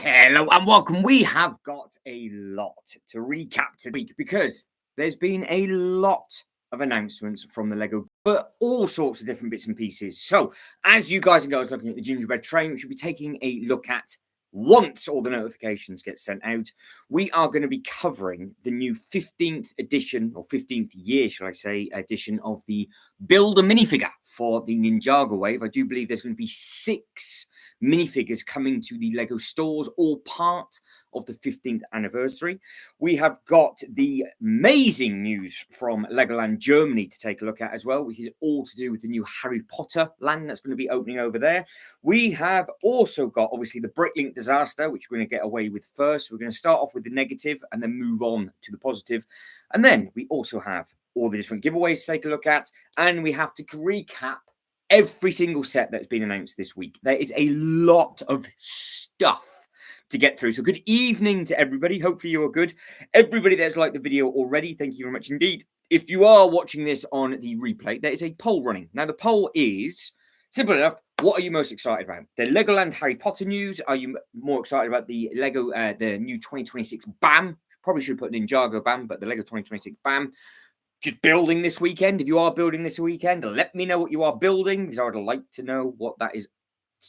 Hello and welcome. We have got a lot to recap today because there's been a lot of announcements from the Lego for all sorts of different bits and pieces. So, as you guys and girls looking at the gingerbread train, we should be taking a look at once all the notifications get sent out. We are going to be covering the new 15th edition, or 15th year, shall I say, edition of the Build a Minifigure for the Ninjago wave. I do believe there's going to be 6 minifigures coming to the Lego stores, all part of the 15th anniversary. We have got the amazing news from Legoland Germany to take a look at as well, which is all to do with the new Harry Potter land that's going to be opening over there. We have also got, obviously, the Bricklink disaster, which we're going to get away with first. We're going to start off with the negative and then move on to the positive. And then we also have all the different giveaways to take a look at, and we have to recap every single set that's been announced this week. There is a lot of stuff to get through. So good evening to everybody. Hopefully you are good. Everybody that's liked the video already, thank you very much indeed. If you are watching this on the replay, there is a poll running. Now the poll is simple enough. What are you most excited about? The Legoland Harry Potter news? Are you more excited about the Lego, the new 2026 BAM? Probably should put Ninjago BAM, but the Lego 2026 BAM. Just building this weekend. If you are building this weekend, let me know what you are building, because I would like to know what that is,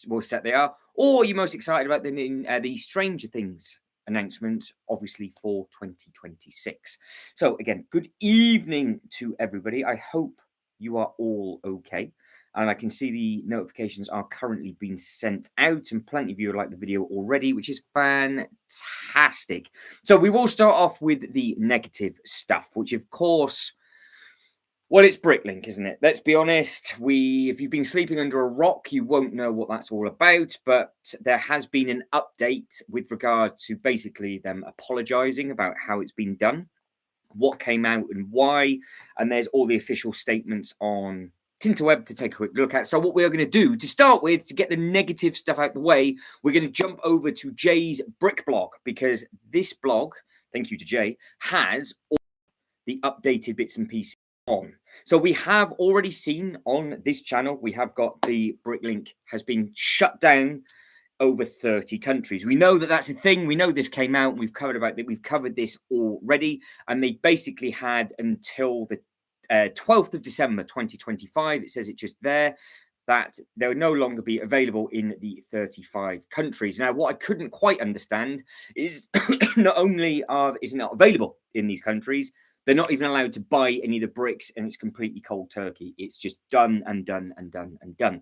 what set they are. Or are you most excited about the Stranger Things announcement, obviously for 2026? So again, good evening to everybody. I hope you are all okay. And I can see the notifications are currently being sent out, and plenty of you like the video already, which is fantastic. So we will start off with the negative stuff, which of course, well, it's Bricklink, isn't it? Let's be honest. If you've been sleeping under a rock, you won't know what that's all about. But there has been an update with regard to basically them apologising about how it's been done, what came out and why. And there's all the official statements on Tinterweb to take a quick look at. So what we are going to do to start with, to get the negative stuff out the way, we're going to jump over to Jay's Brick blog, because this blog, thank you to Jay, has all the updated bits and pieces on. So we have already seen on this channel, we have got the Bricklink has been shut down over 30 countries. We know that that's a thing. We know this came out. We've covered about that. We've covered this already, and they basically had until the 12th of December 2025. It says it just there that they will no longer be available in the 35 countries. Now, what I couldn't quite understand is not only is it not available in these countries, they're not even allowed to buy any of the bricks, and it's completely cold turkey. It's just done and done and done and done.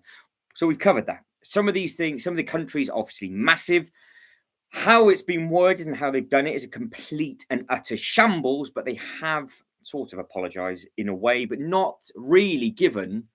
So we've covered that. Some of these things, some of the countries are obviously massive. How it's been worded and how they've done it is a complete and utter shambles, but they have sort of apologized in a way, but not really given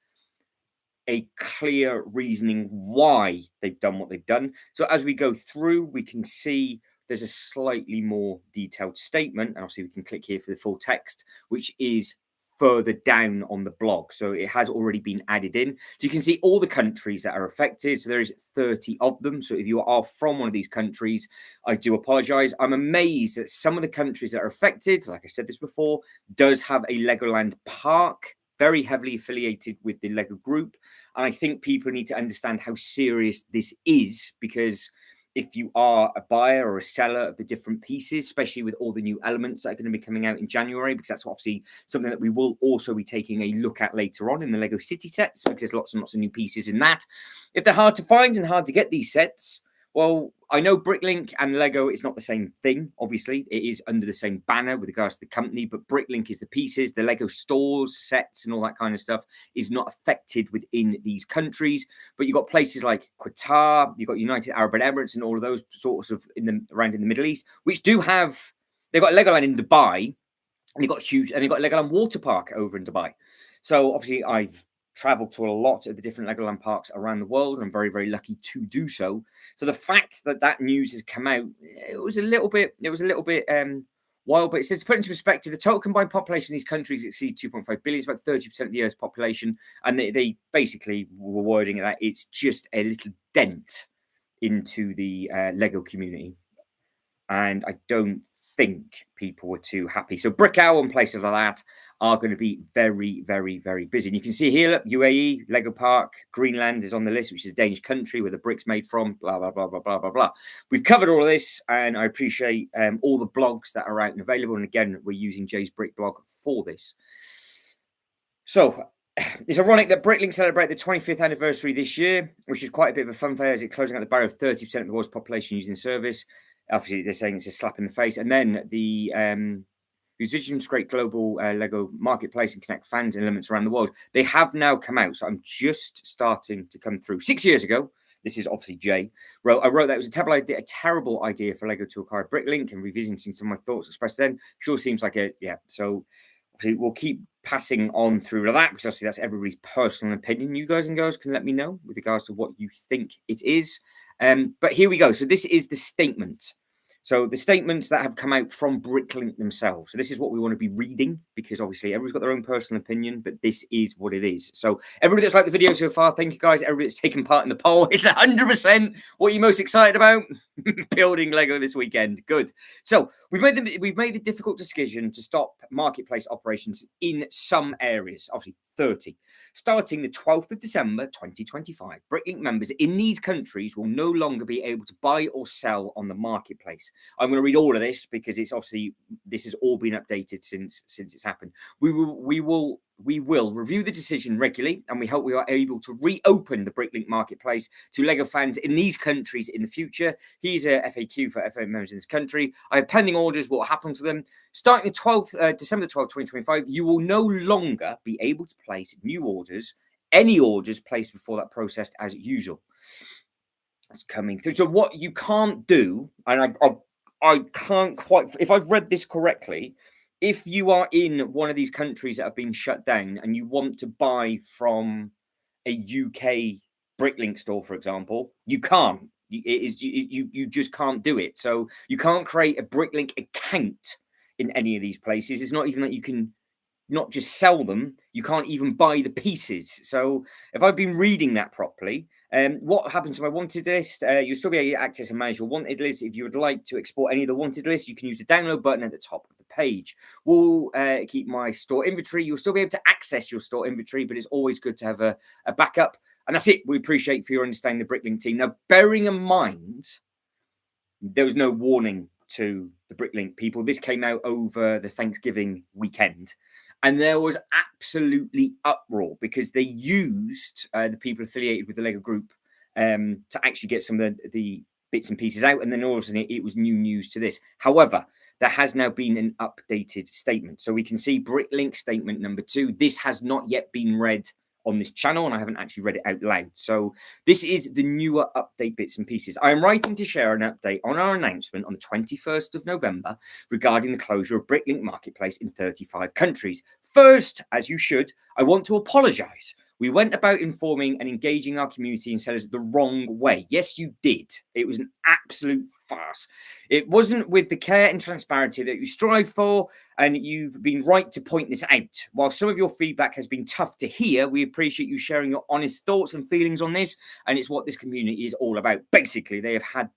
a clear reasoning why they've done what they've done. So as we go through, we can see there's a slightly more detailed statement, and obviously we can click here for the full text, which is further down on the blog. So it has already been added in. So you can see all the countries that are affected. So there is 30 of them. So if you are from one of these countries, I do apologize. I'm amazed that some of the countries that are affected, like I said this before, does have a Legoland park, very heavily affiliated with the Lego group. And I think people need to understand how serious this is, because if you are a buyer or a seller of the different pieces, especially with all the new elements that are going to be coming out in January, because that's obviously something that we will also be taking a look at later on in the Lego City sets, because there's lots and lots of new pieces in that. If they're hard to find and hard to get these sets, well, I know Bricklink and Lego is not the same thing. Obviously, it is under the same banner with regards to the company, but Bricklink is the pieces, the Lego stores, sets, and all that kind of stuff is not affected within these countries. But you've got places like Qatar, you've got United Arab Emirates, and all of those sorts of around in the Middle East, which do have, they've got Legoland in Dubai, and they've got Legoland water park over in Dubai. So obviously, I've traveled to a lot of the different Legoland parks around the world, and I'm very, very lucky to do so. So the fact that that news has come out, it was a little bit wild, but it says, to put into perspective, the total combined population of these countries exceeds 2.5 billion. It's about 30% of the Earth's population, and they basically were wording that it's just a little dent into the Lego community. And I don't think people were too happy. So Brickow and places like that are going to be very, very, very busy. And you can see here, look, UAE, Lego Park, Greenland is on the list, which is a Danish country where the brick's made from, blah, blah, blah, blah, blah, blah, blah. We've covered all of this, and I appreciate all the blogs that are out and available. And again, we're using Jay's Brick blog for this. So it's ironic that Bricklink celebrate the 25th anniversary this year, which is quite a bit of a funfair as it's closing out the barrier of 30% of the world's population using the service. Obviously, they're saying it's a slap in the face. And then the whose vision to create global Lego marketplace and connect fans and elements around the world. They have now come out. So I'm just starting to come through. 6 years ago, this is obviously Jay. I wrote that it was a terrible idea for Lego to acquire Bricklink, and revisiting some of my thoughts expressed then. Sure seems like so obviously we'll keep passing on through that, because obviously that's everybody's personal opinion. You guys and girls can let me know with regards to what you think it is. But here we go. So this is the statement. So the statements that have come out from Bricklink themselves. So this is what we want to be reading, because obviously everyone's got their own personal opinion, but this is what it is. So everybody that's liked the video so far, thank you guys. Everybody that's taken part in the poll, it's 100%. What are you most excited about? Building Lego this weekend. Good. So we've made the difficult decision to stop marketplace operations in some areas, obviously 30. Starting the 12th of December 2025, Bricklink members in these countries will no longer be able to buy or sell on the marketplace. I'm going to read all of this because it's obviously this has all been updated since it's happened. We will review the decision regularly, and we hope we are able to reopen the Bricklink marketplace to Lego fans in these countries in the future. Here's a FAQ for FA members in this country. I have pending orders. What will happen to them? Starting the 12th, December 12th, 2025, you will no longer be able to place new orders, any orders placed before that processed as usual. It's coming through. So what you can't do, and I can't quite, if I've read this correctly, if you are in one of these countries that have been shut down and you want to buy from a UK Bricklink store, for example, you can't. You just can't do it. So you can't create a Bricklink account in any of these places. It's not even that you can not just sell them, you can't even buy the pieces. So if I've been reading that properly, what happens to my wanted list? You'll still be able to access and manage your wanted list. If you would like to export any of the wanted lists, you can use the download button at the top of the page. We'll keep my store inventory. You'll still be able to access your store inventory, but it's always good to have a backup. And that's it. We appreciate for your understanding the Bricklink team. Now, bearing in mind, there was no warning to the Bricklink people. This came out over the Thanksgiving weekend. And there was absolutely uproar because they used the people affiliated with the Lego group to actually get some of the bits and pieces out. And then all of a sudden it was new news to this. However, there has now been an updated statement. So we can see Bricklink statement number 2. This has not yet been read on this channel, and I haven't actually read it out loud. So this is the newer update bits and pieces. I am writing to share an update on our announcement on the 21st of November regarding the closure of Bricklink Marketplace in 35 countries. First, as you should, I want to apologize. We went about informing and engaging our community and sellers the wrong way. Yes, you did. It was an absolute farce. It wasn't with the care and transparency that you strive for, and you've been right to point this out. While some of your feedback has been tough to hear, we appreciate you sharing your honest thoughts and feelings on this, and it's what this community is all about. Basically, they have had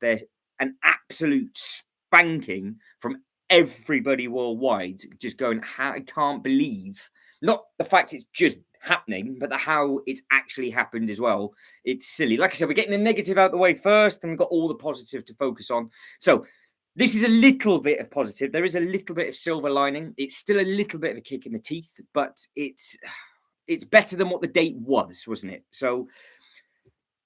an absolute spanking from everybody worldwide, just going, I can't believe, not the fact it's just happening, but how it's actually happened as well. It's silly. Like I said, we're getting the negative out the way first, and we've got all the positive to focus on. So this is a little bit of positive. There is a little bit of silver lining. It's still a little bit of a kick in the teeth, but it's better than what the date was, wasn't it? So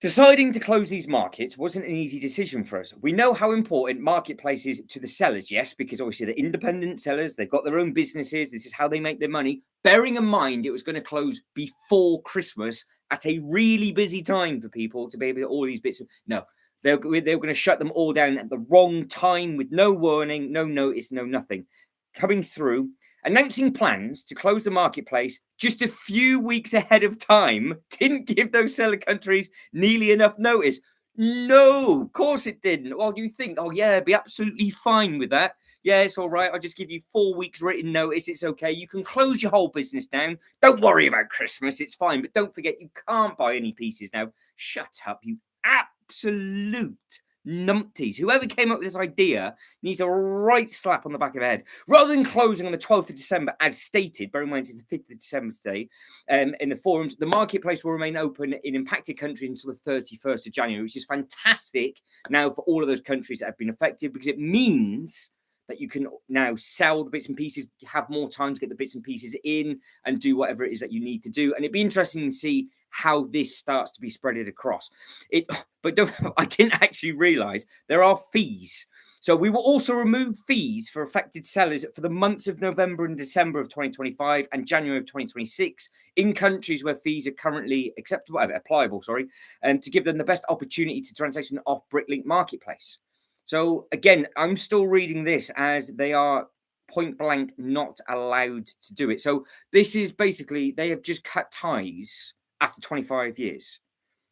deciding to close these markets wasn't an easy decision for us. We know how important marketplace is to the sellers, yes, because obviously the independent sellers, they've got their own businesses. This is how they make their money. Bearing in mind, it was going to close before Christmas at a really busy time for people to be able to all these bits. No, they were going to shut them all down at the wrong time with no warning, no notice, no nothing. Coming through, announcing plans to close the marketplace just a few weeks ahead of time didn't give those seller countries nearly enough notice. No, of course it didn't. Well, you think, oh yeah, be absolutely fine with that. Yeah, it's all right. I'll just give you 4 weeks written notice. It's okay. You can close your whole business down. Don't worry about Christmas. It's fine. But don't forget, you can't buy any pieces now. Shut up, you absolute numpties. Whoever came up with this idea needs a right slap on the back of the head. Rather than closing on the 12th of December, as stated, bear in mind it's the 5th of December today, in the forums, the marketplace will remain open in impacted countries until the 31st of January, which is fantastic now for all of those countries that have been affected, because it means that you can now sell the bits and pieces, have more time to get the bits and pieces in and do whatever it is that you need to do. And it'd be interesting to see how this starts to be spreaded across it. But I didn't actually realize there are fees. So we will also remove fees for affected sellers for the months of November and December of 2025 and January of 2026 in countries where fees are currently acceptable, applicable, to give them the best opportunity to transaction off Bricklink Marketplace. So again, I'm still reading this as they are point blank not allowed to do it. So this is basically, they have just cut ties after 25 years.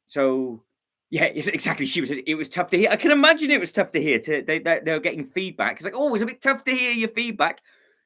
So yeah, exactly. She was. It was tough to hear. I can imagine it was tough to hear. They were getting feedback. It's like, oh, it's a bit tough to hear your feedback.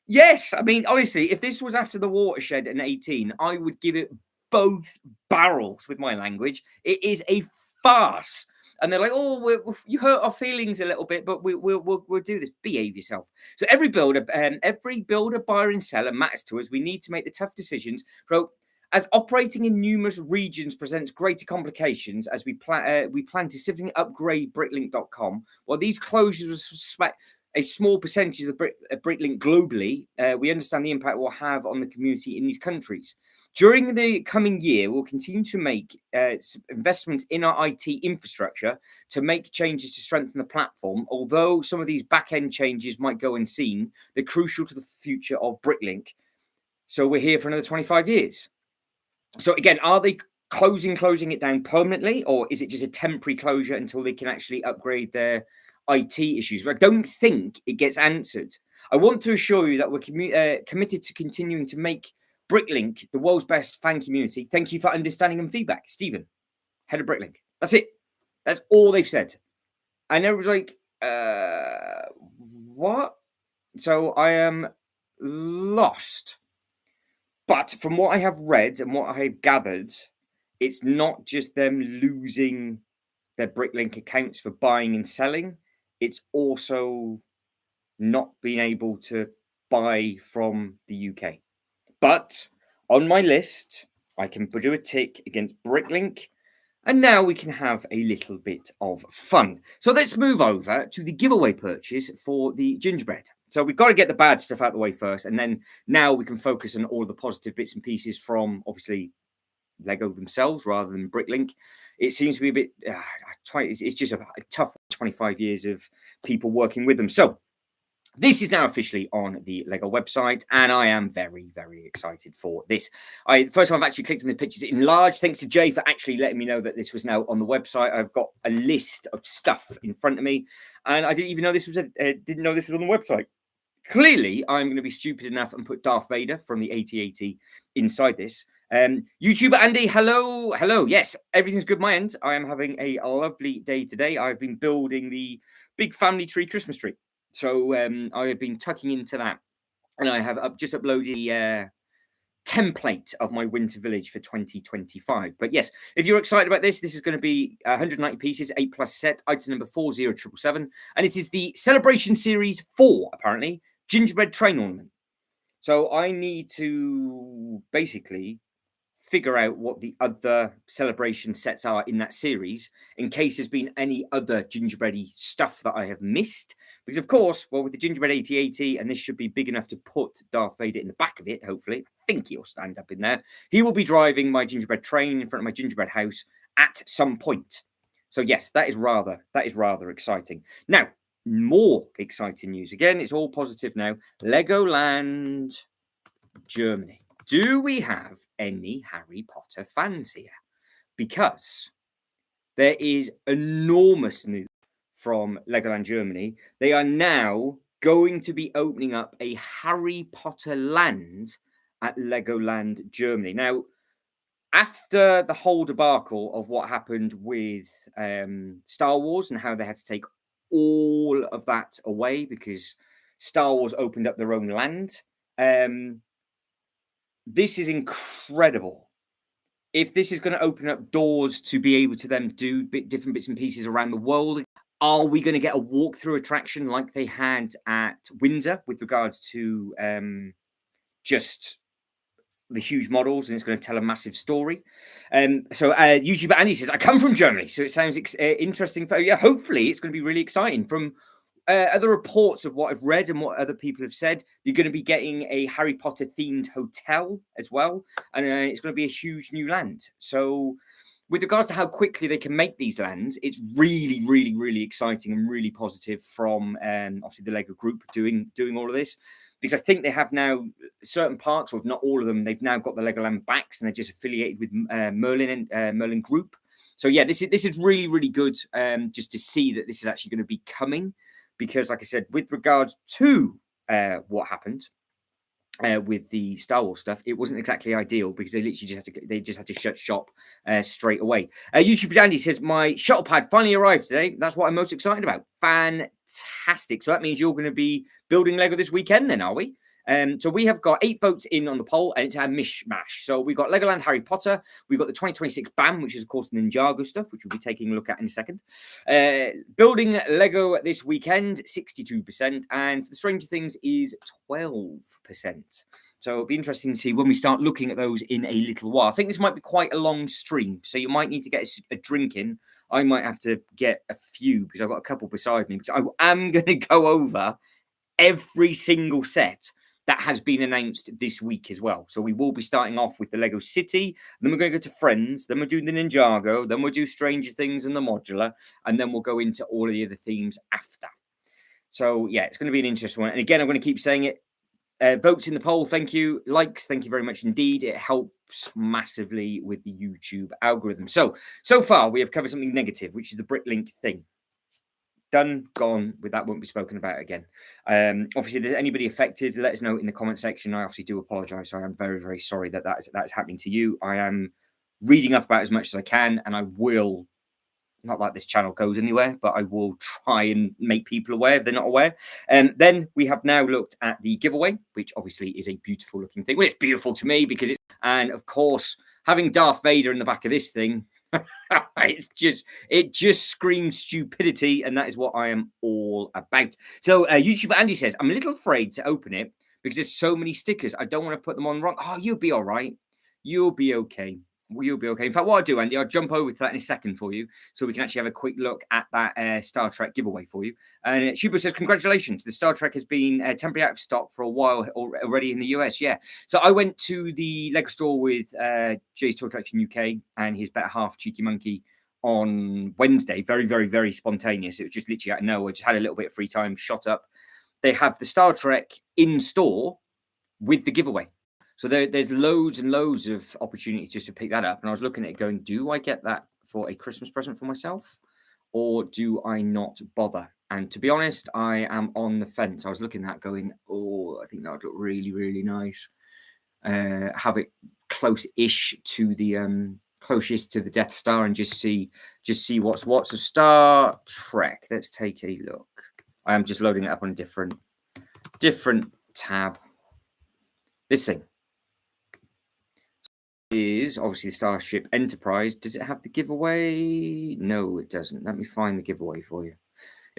Yes, I mean, honestly, if this was after the watershed in 18, I would give it both barrels with my language. It is a farce. And they're like, oh, you hurt our feelings a little bit, but we'll do this. Behave yourself. So every builder, buyer, and seller matters to us. We need to make the tough decisions. So, as operating in numerous regions presents greater complications, as we plan to significantly upgrade Bricklink.com. While these closures respect a small percentage of the Bricklink globally, we understand the impact it will have on the community in these countries. During the coming year, we'll continue to make investments in our IT infrastructure to make changes to strengthen the platform. Although some of these back-end changes might go unseen, they're crucial to the future of Bricklink. So we're here for another 25 years. So again, are they closing it down permanently, or is it just a temporary closure until they can actually upgrade their IT issues? But I don't think it gets answered. I want to assure you that we're committed to continuing to make Bricklink the world's best fan community. Thank you for understanding and feedback. Stephen, head of Bricklink. That's it. That's all they've said. And everyone's like, what? So I am lost. But from what I have read and what I have gathered, it's not just them losing their Bricklink accounts for buying and selling. It's also not being able to buy from the UK. But on my list, I can do a tick against Bricklink. And now we can have a little bit of fun. So let's move over to the giveaway purchase for the gingerbread. So we've got to get the bad stuff out of the way first. And then now we can focus on all the positive bits and pieces from, obviously, Lego themselves rather than Bricklink. It seems to be a bit, it's just a tough 25 years of people working with them. So this is now officially on the Lego website, and I am very, very excited for this. First time I've actually clicked on the pictures in large. Thanks to Jay for actually letting me know that this was now on the website. I've got a list of stuff in front of me, and I didn't even know this was on the website. Clearly, I'm going to be stupid enough and put Darth Vader from the AT-AT inside this. YouTuber Andy, hello. Yes, everything's good my end. I am having a lovely day today. I've been building the big family tree Christmas tree. So I have been tucking into that, and I have just uploaded the template of my winter village for 2025. But yes, if you're excited about this, this is going to be 190 pieces, 8+ set, item number 40777, and it is the Celebration Series 4, apparently, gingerbread train ornament. So I need to basically figure out what the other celebration sets are in that series, in case there's been any other gingerbready stuff that I have missed. Because of course, well, with the gingerbread AT-AT, and this should be big enough to put Darth Vader in the back of it, hopefully. I think he'll stand up in there. He will be driving my gingerbread train in front of my gingerbread house at some point. So yes, that is rather exciting. Now, more exciting news. Again, it's all positive now. Legoland, Germany. Do we have any Harry Potter fans here? Because there is enormous news from Legoland Germany. They are now going to be opening up a Harry Potter land at Legoland Germany. Now, after the whole debacle of what happened with Star Wars and how they had to take all of that away because Star Wars opened up their own land, this is incredible. If this is going to open up doors to be able to then do different bits and pieces around the world, Are we going to get a walkthrough attraction like they had at Windsor with regards to just the huge models, and it's going to tell a massive story? So YouTuber Andy says, I come from Germany, so it sounds interesting. Yeah, hopefully it's going to be really exciting. From other reports of what I've read and what other people have said, you're going to be getting a Harry Potter themed hotel as well, and it's going to be a huge new land. So with regards to how quickly they can make these lands, it's really, really, really exciting and really positive from obviously the Lego group doing all of this, because I think they have now certain parks, or if not all of them, they've now got the Legoland backs, and they're just affiliated with Merlin and Merlin Group. So yeah, this is really, really good, just to see that this is actually going to be coming, because like I said, with regards to what happened with the Star Wars stuff, it wasn't exactly ideal, because they literally just had to shut shop straight away. YouTube Dandy says, my shuttle pad finally arrived today. That's what I'm most excited about. Fantastic. So that means you're going to be building Lego this weekend then, are we? So we have got 8 votes in on the poll, and it's a mishmash. So we've got Legoland Harry Potter, we've got the 2026 BAM, which is of course Ninjago stuff, which we'll be taking a look at in a second. Building Lego this weekend, 62%, and for the Stranger Things is 12%. So it'll be interesting to see when we start looking at those in a little while. I think this might be quite a long stream, so you might need to get a drink in. I might have to get a few, because I've got a couple beside me, because I am going to go over every single set that has been announced this week as well. So we will be starting off with the Lego City, then we're going to go to Friends, then we'll do the Ninjago, then we'll do Stranger Things and the Modular, and then we'll go into all of the other themes after. So yeah, it's going to be an interesting one. And again, I'm going to keep saying it. Votes in the poll, thank you. Likes, thank you very much indeed. It helps massively with the YouTube algorithm. So far we have covered something negative, which is the Bricklink thing. Done, gone, with that won't be spoken about again. Obviously, if there's anybody affected, let us know in the comment section. I obviously do apologize. So I am very, very sorry that that's happening to you. I am reading up about as much as I can, and I will, not like this channel goes anywhere, but I will try and make people aware if they're not aware. And then we have now looked at the giveaway, which obviously is a beautiful looking thing. Well, it's beautiful to me because it's, and of course, having Darth Vader in the back of this thing, it just screams stupidity, and that is what I am all about. So YouTuber Andy says, I'm a little afraid to open it because there's so many stickers. I don't want to put them on wrong. Oh, you'll be all right. You'll be okay. You'll be okay. In fact, what I'll do, Andy, I'll jump over to that in a second for you, so we can actually have a quick look at that Star Trek giveaway for you. And Shuba says, congratulations. The Star Trek has been temporarily out of stock for a while already in the US. Yeah. So I went to the Lego store with Jay's Toy Collection UK and his better half, Cheeky Monkey, on Wednesday. Very, very, very spontaneous. It was just literally out of nowhere. Just had a little bit of free time, shot up. They have the Star Trek in store with the giveaway. So there's loads and loads of opportunities just to pick that up. And I was looking at it going, do I get that for a Christmas present for myself, or do I not bother? And to be honest, I am on the fence. I was looking at that going, oh, I think that would look really, really nice. Have it close-ish to the closest to the Death Star, and just see what's what. So Star Trek. Let's take a look. I am just loading it up on a different tab. This thing is obviously the Starship Enterprise. Does it have the giveaway? No, it doesn't. Let me find the giveaway for you.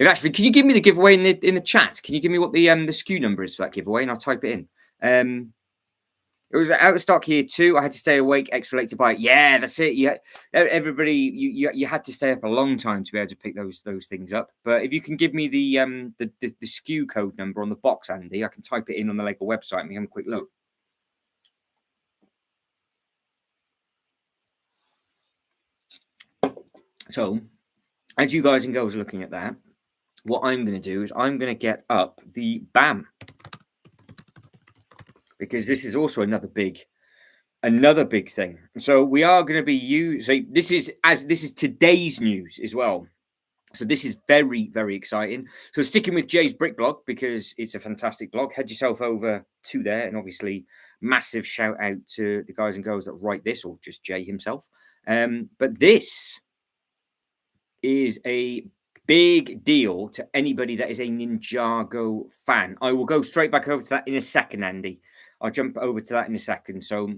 Actually, can you give me the giveaway in the chat? Can you give me what the SKU number is for that giveaway, and I'll type it in. It was out of stock here too. I had to stay awake extra late to buy it. Yeah, that's it. Yeah, everybody, you had to stay up a long time to be able to pick those things up. But if you can give me the SKU code number on the box, Andy, I can type it in on the Lego website and we have a quick look. So, as you guys and girls are looking at that, what I'm going to do is I'm going to get up the BAM, because this is also another big thing. So we are going to be using this is today's news as well. So this is very, very exciting. So sticking with Jay's Brick blog, because it's a fantastic blog, head yourself over to there, and obviously massive shout out to the guys and girls that write this, or just Jay himself. But this is a big deal to anybody that is a Ninjago fan. I will go straight back over to that in a second, Andy. I'll jump over to that in a second. So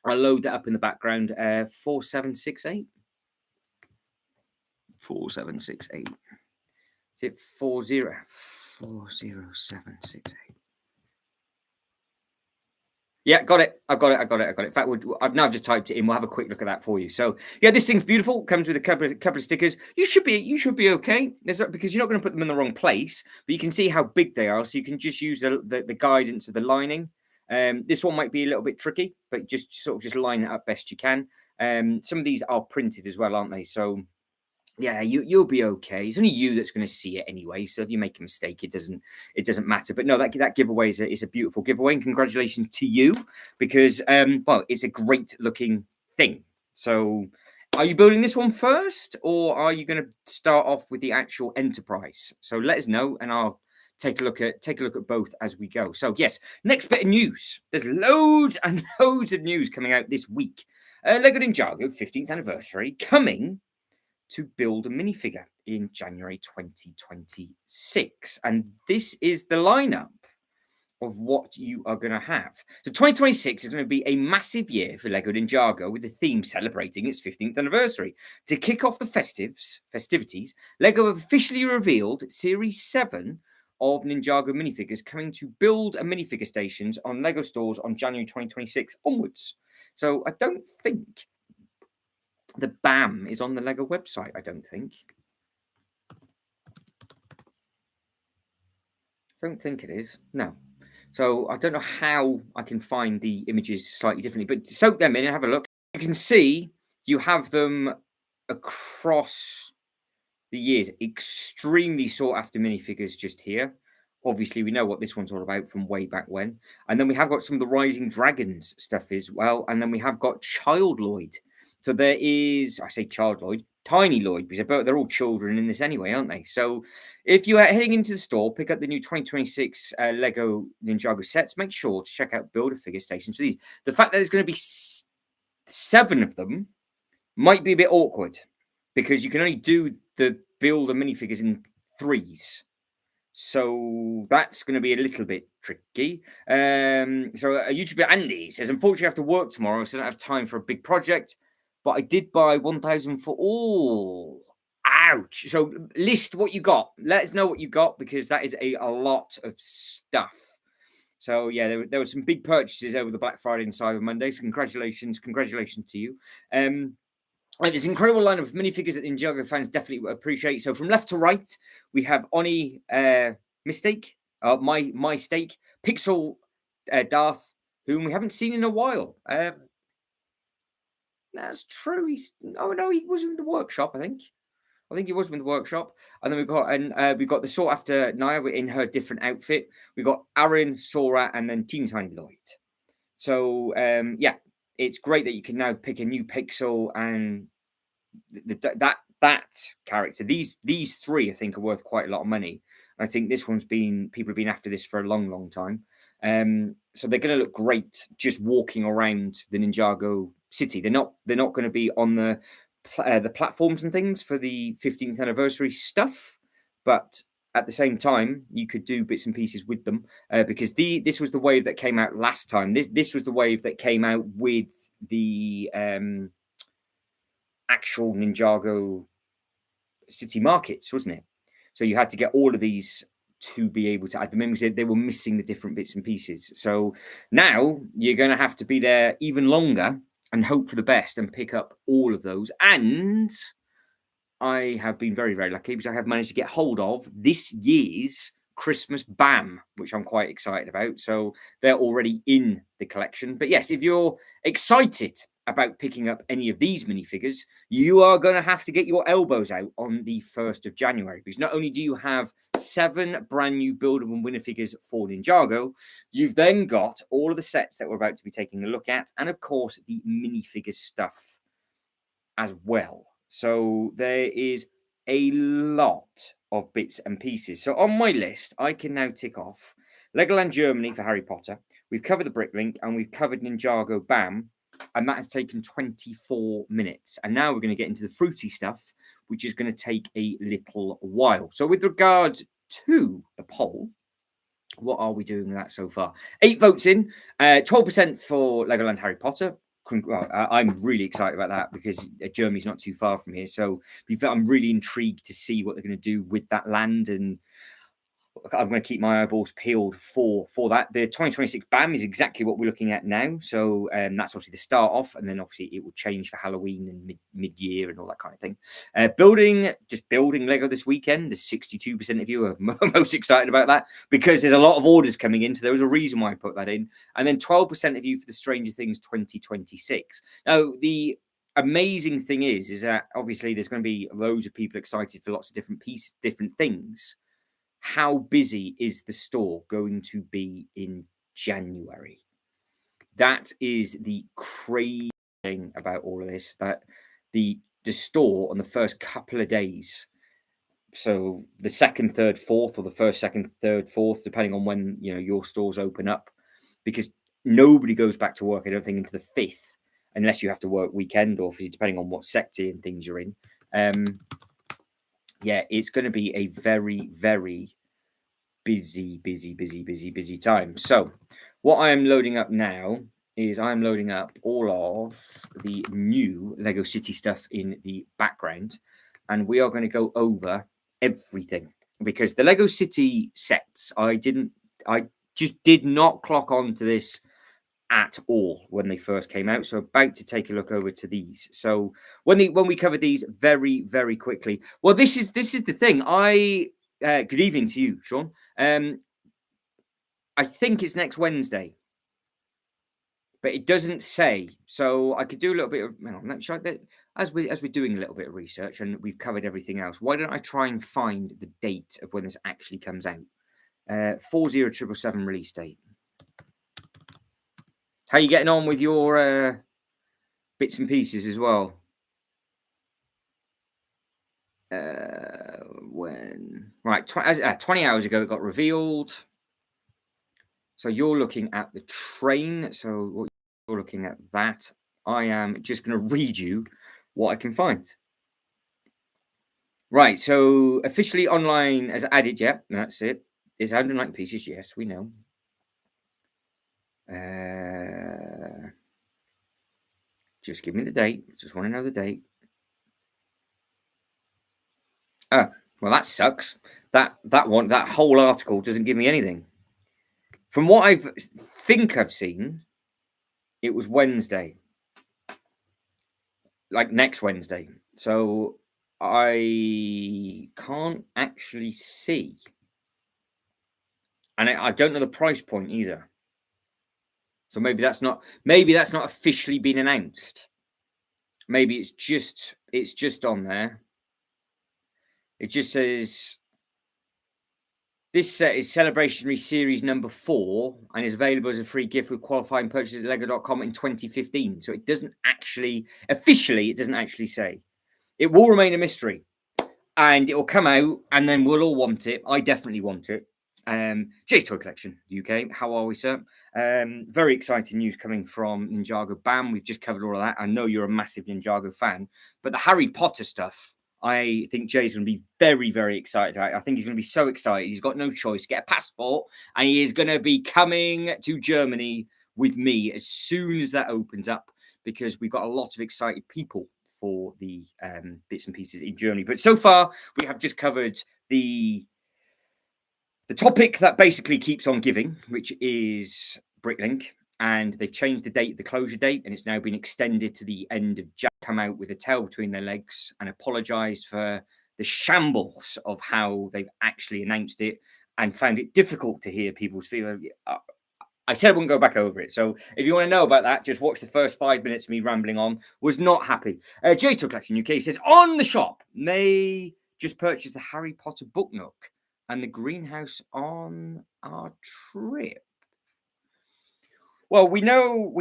I'll load that up in the background. 4768. 4768. Is it 404768? Yeah, got it. I've got it. In fact, I've now just typed it in. We'll have a quick look at that for you. So, yeah, this thing's beautiful. Comes with a couple of stickers. You should be okay. Because you're not going to put them in the wrong place, but you can see how big they are. So you can just use the guidance of the lining. This one might be a little bit tricky, but just sort of just line it up best you can. Some of these are printed as well, aren't they? So yeah, you'll be okay. It's only you that's going to see it anyway. So if you make a mistake, it doesn't matter. But no, that giveaway is a beautiful giveaway, and congratulations to you because well, it's a great looking thing. So, are you building this one first, or are you going to start off with the actual Enterprise? So let us know, and I'll take a look at both as we go. So yes, next bit of news. There's loads and loads of news coming out this week. Lego Ninjago 15th anniversary coming to build a minifigure in January 2026. And this is the lineup of what you are going to have. So 2026 is going to be a massive year for Lego Ninjago, with the theme celebrating its 15th anniversary. To kick off the festivities, Lego have officially revealed Series 7 of Ninjago minifigures coming to build a minifigure stations on Lego stores on January 2026 onwards. So I don't think the BAM is on the Lego website, I don't think. I don't think it is. No. So I don't know how I can find the images slightly differently, but soak them in and have a look. You can see you have them across the years. Extremely sought after minifigures just here. Obviously, we know what this one's all about from way back when. And then we have got some of the Rising Dragons stuff as well. And then we have got Child Lloyd. So there is, I say Child Lloyd, Tiny Lloyd, because they're all children in this anyway, aren't they? So if you are heading into the store, pick up the new 2026 Lego Ninjago sets, make sure to check out Build-A-Figure stations for these. The fact that there's going to be 7 of them might be a bit awkward, because you can only do the build of minifigures in 3s. So that's going to be a little bit tricky. So a YouTuber, Andy, says, unfortunately I have to work tomorrow, so I don't have time for a big project. But I did buy 1,000 for all. Ouch. So list what you got. Let us know what you got, because that is a lot of stuff. So yeah, there were some big purchases over the Black Friday and Cyber Monday. So congratulations to you. There's an incredible lineup of minifigures that Ninjago fans definitely will appreciate. So from left to right, we have Oni Mistake, my Stake, Pixel Darth, whom we haven't seen in a while. That's true. He was in the workshop, I think. He was in the workshop. And then we've got the sought after Naya in her different outfit. We've got Aaron, Sora, and then Teeny Tiny Lloyd. So yeah, it's great that you can now pick a new pixel and that character. These 3 I think are worth quite a lot of money. I think this one's people have been after this for a long time. So they're going to look great just walking around the Ninjago city. They're not going to be on the platforms and things for the 15th anniversary stuff, but at the same time, you could do bits and pieces with them because this was the wave that came out last time. This was the wave that came out with the actual Ninjago city markets, wasn't it? So you had to get all of these to be able to add them in, because they were missing the different bits and pieces. So now you're going to have to be there even longer and hope for the best and pick up all of those. And I have been very, very lucky, because I have managed to get hold of this year's Christmas BAM, which I'm quite excited about. So they're already in the collection. But yes, if you're excited about picking up any of these minifigures, you are going to have to get your elbows out on the 1st of January, because not only do you have 7 brand new buildable minifigures for Ninjago, you've then got all of the sets that we're about to be taking a look at, and of course the minifigure stuff as well. So there is a lot of bits and pieces. So on my list, I can now tick off Legoland Germany for Harry Potter. We've covered the Bricklink, and we've covered Ninjago BAM. And that has taken 24 minutes. And now we're going to get into the fruity stuff, which is going to take a little while. So with regard to the poll, what are we doing with that so far? 8 votes in, 12% for Legoland Harry Potter, I'm really excited about that because Germany's not too far from here. So I'm really intrigued to see what they're going to do with that land, and I'm going to keep my eyeballs peeled for that. The 2026 BAM is exactly what we're looking at now. So that's obviously the start off, and then obviously it will change for Halloween and mid-year and all that kind of thing. Building Lego this weekend. The 62% of you are most excited about that because there's a lot of orders coming in. So there was a reason why I put that in. And then 12% of you for the Stranger Things 2026. Now, the amazing thing is that obviously there's going to be loads of people excited for lots of different things. How busy is the store going to be in January? That is the crazy thing about all of this, that the store on the first couple of days, so the second, third, fourth, or the first, second, third, fourth, depending on when your stores open up, because nobody goes back to work, I don't think, into the 5th, unless you have to work weekend or depending on what sector and things you're in. It's going to be a very, very busy time. So what I am loading up now is I'm loading up all of the new Lego City stuff in the background, and we are going to go over everything because the Lego City sets, I just did not clock on to this at all when they first came out. So about to take a look over to these. So when we cover these very, very quickly. Well, this is the thing. Good evening to you, Sean. I think it's next Wednesday, but it doesn't say. So I could do a little bit of. Hang on, as we're doing a little bit of research and we've covered everything else. Why don't I try and find the date of when this actually comes out? 40777 release date. How are you getting on with your bits and pieces as well? When 20 hours ago it got revealed. So you're looking at the train. So what you're looking at that. I am just going to read you what I can find. Right. So officially online as added. Yeah, that's it. It's 190 pieces. Yes, we know. Just give me the date. Just want to know the date. Oh, well, that sucks. That whole article doesn't give me anything. From what I've seen, it was Wednesday, like next Wednesday. So I can't actually see, and I don't know the price point either. So maybe that's not officially been announced. Maybe it's just on there. It just says this set is Celebrationary Series number 4 and is available as a free gift with qualifying purchases at lego.com in 2015. So it doesn't actually say. It will remain a mystery and it will come out and then we'll all want it. I definitely want it. Jay's Toy Collection UK, how are we, sir? Very exciting news coming from Ninjago. Bam, we've just covered all of that. I know you're a massive Ninjago fan, but the Harry Potter stuff, I think Jay's going to be very, very excited about it. I think he's going to be so excited. He's got no choice. Get a passport, and he is going to be coming to Germany with me as soon as that opens up because we've got a lot of excited people for the bits and pieces in Germany. But so far, we have just covered the topic that basically keeps on giving, which is Bricklink. And they've changed the date, the closure date, and it's now been extended to the end of January. Come out with a tail between their legs and apologised for the shambles of how they've actually announced it and found it difficult to hear people's feelings. I said I wouldn't go back over it. So if you want to know about that, just watch the first 5 minutes of me rambling on. Was not happy. Jay's Toy Collection UK says, on the shop, may just purchase the Harry Potter book nook and the greenhouse on our trip. Well, we know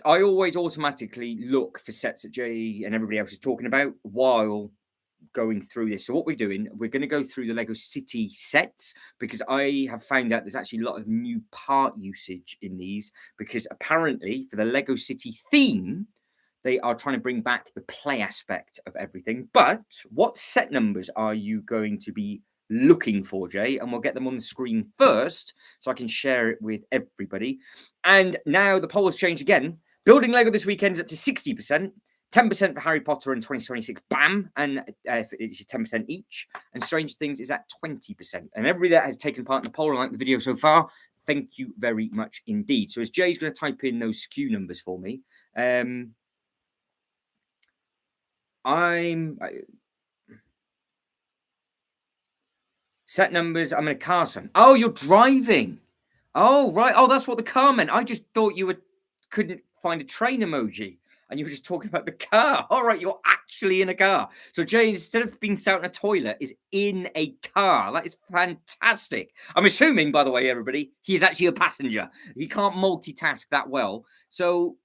I always automatically look for sets that Jay and everybody else is talking about while going through this. So what we're doing, we're going to go through the Lego City sets because I have found out there's actually a lot of new part usage in these because apparently for the Lego City theme, they are trying to bring back the play aspect of everything. But what set numbers are you going to be looking for, Jay? And we'll get them on the screen first so I can share it with everybody. And now the poll has changed again. Building Lego this weekend is up to 60%. 10% for Harry Potter and 2026 BAM, and it's 10% each. And Stranger Things is at 20%. And everybody that has taken part in the poll and liked the video so far, thank you very much indeed. So as Jay's going to type in those SKU numbers for me, set numbers. I'm in a car, son. Oh, you're driving. Oh, right. Oh, that's what the car meant. I just thought you couldn't find a train emoji. And you were just talking about the car. All right, you're actually in a car. So Jay, instead of being sat in a toilet, is in a car. That is fantastic. I'm assuming, by the way, everybody, he's actually a passenger. He can't multitask that well. So,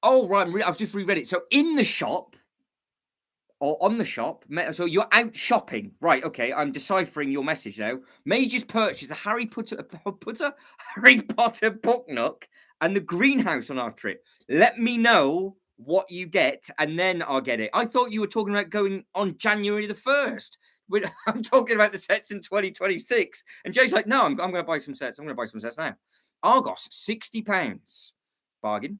oh, right. I've just reread it. So in the shop, or on the shop, so you're out shopping, right? Okay, I'm deciphering your message now. Major's purchase a Harry Potter book nook and the greenhouse on our trip. Let me know what you get, and then I'll get it. I thought you were talking about going on January the 1st. I'm talking about the sets in 2026, and Jay's like, "No, I'm going to buy some sets. I'm going to buy some sets now." Argos, £60, bargain.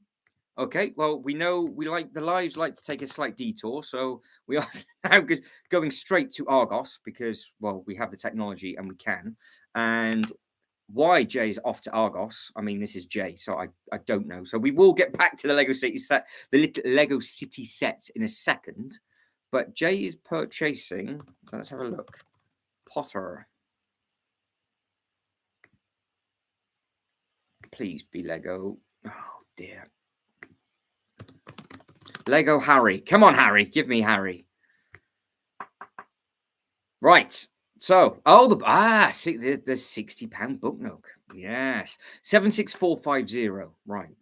Okay, well, we know the lives like to take a slight detour, so we are now going straight to Argos because, well, we have the technology and we can. And why Jay is off to Argos? I mean, this is Jay, so I don't know. So we will get back to the Lego City set, the little Lego City sets in a second. But Jay is purchasing. Let's have a look. Potter. Please be Lego. Oh dear. Lego Harry. Come on, Harry. Give me Harry. Right. So, see, the £60 book nook. Yes. 76450. Right.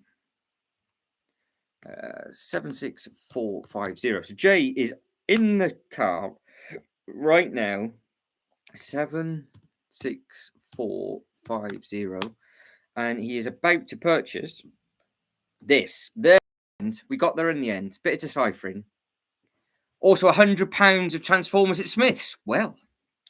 76450. So Jay is in the car right now. 76450. And he is about to purchase this. We got there in the end. Bit of deciphering. Also, £100 of Transformers at Smith's. Well,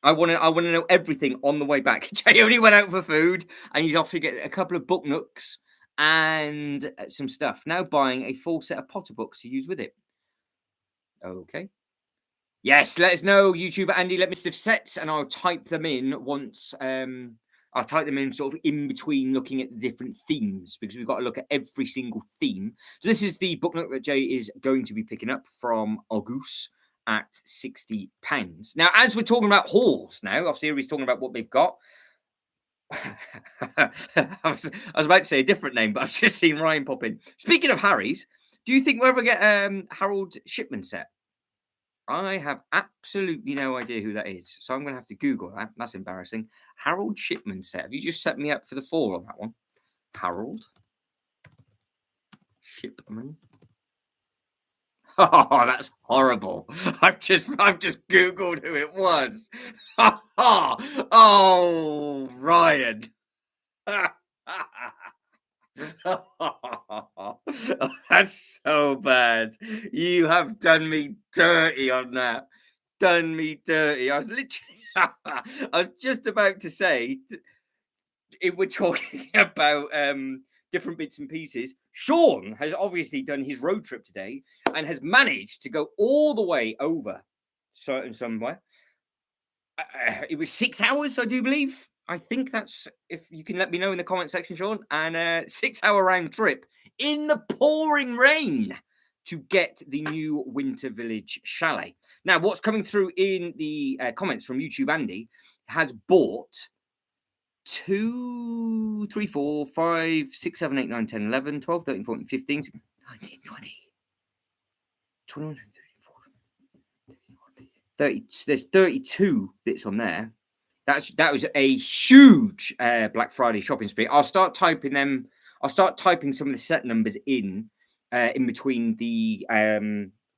I want to know everything on the way back. Jay only went out for food, and he's off to get a couple of book nooks and some stuff. Now buying a full set of Potter books to use with it. Okay. Yes, let us know, YouTuber Andy. Let me have sets, and I'll type them in once. I'll type them in sort of in between looking at the different themes because we've got to look at every single theme. So this is the book nook that Jay is going to be picking up from Argus at £60. Now, as we're talking about hauls now, obviously everybody's talking about what they've got. I was about to say a different name, but I've just seen Ryan pop in. Speaking of Harry's, do you think we'll ever get Harold Shipman set? I have absolutely no idea who that is, so I'm going to have to Google that. That's embarrassing. Harold Shipman set. Have you just set me up for the 4 on that one? Harold Shipman. Oh, that's horrible. I've just Googled who it was. Oh, Ryan. That's so bad. You have done me dirty on that. Done me dirty. I was literally I was just about to say if we're talking about different bits and pieces, Sean has obviously done his road trip today and has managed to go all the way over somewhere. It was 6 hours, I do believe. I think that's, if you can let me know in the comment section, Sean, and a 6-hour round trip in the pouring rain to get the new Winter Village chalet. Now, what's coming through in the comments from YouTube Andy has bought 2, 3, 4, 5, 6, 7, 8, 9, 10, 11, 12, 13, 14, 15, 16, 19, 20, 21, 30. There's 32 bits on there. That was a huge Black Friday shopping spree. I'll start typing some of the set numbers in between the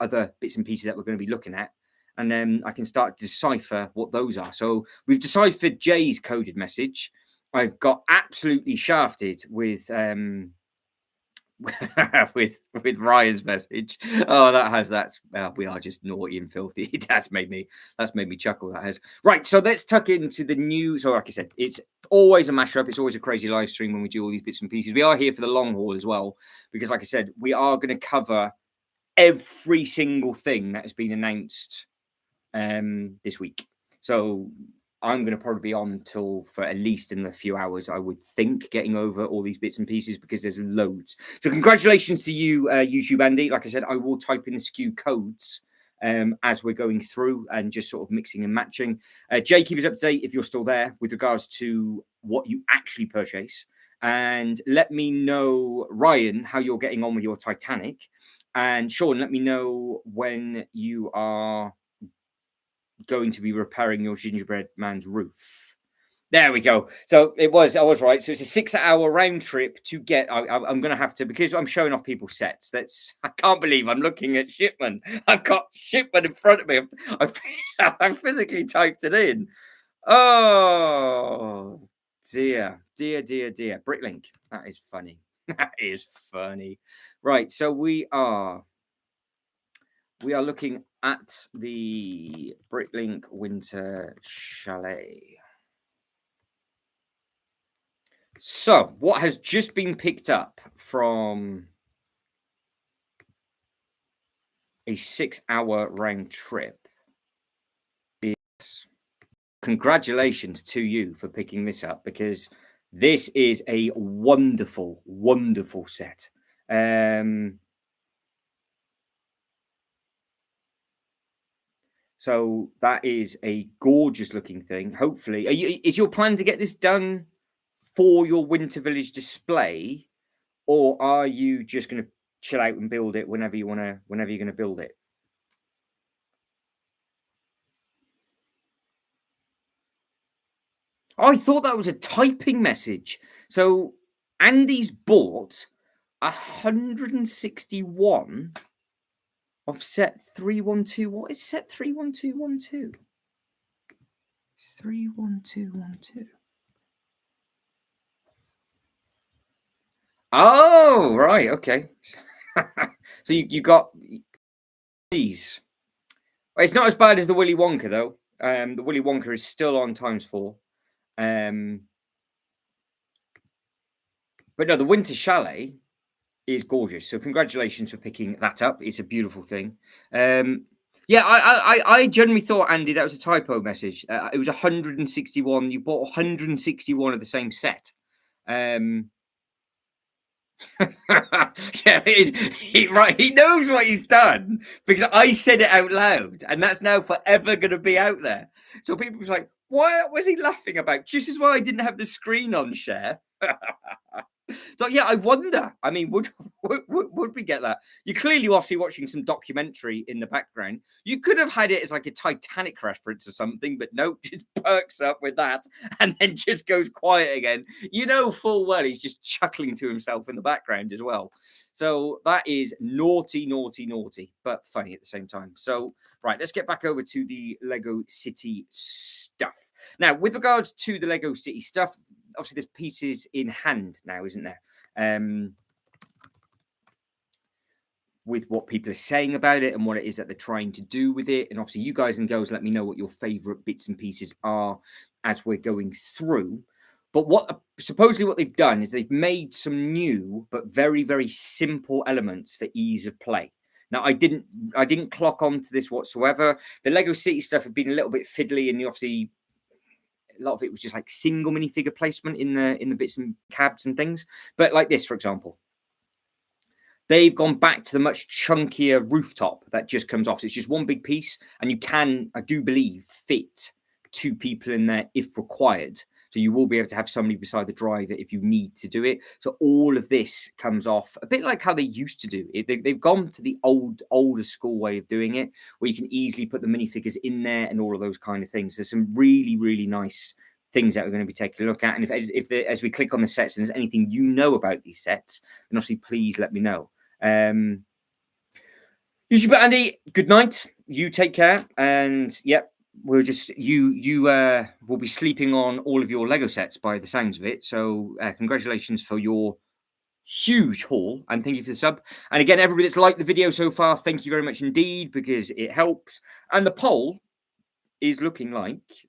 other bits and pieces that we're going to be looking at, and then I can start to decipher what those are. So we've deciphered Jay's coded message. I've got absolutely shafted with with Ryan's message. Oh, that has that. We are just naughty and filthy. That's made me chuckle. That has right. So let's tuck into the news. So, like I said, it's always a mashup. It's always a crazy live stream when we do all these bits and pieces. We are here for the long haul as well because, like I said, we are going to cover every single thing that has been announced this week. So I'm going to probably be on till for at least in a few hours, I would think, getting over all these bits and pieces because there's loads. So congratulations to you, YouTube Andy. Like I said, I will type in the SKU codes as we're going through and just sort of mixing and matching. Jay, keep us up to date if you're still there with regards to what you actually purchase. And let me know, Ryan, how you're getting on with your Titanic. And Sean, let me know when you are going to be repairing your gingerbread man's roof. There we go. So I was right. So it's a 6-hour round trip to get. I'm going to have to, because I'm showing off people's sets. I can't believe I'm looking at Shipman. I've got Shipman in front of me. I've physically typed it in. Oh dear. Bricklink. That is funny. That is funny. Right. So we are looking at the Bricklink Winter Chalet. So, what has just been picked up from a 6-hour round trip is congratulations to you for picking this up, because this is a wonderful, wonderful set. So that is a gorgeous looking thing. Hopefully, is your plan to get this done for your Winter Village display, or are you just going to chill out and build it whenever you're going to build it? Oh, I thought that was a typing message. So Andy's bought 161 of set 312. What is set 31212? 31212. Oh, right. Okay. So you got these. It's not as bad as the Willy Wonka, though. The Willy Wonka is still on ×4. But no, the Winter Chalet is gorgeous. So congratulations for picking that up. It's a beautiful thing. Yeah, I generally thought, Andy, that was a typo message. It was 161. You bought 161 of the same set. Yeah, right. He knows what he's done because I said it out loud, and that's now forever going to be out there. So people was like, "What was he laughing about?" Just as well I didn't have the screen on share. So yeah, I wonder. I mean, would we get that? You're clearly obviously watching some documentary in the background. You could have had it as like a Titanic reference or something, but no, just perks up with that and then just goes quiet again. You know full well he's just chuckling to himself in the background as well. So that is naughty, but funny at the same time. So right, let's get back over to the Lego City stuff. Now, with regards to the Lego City stuff, obviously there's pieces in hand now, isn't there? With what people are saying about it and what it is that they're trying to do with it. And obviously you guys and girls, let me know what your favorite bits and pieces are as we're going through. But supposedly what they've done is they've made some new but very, very simple elements for ease of play. Now, I didn't clock onto this whatsoever. The Lego City stuff had been a little bit fiddly, and obviously a lot of it was just like single minifigure placement in the bits and cabs and things. But like this, for example, they've gone back to the much chunkier rooftop that just comes off. So it's just one big piece, and you can, I do believe, fit 2 people in there if required. So you will be able to have somebody beside the driver if you need to do it. So all of this comes off a bit like how they used to do it. They've gone to the older school way of doing it, where you can easily put the minifigures in there and all of those kind of things. There's some really, really nice things that we're going to be taking a look at. And if as we click on the sets and there's anything you know about these sets, then obviously please let me know. YouTube Andy, good night. You take care, and yep, we'll just you will be sleeping on all of your Lego sets by the sounds of it. So congratulations for your huge haul, and thank you for the sub. And again, everybody that's liked the video so far, thank you very much indeed, because it helps. And the poll is looking like,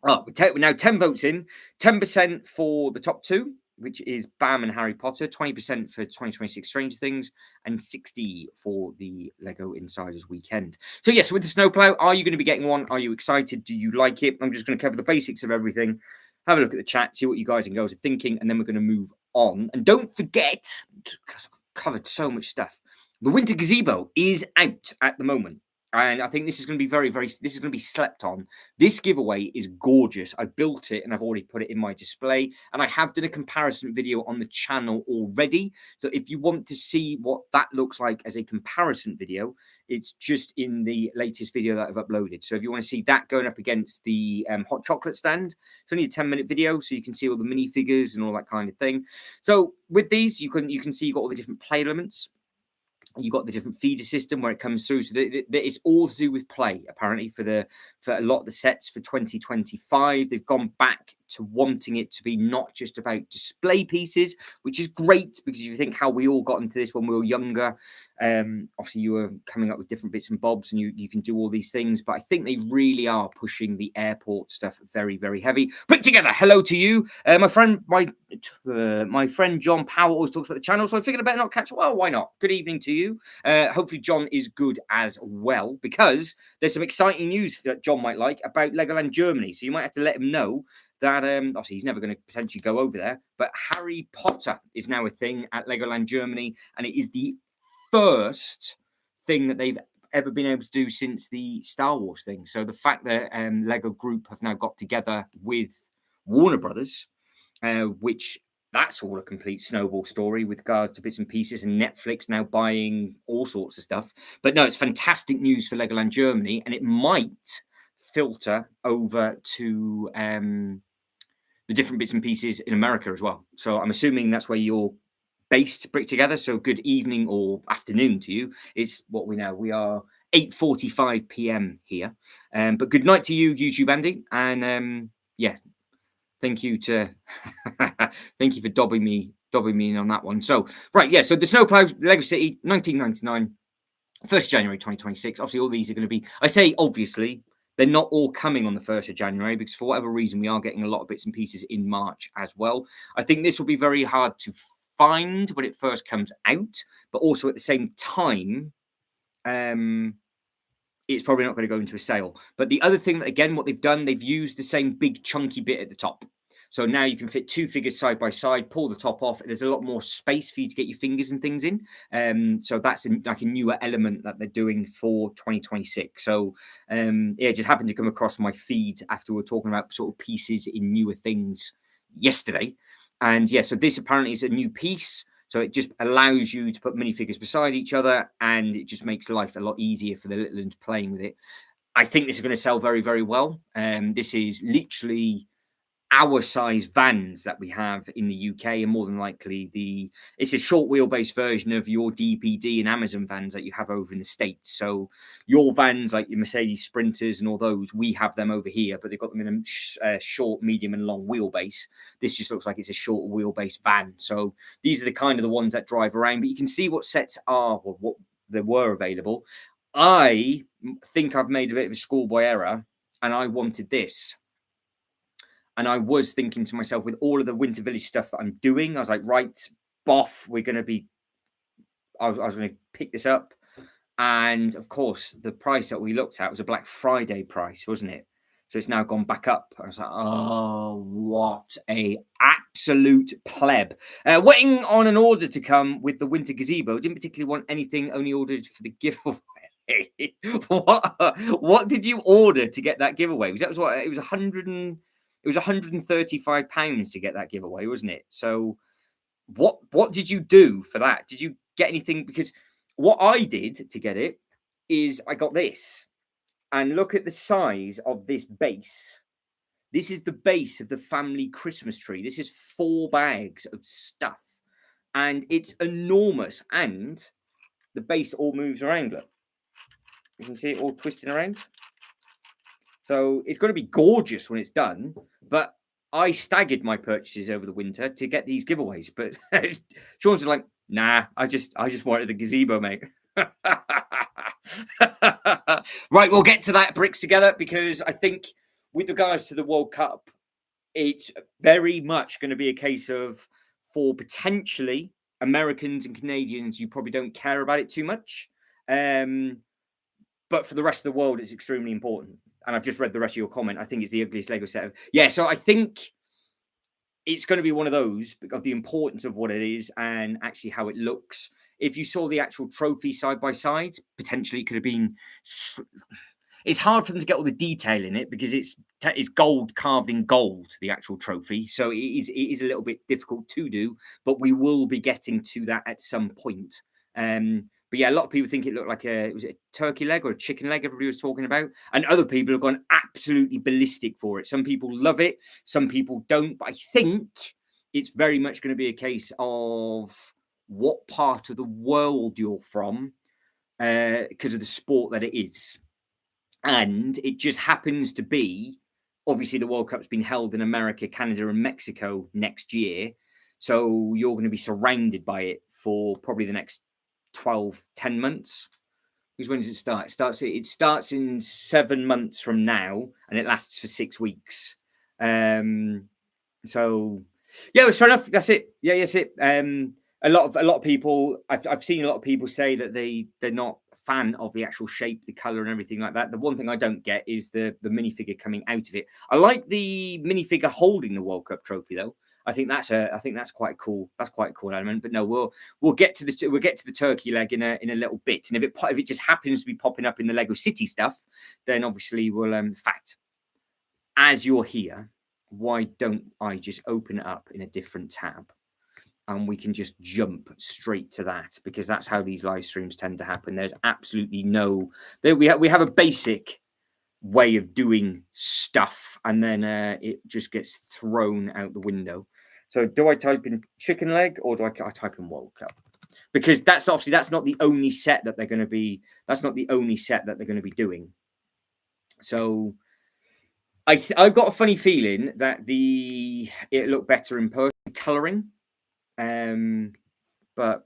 oh, now 10 votes in, 10% for the top two, which is Bam and Harry Potter, 20% for 2026 Stranger Things, and 60 for the Lego Insiders Weekend. So yes, with the snowplow, are you going to be getting one? Are you excited? Do you like it? I'm just going to cover the basics of everything, have a look at the chat, see what you guys and girls are thinking, and then we're going to move on. And don't forget, because I've covered so much stuff, the winter gazebo is out at the moment. And I think this is going to be this is going to be slept on. This giveaway is gorgeous. I built it and I've already put it in my display. And I have done a comparison video on the channel already. So if you want to see what that looks like as a comparison video, it's just in the latest video that I've uploaded. So if you want to see that going up against the hot chocolate stand, it's only a 10-minute video, so you can see all the minifigures and all that kind of thing. So with these, you can see you've got all the different play elements. You got the different feeder system where it comes through, so it's all to do with play. Apparently, for a lot of the sets for 2025, they've gone back to wanting it to be not just about display pieces, which is great, because if you think how we all got into this when we were younger, obviously you were coming up with different bits and bobs, and you can do all these things. But I think they really are pushing the airport stuff very, very heavy. Put together, hello to you, my friend John Powell always talks about the channel, so I figured I better not catch. Well, why not? Good evening to you. Hopefully John is good as well, because there's some exciting news that John might like about Legoland Germany. So you might have to let him know that obviously he's never going to potentially go over there, but Harry Potter is now a thing at Legoland Germany, and it is the first thing that they've ever been able to do since the Star Wars thing. So the fact that Lego Group have now got together with Warner Brothers, which that's all a complete snowball story with regards to bits and pieces, and Netflix now buying all sorts of stuff. But no, it's fantastic news for Legoland Germany, and it might filter over to the different bits and pieces in America as well. So I'm assuming that's where you're based, Brick Together. So good evening or afternoon to you. It's what we know. We are 8:45 p.m. here. But good night to you, YouTube Andy. And yeah, thank you to thank you for dobbing me in on that one. So right, yeah. So the Snowplow Lego City, 1999, 1st January 2026. Obviously, all these are going to be. I say obviously. They're not all coming on the 1st of January, because for whatever reason, we are getting a lot of bits and pieces in March as well. I think this will be very hard to find when it first comes out, but also at the same time, it's probably not going to go into a sale. But the other thing that, again, what they've done, they've used the same big chunky bit at the top. So now you can fit two figures side by side, pull the top off. There's a lot more space for you to get your fingers and things in. So that's like a newer element that they're doing for 2026. So yeah, it just happened to come across my feed after we were talking about sort of pieces in newer things yesterday. And yeah, so this apparently is a new piece. So it just allows you to put minifigures beside each other, and it just makes life a lot easier for the little ones playing with it. I think this is going to sell very, very well. This is literally our size vans that we have in the UK, and more than likely it's a short wheelbase version of your DPD and Amazon vans that you have over in the States. So your vans, like your Mercedes Sprinters and all those, we have them over here, but they've got them in a short, medium and long wheelbase. This just looks like it's a short wheelbase van. So these are the kind of the ones that drive around, but you can see what sets are, or what there were available. I think I've made a bit of a schoolboy error, and I wanted this. And I was thinking to myself, with all of the Winter Village stuff that I'm doing, I was like, right, boff, we're going to be, I was going to pick this up. And of course, the price that we looked at was a Black Friday price, wasn't it? So it's now gone back up. I was like, oh, what a absolute pleb. Waiting on an order to come with the Winter Gazebo. Didn't particularly want anything, only ordered for the giveaway. What did you order to get that giveaway? It was 135 pounds to get that giveaway, wasn't it? So what did you do for that? Did you get anything? Because what I did to get it is I got this, and look at the size of this base. This is the base of the family Christmas tree. This is 4 bags of stuff, and it's enormous. And the base all moves around. Look, you can see it all twisting around. So it's going to be gorgeous when it's done, but I staggered my purchases over the winter to get these giveaways, but Sean's like, nah, I just wanted the gazebo, mate. Right, we'll get to that bricks together because I think with regards to the World Cup, it's very much going to be a case of for potentially Americans and Canadians, you probably don't care about it too much. Um, but for the rest of the world, it's extremely important. And I've just read the rest of your comment. I think it's the ugliest Lego set. Yeah, so I think it's going to be one of those of the importance of what it is and actually how it looks. If you saw the actual trophy side by side, potentially it could have been. It's hard for them to get all the detail in it because it's gold carved in gold, the actual trophy. So it is a little bit difficult to do, but we will be getting to that at some point. But yeah, a lot of people think it looked like was it a turkey leg or a chicken leg everybody was talking about? And other people have gone absolutely ballistic for it. Some people love it, some people don't. But I think it's very much going to be a case of what part of the world you're from because of the sport that it is. And it just happens to be, obviously, the World Cup's been held in America, Canada, and Mexico next year. So you're going to be surrounded by it for probably the next 10 months. Because when does it start? It starts in 7 months from now, and it lasts for 6 weeks. So yeah, it's fair enough. That's it. Yeah, that's it. A lot of people, I've seen a lot of people say that they're not a fan of the actual shape, the color, and everything like that. The one thing I don't get is the minifigure coming out of it. I like the minifigure holding the World Cup trophy though. I think that's quite cool. That's quite a cool element. But no, we'll get to the turkey leg in a little bit. And if it just happens to be popping up in the Lego City stuff, then obviously we'll in fact, as you're here, why don't I just open it up in a different tab? And we can just jump straight to that because that's how these live streams tend to happen. There's absolutely we have a basic way of doing stuff, and then it just gets thrown out the window. So, do I type in chicken leg or do I type in World Cup? Because that's not the only set that they're going to be. That's not the only set that they're going to be doing. So, I've got a funny feeling that it looked better in person coloring. But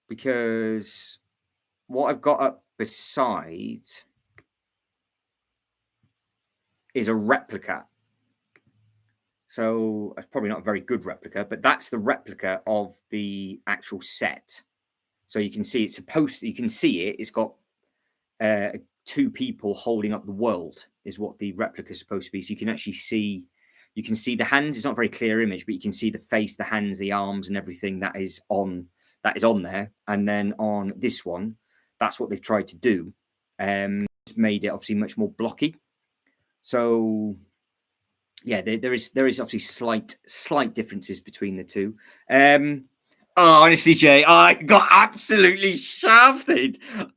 because what I've got up beside is a replica. So it's probably not a very good replica, but that's the replica of the actual set. So you can see you can see it. It's got two people holding up the world is what the replica is supposed to be. So you can actually see the hands. It's not a very clear image, but you can see the face, the hands, the arms, and everything that is on there. And then on this one, that's what they've tried to do. It's made it obviously much more blocky. So yeah, there is obviously slight differences between the two. Oh, honestly, Jay, I got absolutely shafted with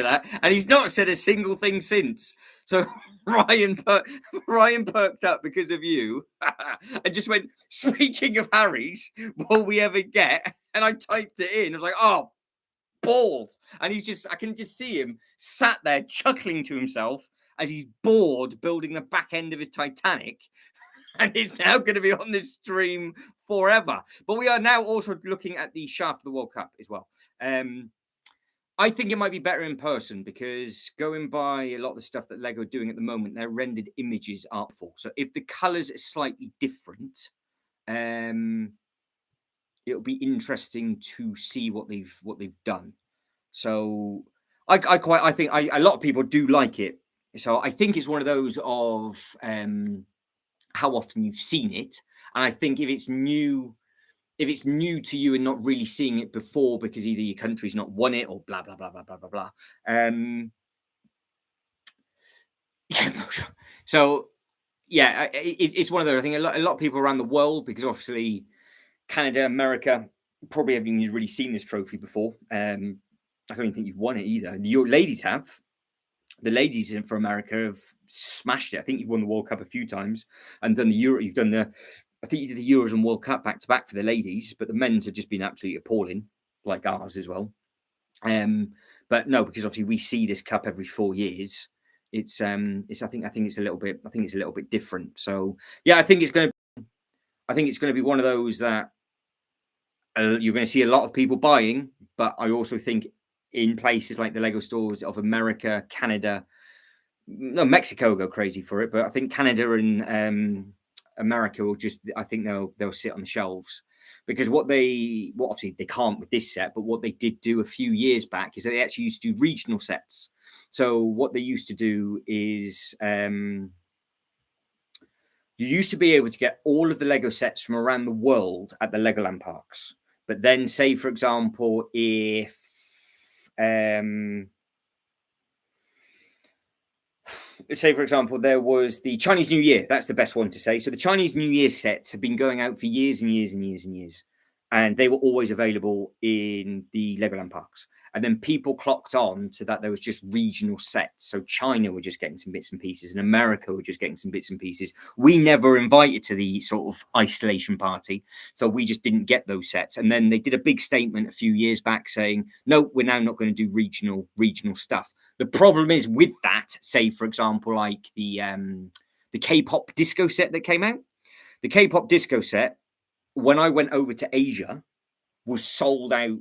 that, and he's not said a single thing since. So Ryan perked up because of you, and just went. Speaking of Harry's, will we ever get? And I typed it in. I was like, oh, balls! And I can just see him sat there chuckling to himself as he's bored building the back end of his Titanic. And it's now going to be on this stream forever. But we are now also looking at the shaft of the World Cup as well. I think it might be better in person because going by a lot of the stuff that Lego are doing at the moment, their rendered images are full. So if the colours are slightly different, it'll be interesting to see what they've done. So I think a lot of people do like it. So I think it's one of those of how often you've seen it, and I think if it's new to you and not really seeing it before because either your country's not won it or blah blah blah blah blah blah blah. So yeah, it's one of those. I think a lot of people around the world, because obviously Canada, America probably haven't really seen this trophy before. I don't even think you've won it either. Your ladies have. The ladies for America have smashed it. I think you've won the World Cup a few times and done the Euro. You've done I think you did the Euros and World Cup back to back for the ladies, but the men's have just been absolutely appalling, like ours as well. But no, because obviously we see this cup every 4 years. I think it's a little bit. I think it's a little bit different. So yeah, I think it's going to. I think it's going to be one of those that you're going to see a lot of people buying. But I also think in places like the Lego stores of America, Canada, no, Mexico will go crazy for it, but I think Canada and America will just. I think they'll sit on the shelves because what obviously they can't with this set, but what they did do a few years back is that they actually used to do regional sets. So what they used to do is you used to be able to get all of the Lego sets from around the world at the Legoland parks. But then, say for example, if say for example there was the Chinese New Year, that's the best one to say. So the Chinese New Year sets have been going out for years and years and years and years, and they were always available in the Legoland parks. And then people clocked on to that there was just regional sets. So China were just getting some bits and pieces, and America were just getting some bits and pieces. We never invited to the sort of isolation party, so we just didn't get those sets. And then they did a big statement a few years back saying, no, we're now not going to do regional stuff. The problem is with that, say for example, like the K-pop disco set that came out. The K-pop disco set, when I went over to Asia, was sold out,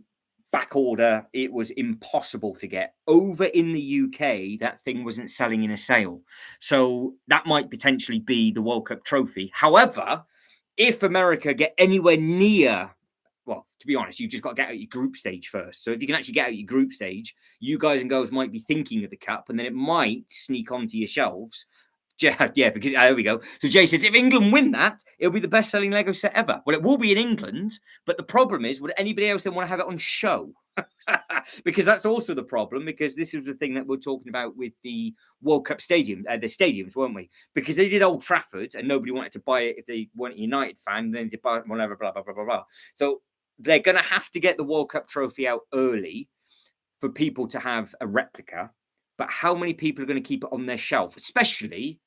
back order. It was impossible to get. Over in the UK, that thing wasn't selling in a sale. So that might potentially be the World Cup trophy. However, if America get anywhere near, well, to be honest, you've just got to get out your group stage first. So if you can actually get out your group stage, you guys and girls might be thinking of the cup, and then it might sneak onto your shelves. Yeah, because there we go. So Jay says, if England win that, it'll be the best-selling Lego set ever. Well, it will be in England, but the problem is, would anybody else then want to have it on show? Because that's also the problem, because this is the thing that we're talking about with the World Cup stadium, the stadiums, weren't we? Because they did Old Trafford and nobody wanted to buy it if they weren't a United fan, then they buy it, whatever, blah, blah, blah, blah, blah. So they're going to have to get the World Cup trophy out early for people to have a replica. But how many people are going to keep it on their shelf, especially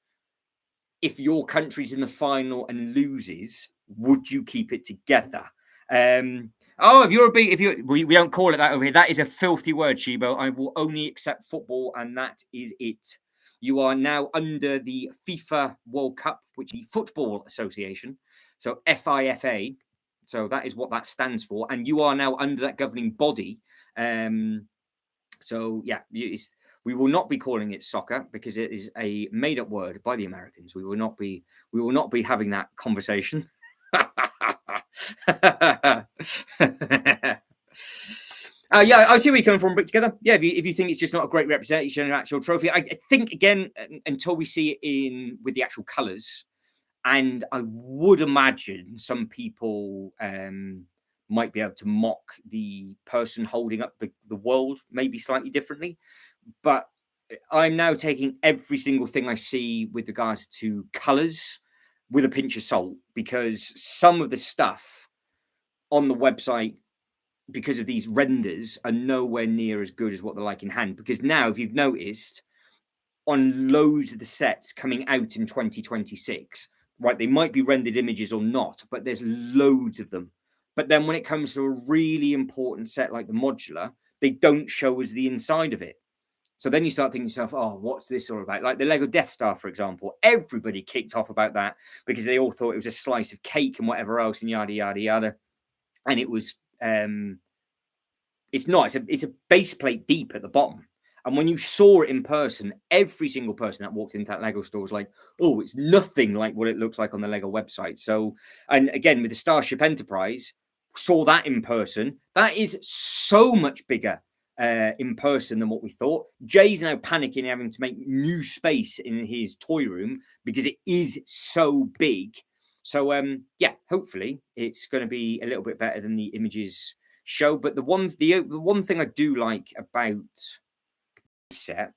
if your country's in the final and loses? Would you keep it together? We don't call it that over here. That is a filthy word, Shibo. I will only accept football, and that is it. You are now under the FIFA World Cup, which is the Football Association, so FIFA. So that is what that stands for, and you are now under that governing body. So yeah, we will not be calling it soccer because it is a made-up word by the Americans. We will not be having that conversation. Yeah, I see where you're coming from, Brick Together. Yeah, if you think it's just not a great representation of an actual trophy, I think again until we see it with the actual colours, and I would imagine some people might be able to mock the person holding up the world maybe slightly differently. But I'm now taking every single thing I see with regards to colours with a pinch of salt, because some of the stuff on the website, because of these renders, are nowhere near as good as what they're like in hand. Because now, if you've noticed, on loads of the sets coming out in 2026, right, they might be rendered images or not, but there's loads of them. But then when it comes to a really important set like the modular, they don't show us the inside of it. So then you start thinking to yourself, oh, what's this all about? Like the Lego Death Star, for example. Everybody kicked off about that because they all thought it was a slice of cake and whatever else and yada, yada, yada. And it was, it's not. It's a base plate deep at the bottom. And when you saw it in person, every single person that walked into that Lego store was like, oh, it's nothing like what it looks like on the Lego website. So, and again, with the Starship Enterprise, saw that in person. That is so much bigger in person than what we thought. Jay's now panicking, having to make new space in his toy room because it is so big. So yeah, hopefully it's going to be a little bit better than the images show. But the one thing I do like about this set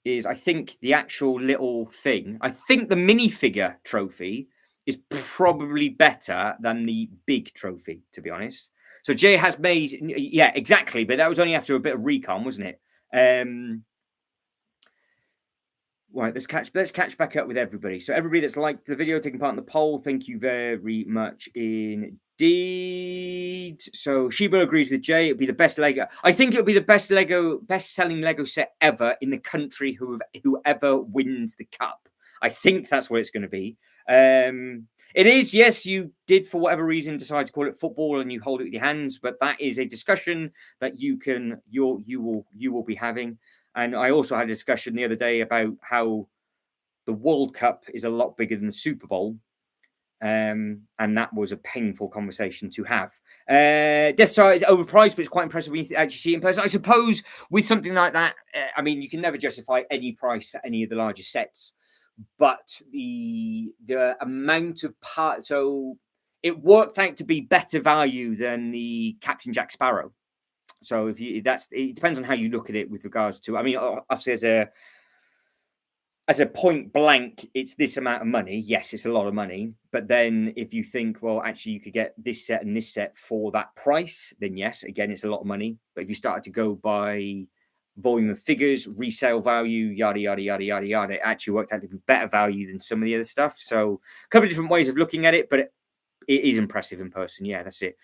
is, I think the actual little thing, I think the minifigure trophy is probably better than the big trophy, to be honest. So Jay has made, yeah, exactly, but that was only after a bit of recon, wasn't it? Right, let's catch back up with everybody. So everybody that's liked the video, taking part in the poll, thank you very much indeed. So Shiba agrees with Jay. It'd be the best Lego. I think it'll be the best-selling Lego set ever in the country. Whoever wins the cup. I think that's what it's going to be. It is, yes. You did for whatever reason decide to call it football, and you hold it with your hands. But that is a discussion that you will be having. And I also had a discussion the other day about how the World Cup is a lot bigger than the Super Bowl. And that was a painful conversation to have. Death Star is overpriced, but it's quite impressive when you actually see it in person. I suppose with something like that, I mean, you can never justify any price for any of the larger sets. But the amount of parts, so it worked out to be better value than the Captain Jack Sparrow. So it depends on how you look at it with regards to. I mean, obviously as a point blank, it's this amount of money. Yes, it's a lot of money. But then if you think, well, actually, you could get this set and this set for that price, then yes, again, it's a lot of money. But if you started to go by volume of figures, resale value, yada yada yada yada yada, it actually worked out to be better value than some of the other stuff. So a couple of different ways of looking at it, but it is impressive in person. Yeah, that's it.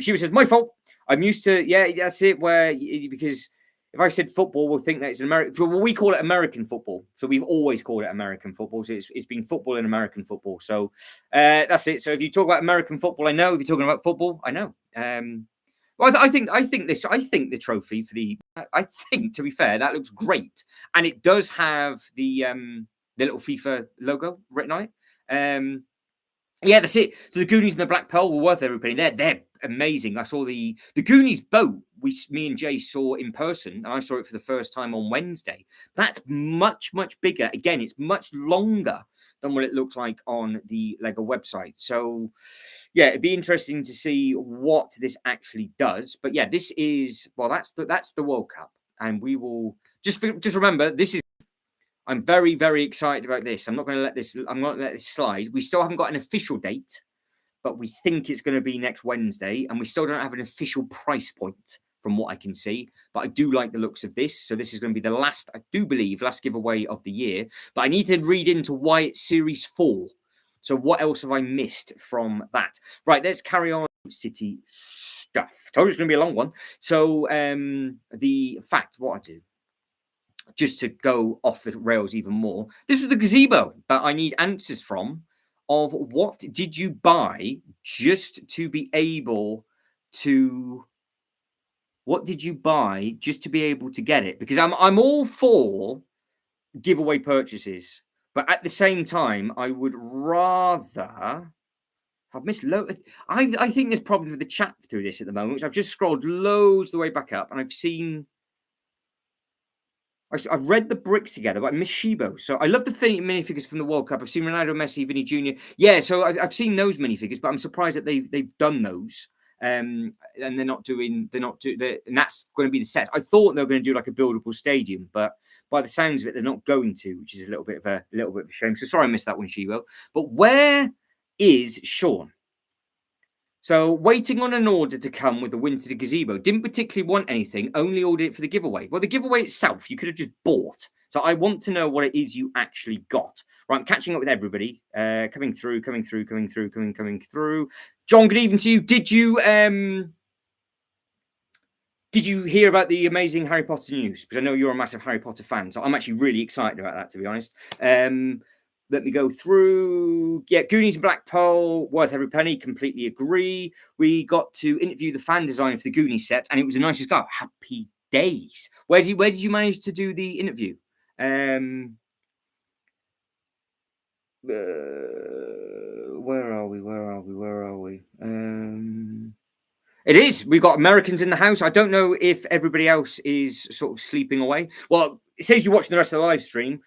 She says, my fault. I'm used to, yeah, that's it. Because if I said football, we'll think that it's an American. Well, we call it American football. So we've always called it American football. So it's been football and American football. So that's it. So if you talk about American football, I know. If you're talking about football, I know. Well, I think the trophy for I think, to be fair, that looks great. And it does have the little FIFA logo written on it. Yeah, that's it. So the Goonies and the Black Pearl were worth every penny. They're amazing. I saw the Goonies boat. Me and Jay saw in person, and I saw it for the first time on Wednesday. That's much bigger. Again, it's much longer than what it looks like on the Lego website. So, yeah, it'd be interesting to see what this actually does. But yeah, this is that's the World Cup, and we will just remember this is. I'm very, very excited about this. I'm not going to let this slide. We still haven't got an official date, but we think it's going to be next Wednesday, and we still don't have an official price point from what I can see. But I do like the looks of this. So this is going to be the last, I do believe, last giveaway of the year. But I need to read into why it's Series 4. So what else have I missed from that? Right, let's carry on. City stuff. Told you it's going to be a long one. So the fact, what I do, just to go off the rails even more, this was the gazebo that I need answers from of what did you buy just to be able to get it? Because I'm all for giveaway purchases, but at the same time, I would rather. I've missed loads. I think there's problems with the chat through this at the moment. I've just scrolled loads the way back up, and I've seen. I've read the bricks together, but I miss Shibo. So I love the minifigures from the World Cup. I've seen Ronaldo, Messi, Vinny Jr. Yeah, so I've seen those minifigures, but I'm surprised that they've done those. And and that's going to be the sets. I thought they were going to do like a buildable stadium, but by the sounds of it, they're not going to, which is a little bit of a shame. So sorry I missed that one, Shibo. But where is Sean? So waiting on an order to come with the win to the gazebo. Didn't particularly want anything, only ordered it for the giveaway. Well, the giveaway itself, you could have just bought. So I want to know what it is you actually got. Right, I'm catching up with everybody. Coming through. John, good evening to you. Did you hear about the amazing Harry Potter news? Because I know you're a massive Harry Potter fan. So I'm actually really excited about that, to be honest. Let me go through. Yeah, Goonies and Black Pearl, worth every penny. Completely agree. We got to interview the fan designer for the Goonies set, and it was a nice guy. Happy days. Where did you manage to do the interview? Where are we? It is. We've got Americans in the house. I don't know if everybody else is sort of sleeping away. Well, it says you're watching the rest of the live stream.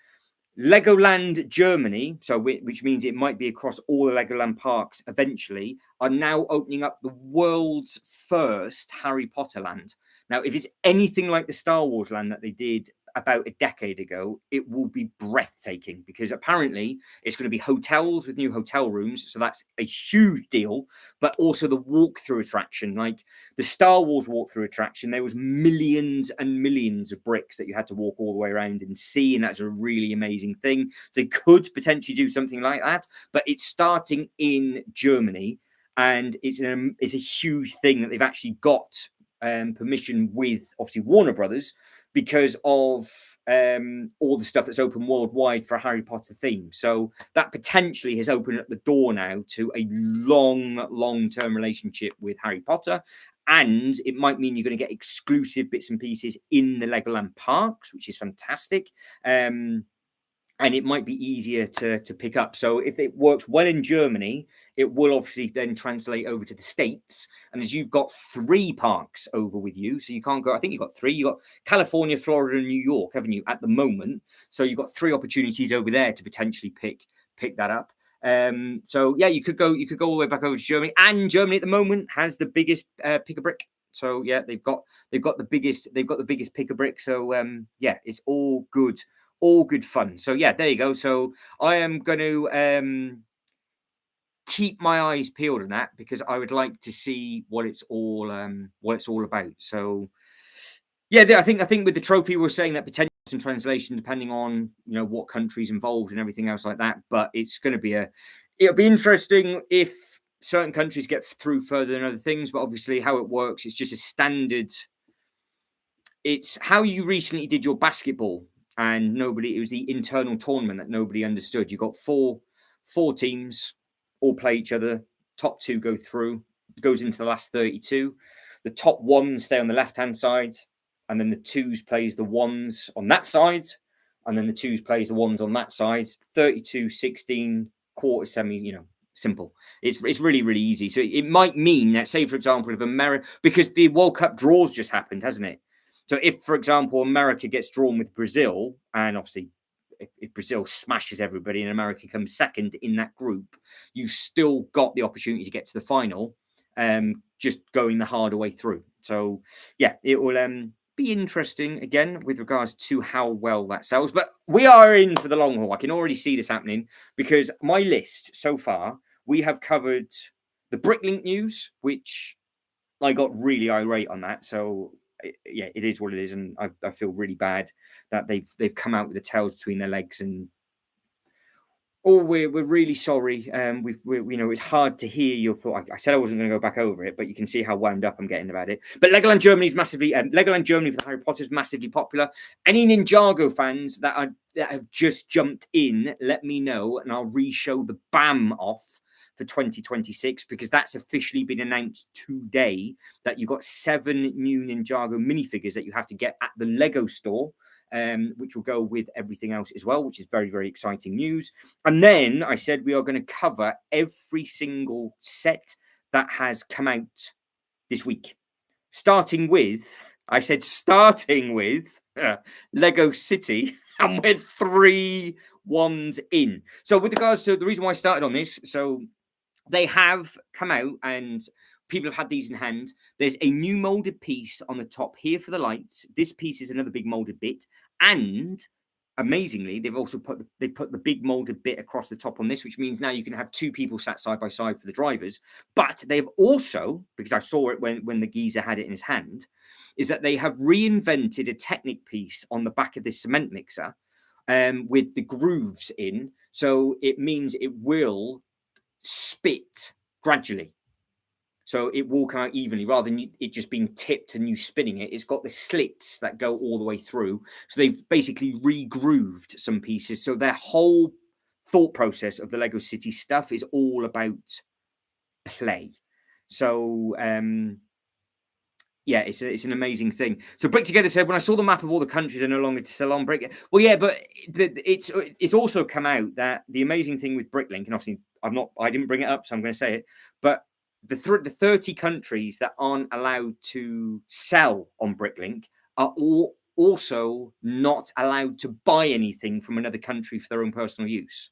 Legoland Germany, so which means it might be across all the Legoland parks eventually, are now opening up the world's first Harry Potter land. Now, if it's anything like the Star Wars land that they did about a decade ago, it will be breathtaking because apparently it's going to be hotels with new hotel rooms. So that's a huge deal. But also the walkthrough attraction, like the Star Wars walkthrough attraction, there was millions and millions of bricks that you had to walk all the way around and see. And that's a really amazing thing. So they could potentially do something like that, but it's starting in Germany. And it's a huge thing that they've actually got permission with obviously Warner Brothers because of all the stuff that's open worldwide for a Harry Potter theme. So that potentially has opened up the door now to a long-term relationship with Harry Potter. And it might mean you're going to get exclusive bits and pieces in the Legoland parks, which is fantastic. And it might be easier to pick up. So if it works well in Germany, it will obviously then translate over to the States. And as you've got 3 parks over with you, so you can't go, I think you've got 3. You've got California, Florida, and New York, haven't you, at the moment? So you've got 3 opportunities over there to potentially pick that up. So yeah, you could go all the way back over to Germany. And Germany at the moment has the biggest pick-a-brick. So yeah, they've got the biggest pick-a-brick. So yeah, it's all good fun. So yeah, there you go. So I am going to keep my eyes peeled on that because I would like to see what it's all about. So yeah, I think with the trophy we're saying that potential in translation depending on what country's involved and everything else like that. But it's going to be it'll be interesting if certain countries get through further than other things. But obviously, how it works, it's just a standard. It's how you recently did your basketball. And it was the internal tournament that nobody understood. You got four teams, all play each other. Top 2 go through, goes into the last 32. The top 1 stay on the left-hand side, and then the 2s plays the 1s on that side, and then the 2s plays the 1s on that side. 32, 16, quarter, semi, simple. It's really, really easy. So it might mean that, say, for example, if America, because the World Cup draws just happened, hasn't it? So if, for example, America gets drawn with Brazil, and obviously if Brazil smashes everybody and America comes second in that group, you've still got the opportunity to get to the final, just going the harder way through. So yeah, it will be interesting again with regards to how well that sells. But we are in for the long haul. I can already see this happening because my list so far, we have covered the Bricklink news, which I got really irate on that. So yeah, it is what it is, and I feel really bad that they've come out with the tails between their legs. And we're really sorry. It's hard to hear your thought. I said I wasn't going to go back over it, but you can see how wound up I'm getting about it. But Legoland Germany is Legoland Germany for the Harry Potter is massively popular. Any Ninjago fans that have just jumped in, let me know, and I'll re-show the BAM off for 2026 because that's officially been announced today that you've got 7 new Ninjago minifigures that you have to get at the Lego store, which will go with everything else as well, which is very, very exciting news. And then I said we are going to cover every single set that has come out this week, starting with Lego City, and we're 3 ones in. So with regards to the reason why I started on this, so they have come out and people have had these in hand. There's a new molded piece on the top here for the lights. This piece is another big molded bit. And amazingly, they've also put the big molded bit across the top on this, which means now you can have 2 people sat side by side for the drivers. But they've also, because I saw it when the geezer had it in his hand, is that they have reinvented a Technic piece on the back of this cement mixer with the grooves in. So it means it will spit gradually. So it will come out evenly rather than it just being tipped and you spinning it. It's got the slits that go all the way through. So they've basically re-grooved some pieces. So their whole thought process of the Lego City stuff is all about play. So yeah, it's an amazing thing. So Brick Together said, when I saw the map of all the countries are no longer to sell on Brick. Well, yeah, but it's also come out that the amazing thing with Bricklink, and obviously I didn't bring it up, so I'm going to say it, but the 30 countries that aren't allowed to sell on Bricklink are all also not allowed to buy anything from another country for their own personal use.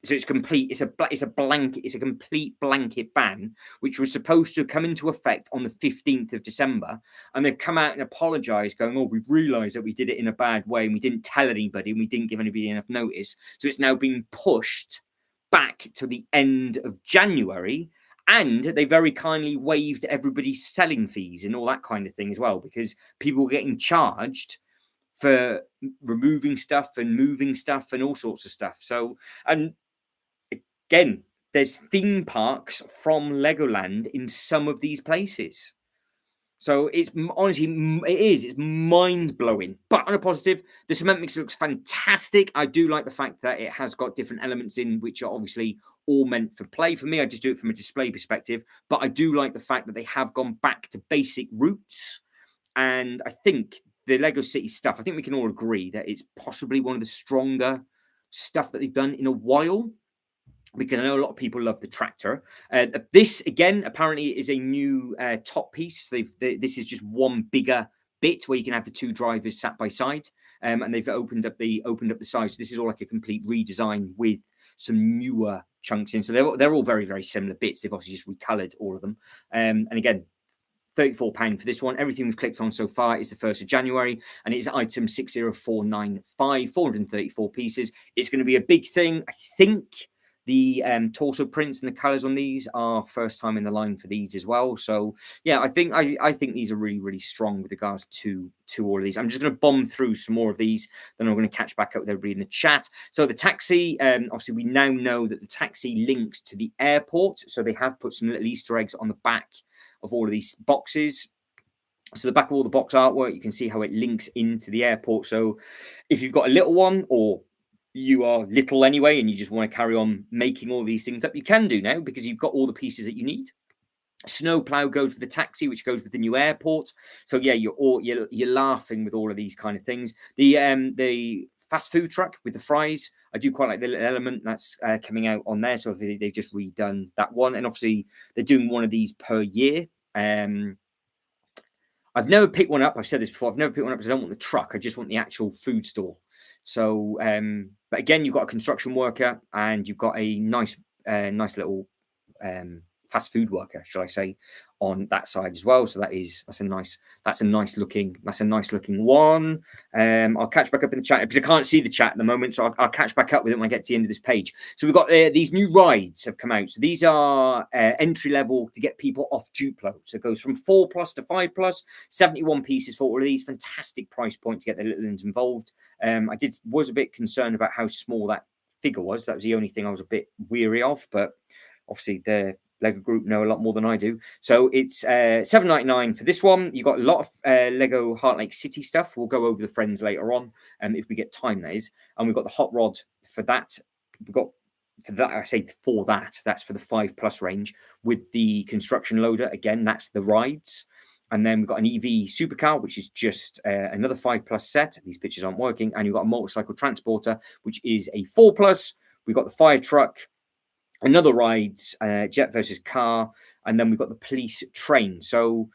So it's complete. It's a blanket. It's a complete blanket ban, which was supposed to come into effect on the 15th of December. And they've come out and apologised, going, "Oh, we've realised that we did it in a bad way, and we didn't tell anybody, and we didn't give anybody enough notice. So it's now been pushed back to the end of January." And they very kindly waived everybody's selling fees and all that kind of thing as well, because people were getting charged for removing stuff and moving stuff and all sorts of stuff. So, and again, there's theme parks from Legoland in some of these places. So it's honestly, it's mind blowing. But on a positive, the cement mix looks fantastic. I do like the fact that it has got different elements in, which are obviously all meant for play. For me, I just do it from a display perspective. But I do like the fact that they have gone back to basic roots. And I think the Lego City stuff, I think we can all agree that it's possibly one of the stronger stuff that they've done in a while, because I know a lot of people love the tractor. This, again, apparently is a new top piece. This is just one bigger bit where you can have the two drivers sat by side, and they've opened up the size. So this is all like a complete redesign with some newer chunks in. So they're all very, very similar bits. They've obviously just recolored all of them. And again, £34 for this one. Everything we've clicked on so far is the 1st of January, and it's item 60495, 434 pieces. It's going to be a big thing. I think the torso prints and the colors on these are first time in the line for these as well. So yeah, I think these are really, really strong with regards to all of these. I'm just going to bomb through some more of these, then I'm going to catch back up with everybody in the chat. So the taxi, obviously we now know that the taxi links to the airport. So they have put some little Easter eggs on the back of all of these boxes. So the back of all the box artwork, you can see how it links into the airport. So if you've got a little one, or you are little anyway and you just want to carry on making all these things up, you can do now, because you've got all the pieces that you need. Snowplow goes with the taxi, which goes with the new airport. So yeah, you're laughing with all of these kind of things. The fast food truck with the fries, I do quite like the little element that's coming out on there. So they've just redone that one, and obviously they're doing one of these per year. I've never picked one up. I've said this before. I've never picked one up because I don't want the truck. I just want the actual food stall. So, but again, you've got a construction worker and you've got a nice little fast food worker, shall I say, on that side as well. So that's a nice looking one. I'll catch back up in the chat because I can't see the chat at the moment, so I'll catch back up with it when I get to the end of this page. So we've got these new rides have come out. So these are entry level to get people off Duplo. So it goes from 4+ to 5+, 71 pieces for all of these. Fantastic price point to get the little ones involved. I was a bit concerned about how small that figure was. That was the only thing I was a bit weary of, but obviously the Lego Group know a lot more than I do. So it's $7.99 for this one. You've got a lot of Lego Heart Lake City stuff. We'll go over the friends later on, if we get time, that is. And we've got the hot rod for that. We've got for that, I say for that, that's for the 5+ range with the construction loader. Again, that's the rides. And then we've got an EV supercar, which is just another 5+ set. These pictures aren't working. And you've got a motorcycle transporter, which is a 4+. We've got the fire truck, another rides, jet versus car, and then we've got the police train. So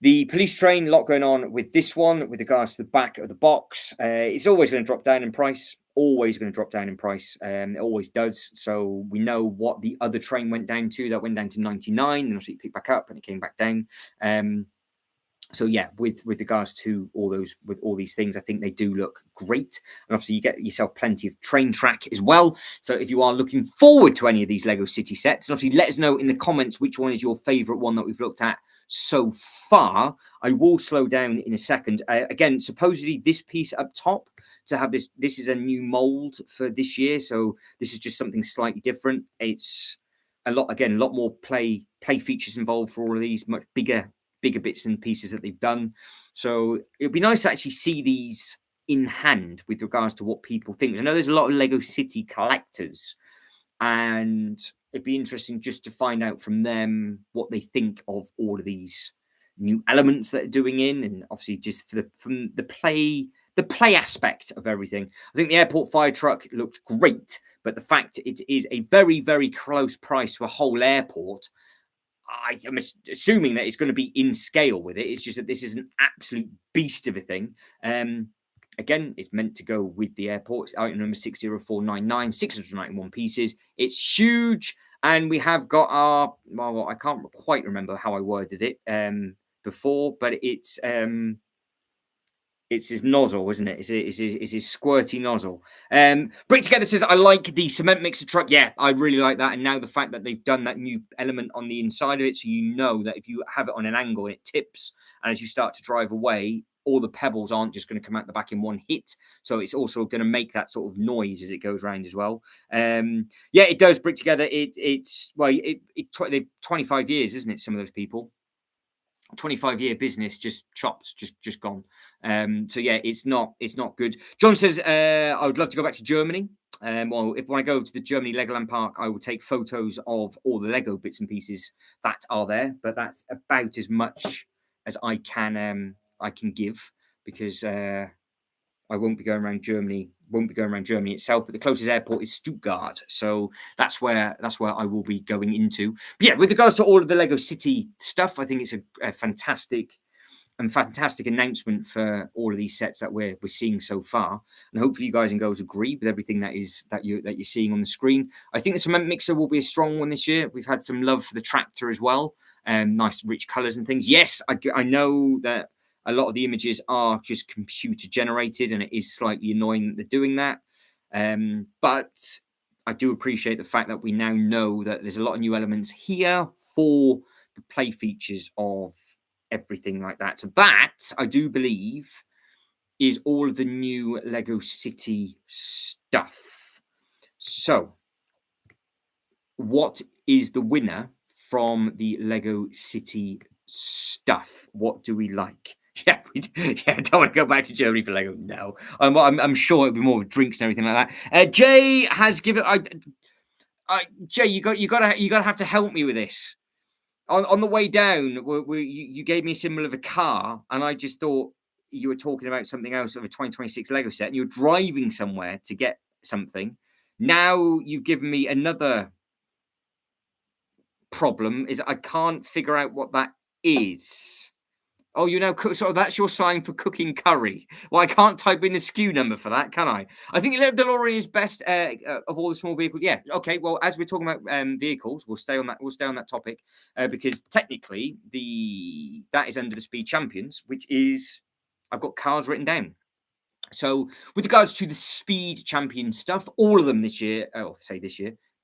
the police train, a lot going on with this one with regards to the back of the box. It's always going to drop down in price. Always going to drop down in price. It always does. So we know what the other train went down to. That went down to 99, and obviously it picked back up and it came back down. So yeah, with regards to all these things, I think they do look great. And obviously you get yourself plenty of train track as well. So if you are looking forward to any of these Lego City sets, and obviously let us know in the comments which one is your favorite one that we've looked at so far. I will slow down in a second. Again, supposedly this piece up top to have this is a new mold for this year. So this is just something slightly different. It's a lot more play features involved for all of these, much bigger bits and pieces that they've done. So it'd be nice to actually see these in hand with regards to what people think. I know there's a lot of Lego City collectors, and it'd be interesting just to find out from them what they think of all of these new elements that are doing in, and obviously just from the play aspect of everything. I think the airport fire truck looked great, but the fact it is a very, very close price for a whole airport, I'm assuming that it's going to be in scale with it. It's just that this is an absolute beast of a thing. Again, it's meant to go with the airport. It's item number 60499, 691 pieces. It's huge. And we have got our, well, I can't quite remember how I worded it before, but it's his nozzle, isn't it? It's his squirty nozzle. Brick Together says, I like the cement mixer truck. Yeah, I really like that. And now the fact that they've done that new element on the inside of it, so you know that if you have it on an angle, it tips. And as you start to drive away, all the pebbles aren't just going to come out the back in one hit. So it's also going to make that sort of noise as it goes around as well. Yeah, it does. Brick Together. It's 25 years, isn't it? Some of those people. 25-year business just chopped, just gone. So yeah, it's not good. John says, I would love to go back to Germany. Well, when I go to the Germany Legoland Park, I will take photos of all the Lego bits and pieces that are there. But that's about as much as I can give, because I won't be going around Germany. Won't be going around Germany itself, but the closest airport is Stuttgart, so that's where I will be going into. But yeah, with regards to all of the Lego City stuff, I think it's a fantastic announcement for all of these sets that we're seeing so far, and hopefully you guys and girls agree with everything that you're seeing on the screen. I think the cement mixer will be a strong one this year. We've had some love for the tractor as well, nice rich colours and things. Yes, I know that a lot of the images are just computer generated, and it is slightly annoying that they're doing that. But I do appreciate the fact that we now know that there's a lot of new elements here for the play features of everything like that. So that, I do believe, is all of the new Lego City stuff. So what is the winner from the Lego City stuff? What do we like? Yeah, I don't want to go back to Germany for Lego. No, I'm sure it'll be more drinks and everything like that. Jay has given. Jay, you gotta have to help me with this. On the way down, you gave me a symbol of a car, and I just thought you were talking about something else of a 2026 Lego set, and you're driving somewhere to get something. Now you've given me another problem. Is I can't figure out what that is. Oh, you know, so that's your sign for cooking curry. Well, I can't type in the SKU number for that, can I? I think the DeLorean is best of all the small vehicles. Yeah, okay. Well, as we're talking about vehicles, we'll stay on that. We'll stay on that topic because technically that is under the Speed Champions, which is I've got cars written down. So, with regards to the Speed Champion stuff, all of them this year,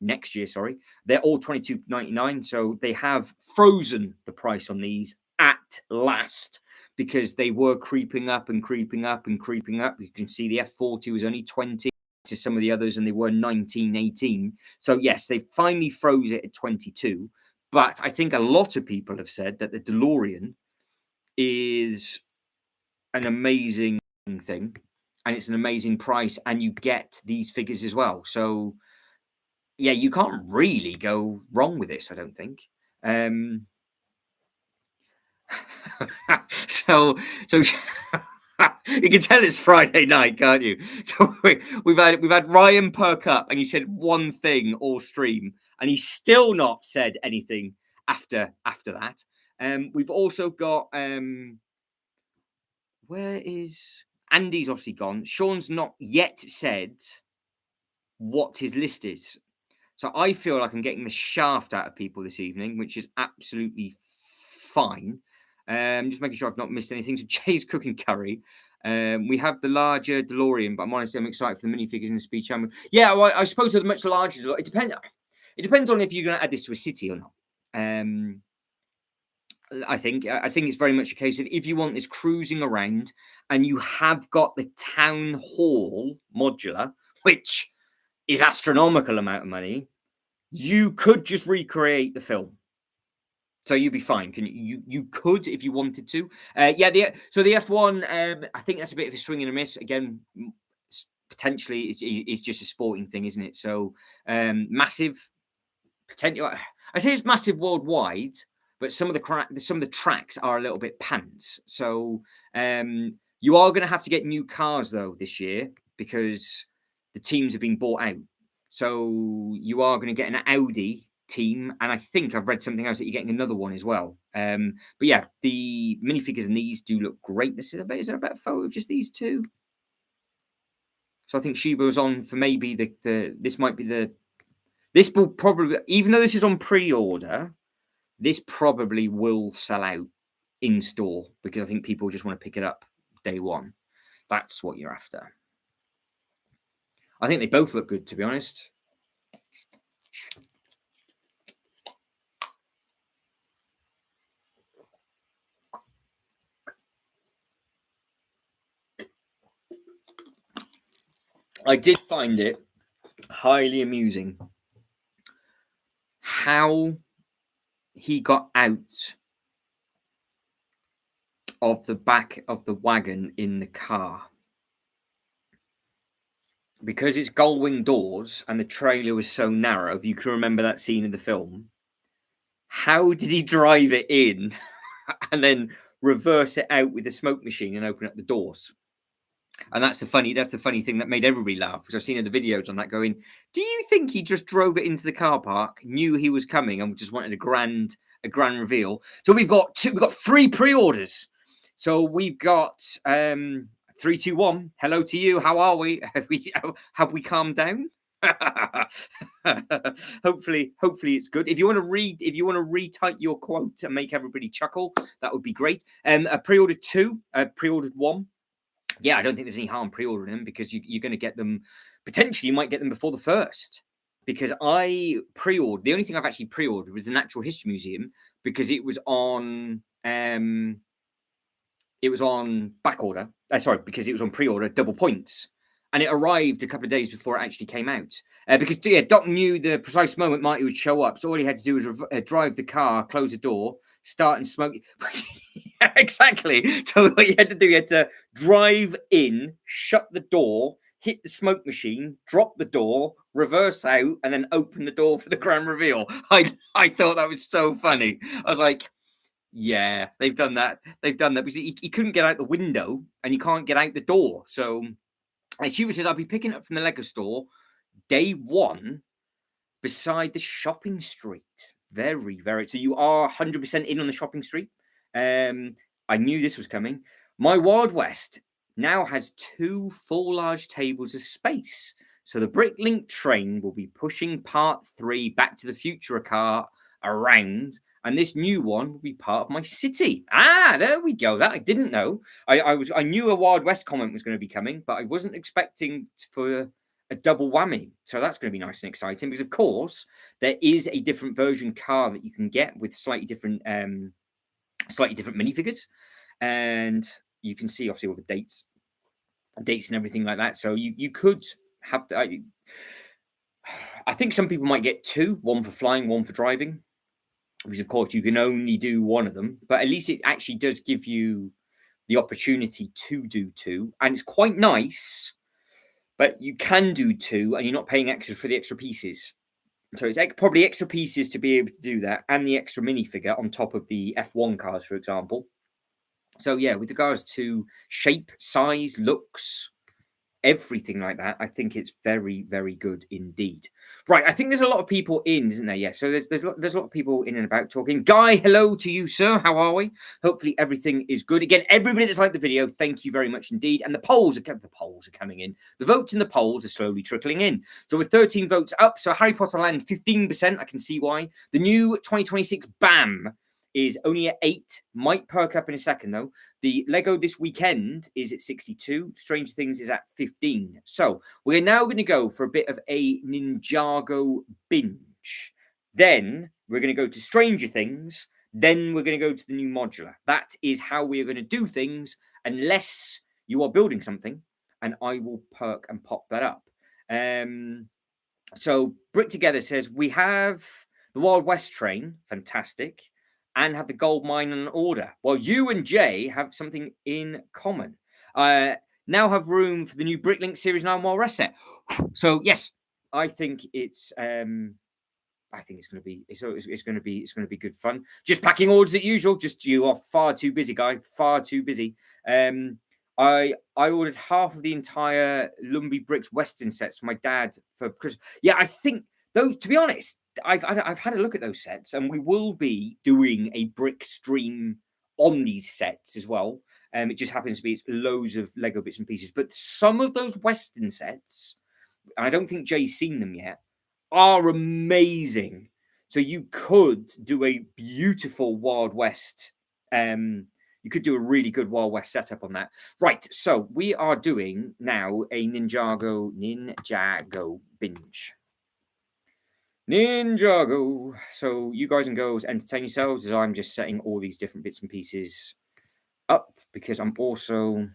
next year, sorry, they're all $22.99. So they have frozen the price on these at last, because they were creeping up and creeping up and creeping up. You can see the F40 was only 20 to some of the others, and they were 19, 18. So yes, they finally froze it at 22. But I think a lot of people have said that the DeLorean is an amazing thing, and it's an amazing price, and you get these figures as well. So yeah, you can't really go wrong with this, I don't think. So you can tell it's Friday night, can't you? So we've had Ryan perk up, and he said one thing all stream, and he's still not said anything after that. We've also got where is Andy's obviously gone. Sean's not yet said what his list is. So I feel like I'm getting the shaft out of people this evening, which is absolutely fine. Just making sure I've not missed anything. So Jay's cooking curry. We have the larger DeLorean, but I'm honestly, I'm excited for the minifigures in the Speed Champion. Yeah, well, I suppose they're much larger. It depends. It depends on if you're going to add this to a city or not. I think it's very much a case of if you want this cruising around and you have got the town hall modular, which is astronomical amount of money, you could just recreate the film. So you'd be fine. You could if you wanted to. So the F1, I think that's a bit of a swing and a miss. Again, potentially it's just a sporting thing, isn't it? So massive potential. I say it's massive worldwide, but some of the tracks are a little bit pants. So you are going to have to get new cars though this year, because the teams have been bought out. So you are going to get an Audi team, and I think I've read something else that you're getting another one as well. But yeah, the minifigures in these do look great. Is there a better photo of just these two? So I think Shiba was on for maybe this might be this will probably, even though this is on pre-order, this probably will sell out in store because I think people just want to pick it up day one. That's what you're after. I think they both look good, to be honest. I did find it highly amusing how he got out of the back of the wagon in the car. Because it's gull-wing doors and the trailer was so narrow, if you can remember that scene in the film, how did he drive it in and then reverse it out with the smoke machine and open up the doors? And that's the funny thing that made everybody laugh, because I've seen the videos on that going, do you think he just drove it into the car park, knew he was coming, and just wanted a grand reveal? So we've got 3 pre-orders. So we've got 3, 2, 1. Hello to you. How are we? Have we calmed down? hopefully it's good. If you want to retype your quote and make everybody chuckle, that would be great. Pre-ordered 2, pre-ordered 1. Yeah, I don't think there's any harm pre-ordering them, because you're going to get them. Potentially, you might get them before the 1st. Because I pre-ordered, the only thing I've actually pre-ordered was the Natural History Museum, because it was on back order. Because it was on pre-order, double points, and it arrived a couple of days before it actually came out. Because Doc knew the precise moment Marty would show up, so all he had to do was drive the car, close the door, start and smoke. Exactly. So what you had to do, you had to drive in, shut the door, hit the smoke machine, drop the door, reverse out, and then open the door for the grand reveal. I thought that was so funny. I was like, yeah, they've done that. Because he couldn't get out the window and you can't get out the door. So, and she says, I'll be picking up from the Lego store day 1 beside the shopping street. Very, very. So you are 100% in on the shopping street. I knew this was coming. My Wild West now has 2 full large tables of space. So the Bricklink train will be pushing part 3 Back to the Future car around, and this new one will be part of my city. There we go. That I didn't know. I knew a Wild West comment was going to be coming, but I wasn't expecting for a double whammy. So that's going to be nice and exciting, because of course there is a different version car that you can get with slightly different minifigures, and you can see obviously all the dates and everything like that. So you could have I think some people might get 2, one for flying, one for driving, because of course you can only do one of them, but at least it actually does give you the opportunity to do 2, and it's quite nice. But you can do 2 and you're not paying extra for the extra pieces. So it's probably extra pieces to be able to do that, and the extra minifigure on top of the F1 cars, for example. So yeah, with regards to shape, size, looks, everything like that, I think it's very, very good indeed. Right, I think there's a lot of people in, isn't there? Yeah, so there's a lot of people in and about talking. Guy, hello to you, sir. How are we? Hopefully everything is good. Again, everybody that's liked the video, thank you very much indeed. And the polls are coming in. The votes in the polls are slowly trickling in. So with 13 votes up, so Harry Potter Land 15%. I can see why. The new 2026 BAM is only at 8. Might perk up in a second though. The Lego this weekend is at 62. Stranger Things is at 15. So we're now going to go for a bit of a Ninjago binge. Then we're going to go to Stranger Things. Then we're going to go to the new modular. That is how we are going to do things, unless you are building something, and I will perk and pop that up. So Brick Together says we have the Wild West train, fantastic, and have the gold mine on order. Well, you and Jay have something in common. Now have room for the new Bricklink Series 9 Wild West set. So yes, I think it's going to be good fun. Just packing orders as usual. Just you are far too busy, guy. Far too busy. I ordered half of the entire Lumbee Bricks Western sets for my dad because I think those, to be honest, I've had a look at those sets, and we will be doing a brick stream on these sets as well. It just happens to be it's loads of Lego bits and pieces. But some of those Western sets, and I don't think Jay's seen them yet, are amazing. So you could do a beautiful Wild West. You could do a really good Wild West setup on that. Right. So we are doing now a Ninjago binge. Ninjago. So you guys and girls entertain yourselves as I'm just setting all these different bits and pieces up, because I'm also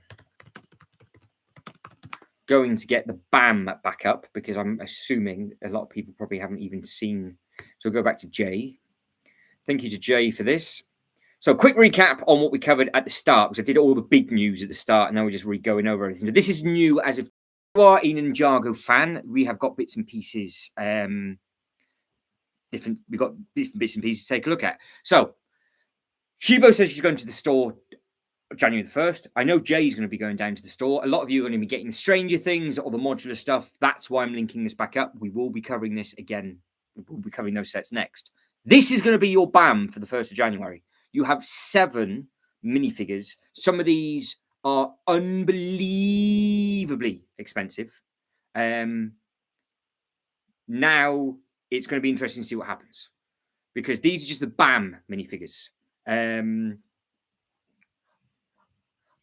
going to get the BAM back up, because I'm assuming a lot of people probably haven't even seen. So we'll go back to Jay. Thank you to Jay for this. So quick recap on what we covered at the start, because I did all the big news at the start, and now we're just going over everything. So this is new. As if you are a Ninjago fan, we have got bits and pieces. We've got different bits and pieces to take a look at. So Shibo says she's going to the store January the 1st. I know Jay's going to be going down to the store. A lot of you are going to be getting the Stranger Things or the modular stuff. That's why I'm linking this back up. We will be covering this again. We'll be covering those sets next. This is going to be your BAM for the 1st of January. You have 7 minifigures. Some of these are unbelievably expensive. Now it's going to be interesting to see what happens, because these are just the BAM minifigures.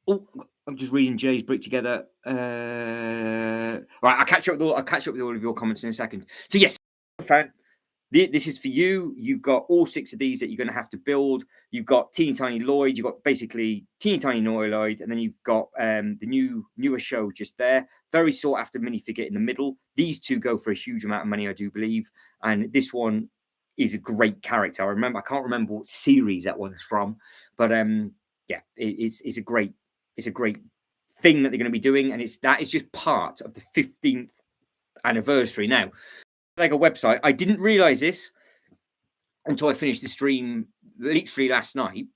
Oh, I'm just reading Jay's brick together. Right, I'll catch up with all of your comments in a second. So yes, fan. This is for you. You've got all 6 of these that you're going to have to build. You've got Teeny Tiny Lloyd. You've got basically Teeny Tiny Lloyd, and then you've got the newer show just there. Very sought after minifigure in the middle. These 2 go for a huge amount of money, I do believe. And this one is a great character. I can't remember what series that one's from, but yeah, it's a great thing that they're going to be doing, and that is just part of the 15th anniversary now. Lego website. I didn't realize this until I finished the stream literally last night.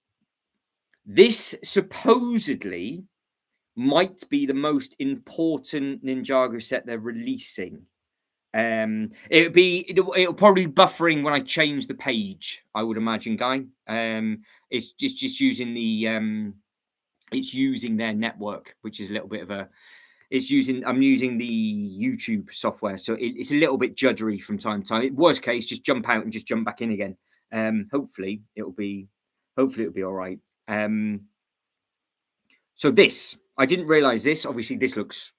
This supposedly might be the most important Ninjago set they're releasing. It'll probably be buffering when I change the page, I would imagine, Guy. It's just using the it's using their network, which is a little bit of a I'm using the YouTube software, so it's a little bit juddery from time to time. Worst case, just jump out and just jump back in again. Hopefully it'll be all right. So this, I didn't realize this. Obviously, this looks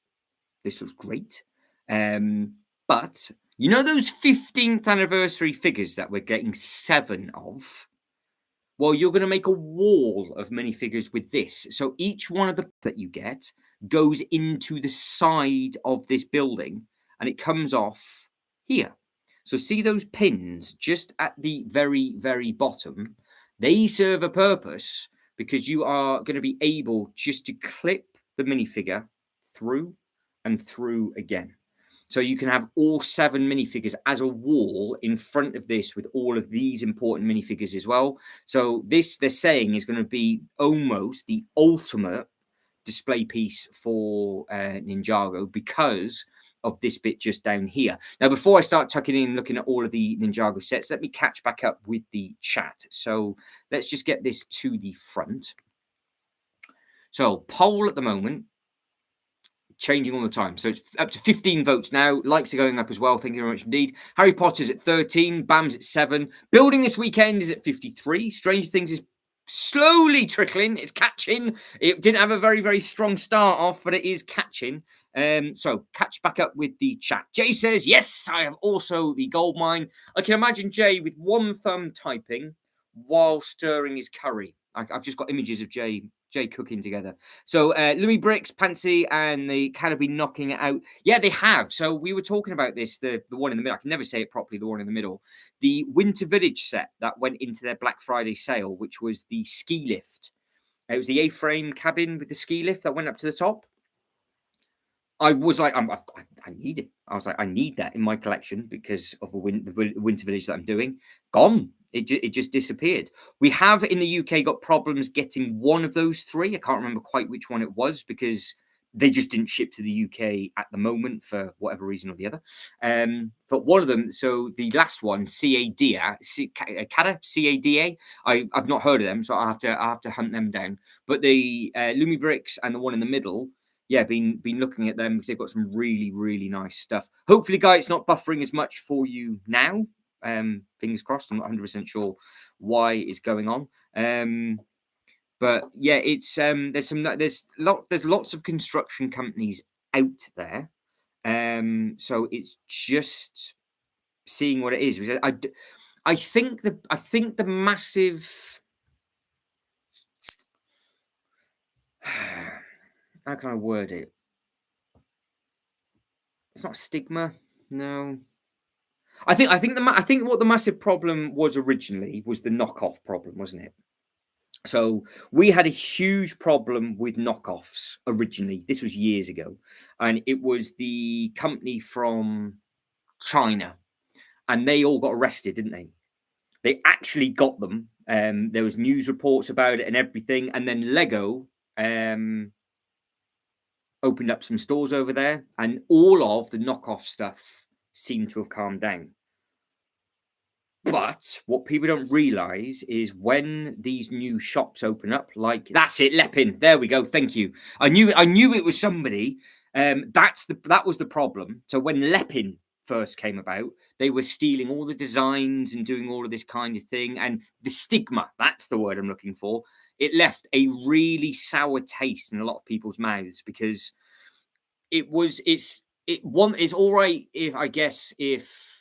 great. But you know those 15th anniversary figures that we're getting 7 of? Well, you're going to make a wall of minifigures with this. So each one of the that you get goes into the side of this building, and it comes off here. So see those pins just at the very, very bottom? They serve a purpose, because you are going to be able just to clip the minifigure through and through again. So you can have all 7 minifigures as a wall in front of this with all of these important minifigures as well. So this, they're saying, is going to be almost the ultimate display piece for Ninjago, because of this bit just down here. Now, before I start tucking in looking at all of the Ninjago sets, let me catch back up with the chat. So let's just get this to the front. So poll at the moment, changing all the time. So it's up to 15 votes now. Likes are going up as well. Thank you very much indeed. Harry Potter's at 13. BAM's at 7. Building this weekend is at 53. Stranger Things is slowly trickling. It's catching. It didn't have a very, very strong start off, but it is catching. So catch back up with the chat. Jay says, yes, I have also the gold mine. I can imagine Jay with one thumb typing while stirring his curry. I've just got images of Jay cooking together. So Louis Bricks, Pansy, and the Canopy knocking it out. Yeah, they have. So we were talking about this, the one in the middle. I can never say it properly, the one in the middle. The Winter Village set that went into their Black Friday sale, which was the ski lift. It was the A-frame cabin with the ski lift that went up to the top. I was like, I need it. I was like, I need that in my collection because of the Winter Village that I'm doing. Gone. It just disappeared. We have in the UK got problems getting one of those 3. I can't remember quite which one it was, because They just didn't ship to the UK at the moment for whatever reason or the other. But one of them, so the last one, CADA, I've not heard of them, so I have to hunt them down. But the Lumi Bricks and the one in the middle, yeah, been looking at them because they've got some really, really nice stuff. Hopefully, guys, it's not buffering as much for you now. Fingers crossed. I'm not 100% sure why it's going on. But yeah, it's there's lots of construction companies out there. So it's just seeing what it is. Because I think the massive how can I word it? It's not stigma. No. I think what the massive problem was originally was the knockoff problem, wasn't it? So we had a huge problem with knockoffs originally. This was years ago, and it was the company from China, and they all got arrested, didn't they? They actually got them. There was news reports about it and everything, and then Lego opened up some stores over there, and all of the knockoff stuff seemed to have calmed down. But what people don't realize is when these new shops open up, like that's it, Lepin. There we go. Thank you. I knew it was somebody. That was the problem. So when Lepin first came about, they were stealing all the designs and doing all of this kind of thing. And the stigma, that's the word I'm looking for. It left a really sour taste in a lot of people's mouths because it's all right if I guess if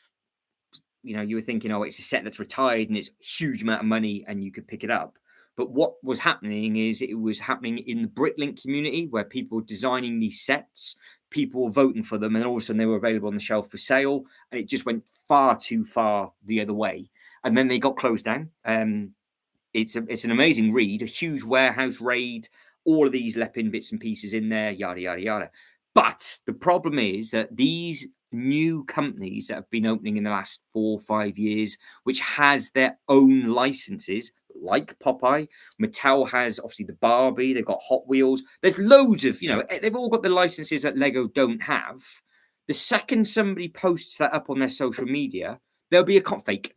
you were thinking, oh, it's a set that's retired and it's a huge amount of money and you could pick it up. But what was happening is it was happening in the Bricklink community where people were designing these sets, people were voting for them, and all of a sudden they were available on the shelf for sale. And it just went far too far the other way. And then they got closed down. It's an amazing read, a huge warehouse raid, all of these Lepin bits and pieces in there, yada, yada, yada. But the problem is that these new companies that have been opening in the last 4 or 5 years, which has their own licenses, like Popeye. Mattel has obviously the Barbie, they've got Hot Wheels. There's loads of, they've all got the licenses that Lego don't have. The second somebody posts that up on their social media, there'll be a fake.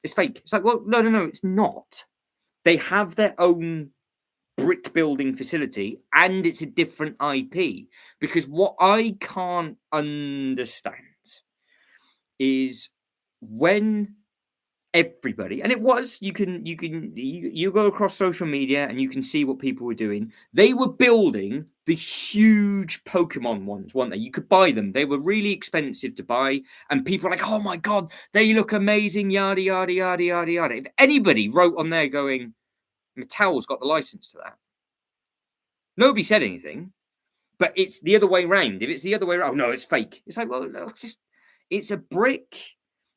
It's fake. It's like, well, no, it's not. They have their own brick building facility and it's a different IP, because what I can't understand is when everybody, and it was, you go across social media and you can see what people were doing. They were building the huge Pokemon ones, weren't they? You could buy them. They were really expensive to buy, and people were like, oh my god, they look amazing, yada yada yada yada yada. If anybody wrote on there going, Mattel's got the license to that, nobody said anything. But it's the other way around. If it's the other way around, no, it's fake. It's like, well, no, it's a brick.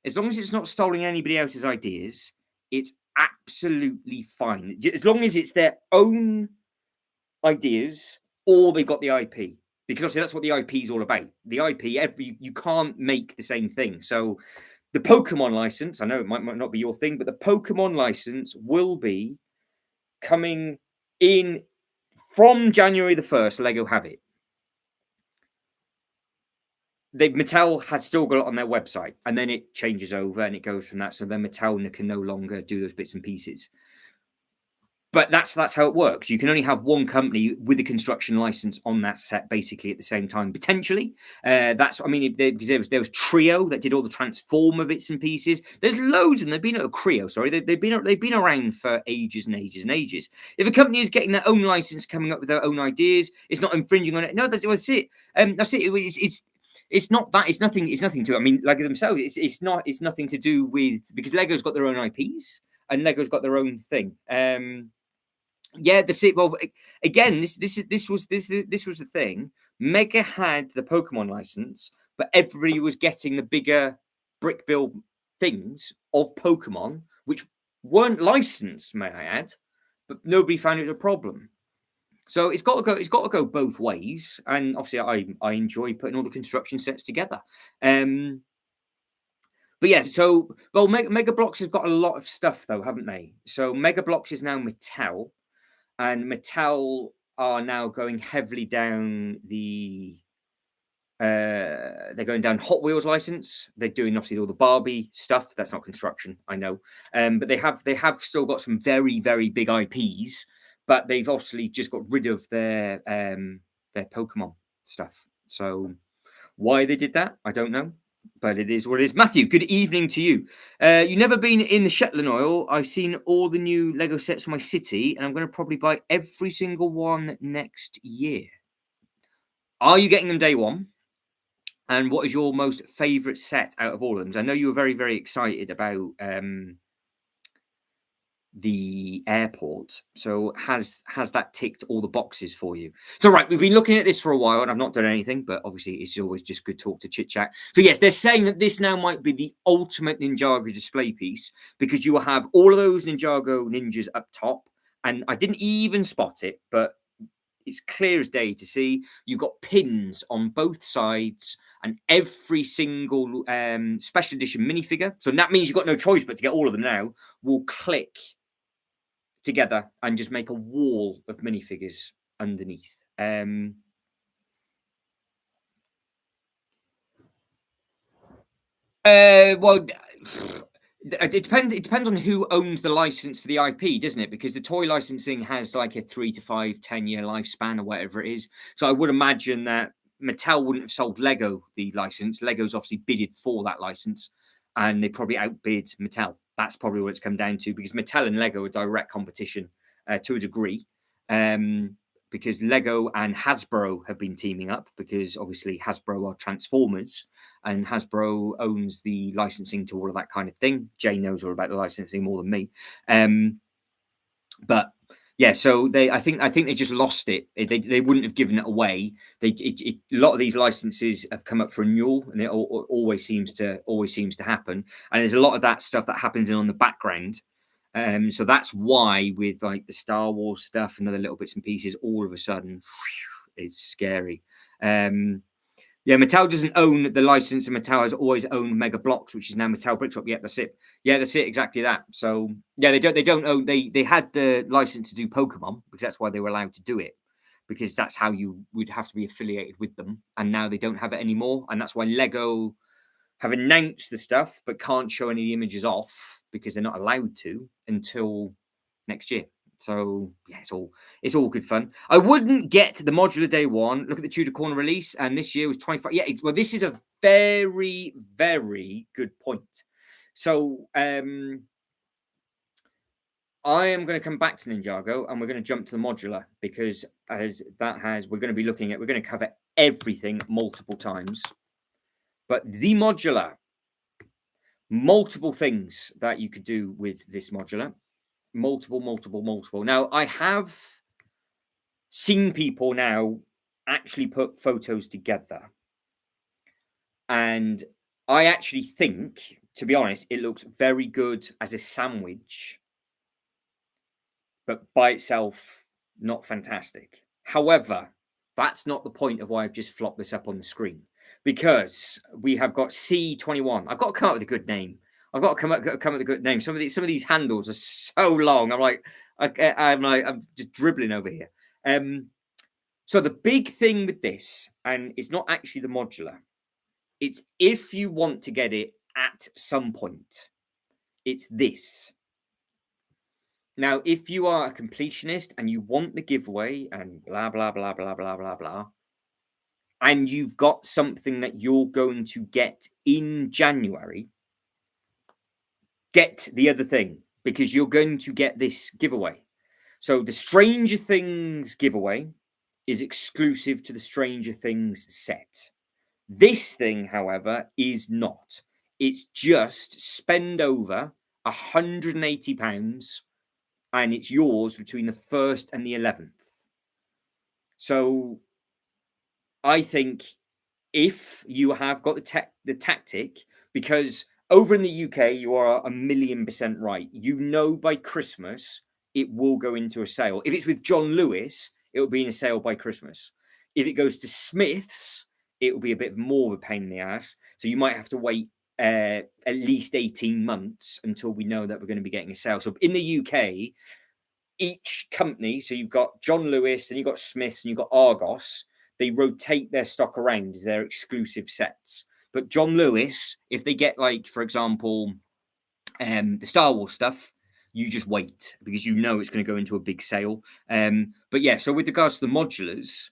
As long as it's not stealing anybody else's ideas, it's absolutely fine. As long as it's their own ideas or they've got the IP. Because obviously that's what the IP is all about. The IP, you can't make the same thing. So the Pokemon license, I know it might not be your thing, but the Pokemon license will be coming in from January the 1st. Lego have it. Mattel has still got it on their website, and then it changes over and it goes from that. So then Mattel can no longer do those bits and pieces. But that's how it works. You can only have one company with a construction license on that set, basically at the same time, potentially. Because there was Trio that did all the Transformer bits and pieces. There's loads, and they've been at Creo. Sorry, they've been around for ages and ages and ages. If a company is getting their own license, coming up with their own ideas, it's not infringing on it. No, that's it. That's it. It's not that. It's nothing. It's nothing to. I mean, Lego themselves. It's not. It's nothing to do with, because Lego's got their own IPs and Lego's got their own thing. Yeah, that's it. Well, again, this was the thing. Mega had the Pokemon license, but everybody was getting the bigger brick build things of Pokemon, which weren't licensed, may I add. But nobody found it a problem. So it's got to go both ways. And obviously, I enjoy putting all the construction sets together. But yeah, so Mega Bloks has got a lot of stuff though, haven't they? So Mega Bloks is now Mattel. And Mattel are now going heavily down the they're going down Hot Wheels license. They're doing obviously all the Barbie stuff. That's not construction, I know. But they have still got some very, very big IPs, but they've obviously just got rid of their Pokemon stuff. So why they did that, I don't know. But it is what it is. Matthew, good evening to you. You've never been in the Shetland Oil. I've seen all the new Lego sets for my city, and I'm going to probably buy every single one next year. Are you getting them day one? And what is your most favourite set out of all of them? I know you were very, very excited about the airport. So has that ticked all the boxes for you? So right, we've been looking at this for a while, and I've not done anything, but obviously it's always just good talk to chit chat. So yes, they're saying that this now might be the ultimate Ninjago display piece because you will have all of those Ninjago ninjas up top, and I didn't even spot it, but it's clear as day to see. You've got pins on both sides and every single special edition minifigure. So that means you've got no choice but to get all of them now. Will click together and just make a wall of minifigures underneath. Well, it depends. It depends on who owns the license for the IP, doesn't it? Because the toy licensing has like a 3 to 5, 10-year lifespan or whatever it is. So I would imagine that Mattel wouldn't have sold Lego the license. Lego's obviously bidded for that license, and they probably outbid Mattel. That's probably what it's come down to because Mattel and Lego are direct competition to a degree. Because Lego and Hasbro have been teaming up because obviously Hasbro are Transformers and Hasbro owns the licensing to all of that kind of thing. Jay knows all about the licensing more than me. But yeah, so I think they just lost it. They wouldn't have given it away. A lot of these licenses have come up for renewal, and it always seems to happen. And there's a lot of that stuff that happens in on the background. So that's why with like the Star Wars stuff and other little bits and pieces, all of a sudden, it's scary. Yeah, Mattel doesn't own the license, and Mattel has always owned Mega Bloks, which is now Mattel Brick Shop. Yeah, that's it. Yeah, that's it. Exactly that. So yeah, they don't own. They had the license to do Pokemon because that's why they were allowed to do it, because that's how you would have to be affiliated with them. And now they don't have it anymore, and that's why Lego have announced the stuff but can't show any of the images off because they're not allowed to until next year. So yeah, it's all good fun. I wouldn't get the modular day one. Look at the Tudor Corner release, and this year was 25. Yeah, well, this is a very, very good point. So I am going to come back to Ninjago, and we're going to jump to the modular because we're going to cover everything multiple times. But the modular, multiple things that you could do with this modular. Multiple. Now, I have seen people now actually put photos together. And I actually think, to be honest, it looks very good as a sandwich. But by itself, not fantastic. However, that's not the point of why I've just flopped this up on the screen. Because we have got C21. I've got to come up with a good name. I've got to come up with a good name. Some of these handles are so long. I'm just dribbling over here. So the big thing with this, and it's not actually the modular, it's if you want to get it at some point, it's this. Now, if you are a completionist and you want the giveaway and blah, blah, blah, blah, blah, blah, blah, and you've got something that you're going to get in January, get the other thing because you're going to get this giveaway. So the Stranger Things giveaway is exclusive to the Stranger Things set. This thing, however, is not. It's just spend over £180 and it's yours between the 1st and the 11th. So I think if you have got the tactic, because over in the UK, you are 1,000,000% right. You know by Christmas, it will go into a sale. If it's with John Lewis, it will be in a sale by Christmas. If it goes to Smith's, it will be a bit more of a pain in the ass. So you might have to wait at least 18 months until we know that we're going to be getting a sale. So in the UK, each company, so you've got John Lewis, and you've got Smiths, and you've got Argos, they rotate their stock around as their exclusive sets. But John Lewis, if they get, like, for example, the Star Wars stuff, you just wait because you know it's going to go into a big sale. But yeah, so with regards to the modulars,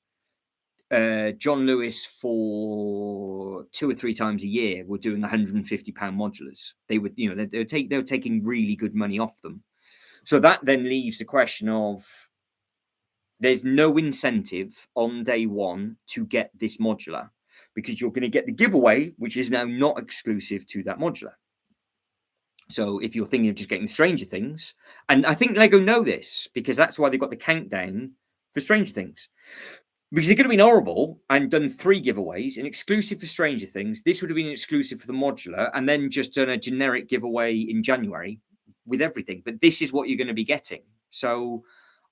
John Lewis, for 2 or 3 times a year, were doing £150 modulars. They would, you know, they were taking really good money off them. So that then leaves the question of, there's no incentive on day one to get this modular, because you're going to get the giveaway, which is now not exclusive to that modular. So if you're thinking of just getting Stranger Things, and I think Lego know this, because that's why they got the countdown for Stranger Things. Because it could have been horrible and done 3 giveaways, an exclusive for Stranger Things. This would have been exclusive for the modular, and then just done a generic giveaway in January with everything. But this is what you're going to be getting. So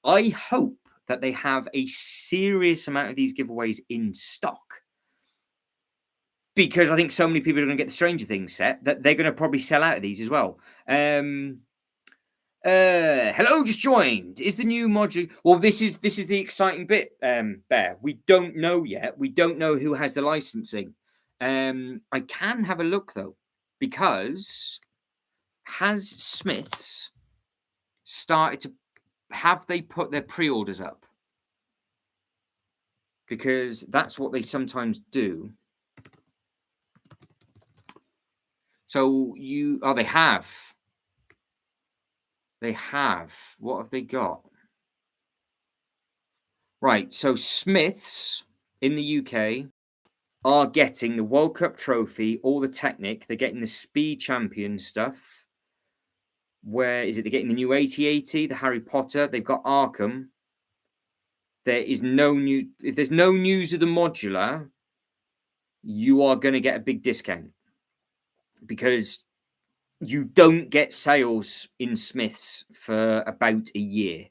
I hope that they have a serious amount of these giveaways in stock, because I think so many people are going to get the Stranger Things set that they're going to probably sell out of these as well. Hello, just joined. Is the new module? Well, this is the exciting bit, Bear. We don't know yet. We don't know who has the licensing. I can have a look though, because has Smiths started to have they put their pre-orders up? Because that's what they sometimes do. So they have. They have. What have they got? Right, so Smiths in the UK are getting the World Cup trophy, all the Technic. They're getting the Speed Champion stuff. Where is it? They're getting the new 8080, the Harry Potter. They've got Arkham. There is no new. If there's no news of the modular, you are going to get a big discount, because you don't get sales in Smiths for about a year.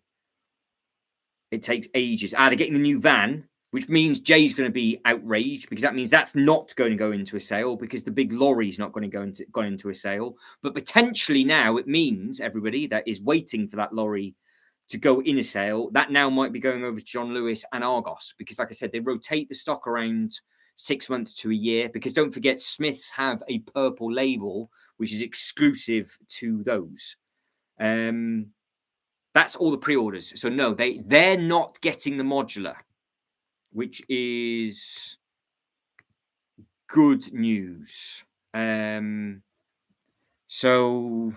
It takes ages. They're getting the new van, which means Jay's going to be outraged, because that means that's not going to go into a sale, because the big lorry's not going to go into a sale. But potentially now it means everybody that is waiting for that lorry to go in a sale, that now might be going over to John Lewis and Argos, because like I said, they rotate the stock around 6 months to a year, because don't forget, Smiths have a purple label, which is exclusive to those. That's all the pre-orders. So no, they're not getting the modular, which is good news. So,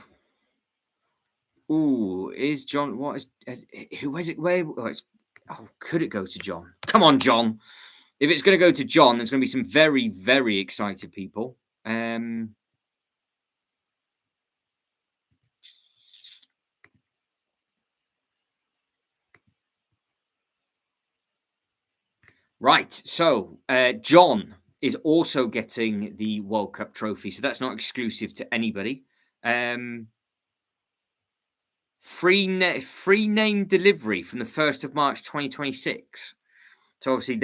is John? What is? Who is it? Where? Could it go to John? Come on, John. If it's going to go to John, there's going to be some very, very excited people. Right, so John is also getting the World Cup trophy, so that's not exclusive to anybody. Free name delivery from the 1st of March 2026. So obviously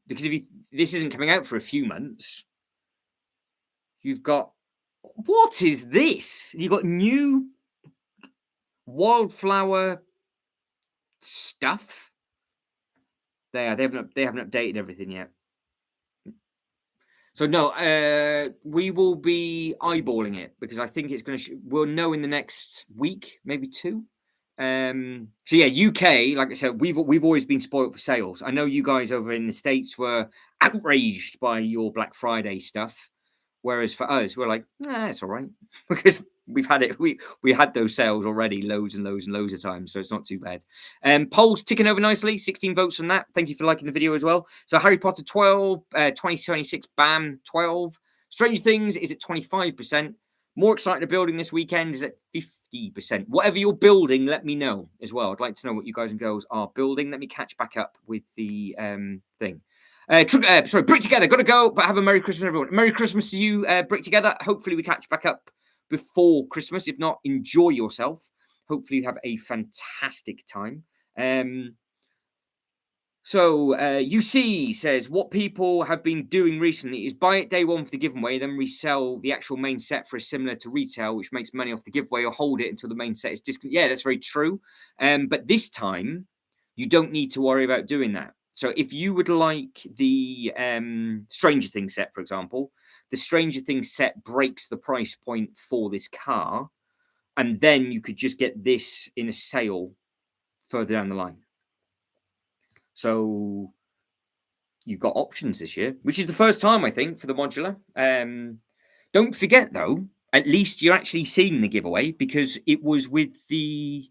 because this isn't coming out for a few months, you've got, what is this? You've got new wildflower stuff. They haven't updated everything yet. So no, we will be eyeballing it, because I think it's going to. We'll know in the next week, maybe 2. So yeah, UK, like I said, we've always been spoiled for sales. I know you guys over in the States were outraged by your Black Friday stuff, whereas for us, we're like, it's all right, because we've had it. We had those sales already, loads and loads and loads of times, so it's not too bad. Polls ticking over nicely. 16 votes from that. Thank you for liking the video as well. So Harry Potter 12, 2026 BAM 12. Stranger Things is at 25%. More excited building this weekend is at 50%. Whatever you're building, let me know as well. I'd like to know what you guys and girls are building. Let me catch back up with the thing. Brick Together, gotta go, but have a Merry Christmas, everyone. Merry Christmas to you, Brick Together. Hopefully we catch back up before Christmas. If not, enjoy yourself. Hopefully you have a fantastic time. So UC says what people have been doing recently is buy it day one for the giveaway, then resell the actual main set for a similar to retail, which makes money off the giveaway, or hold it until the main set is discounted. Yeah, that's very true. But this time, you don't need to worry about doing that. So if you would like the Stranger Things set, for example, the Stranger Things set breaks the price point for this car, and then you could just get this in a sale further down the line. So you've got options this year, which is the first time I think for the modular. Don't forget though, at least you're actually seeing the giveaway because it was with the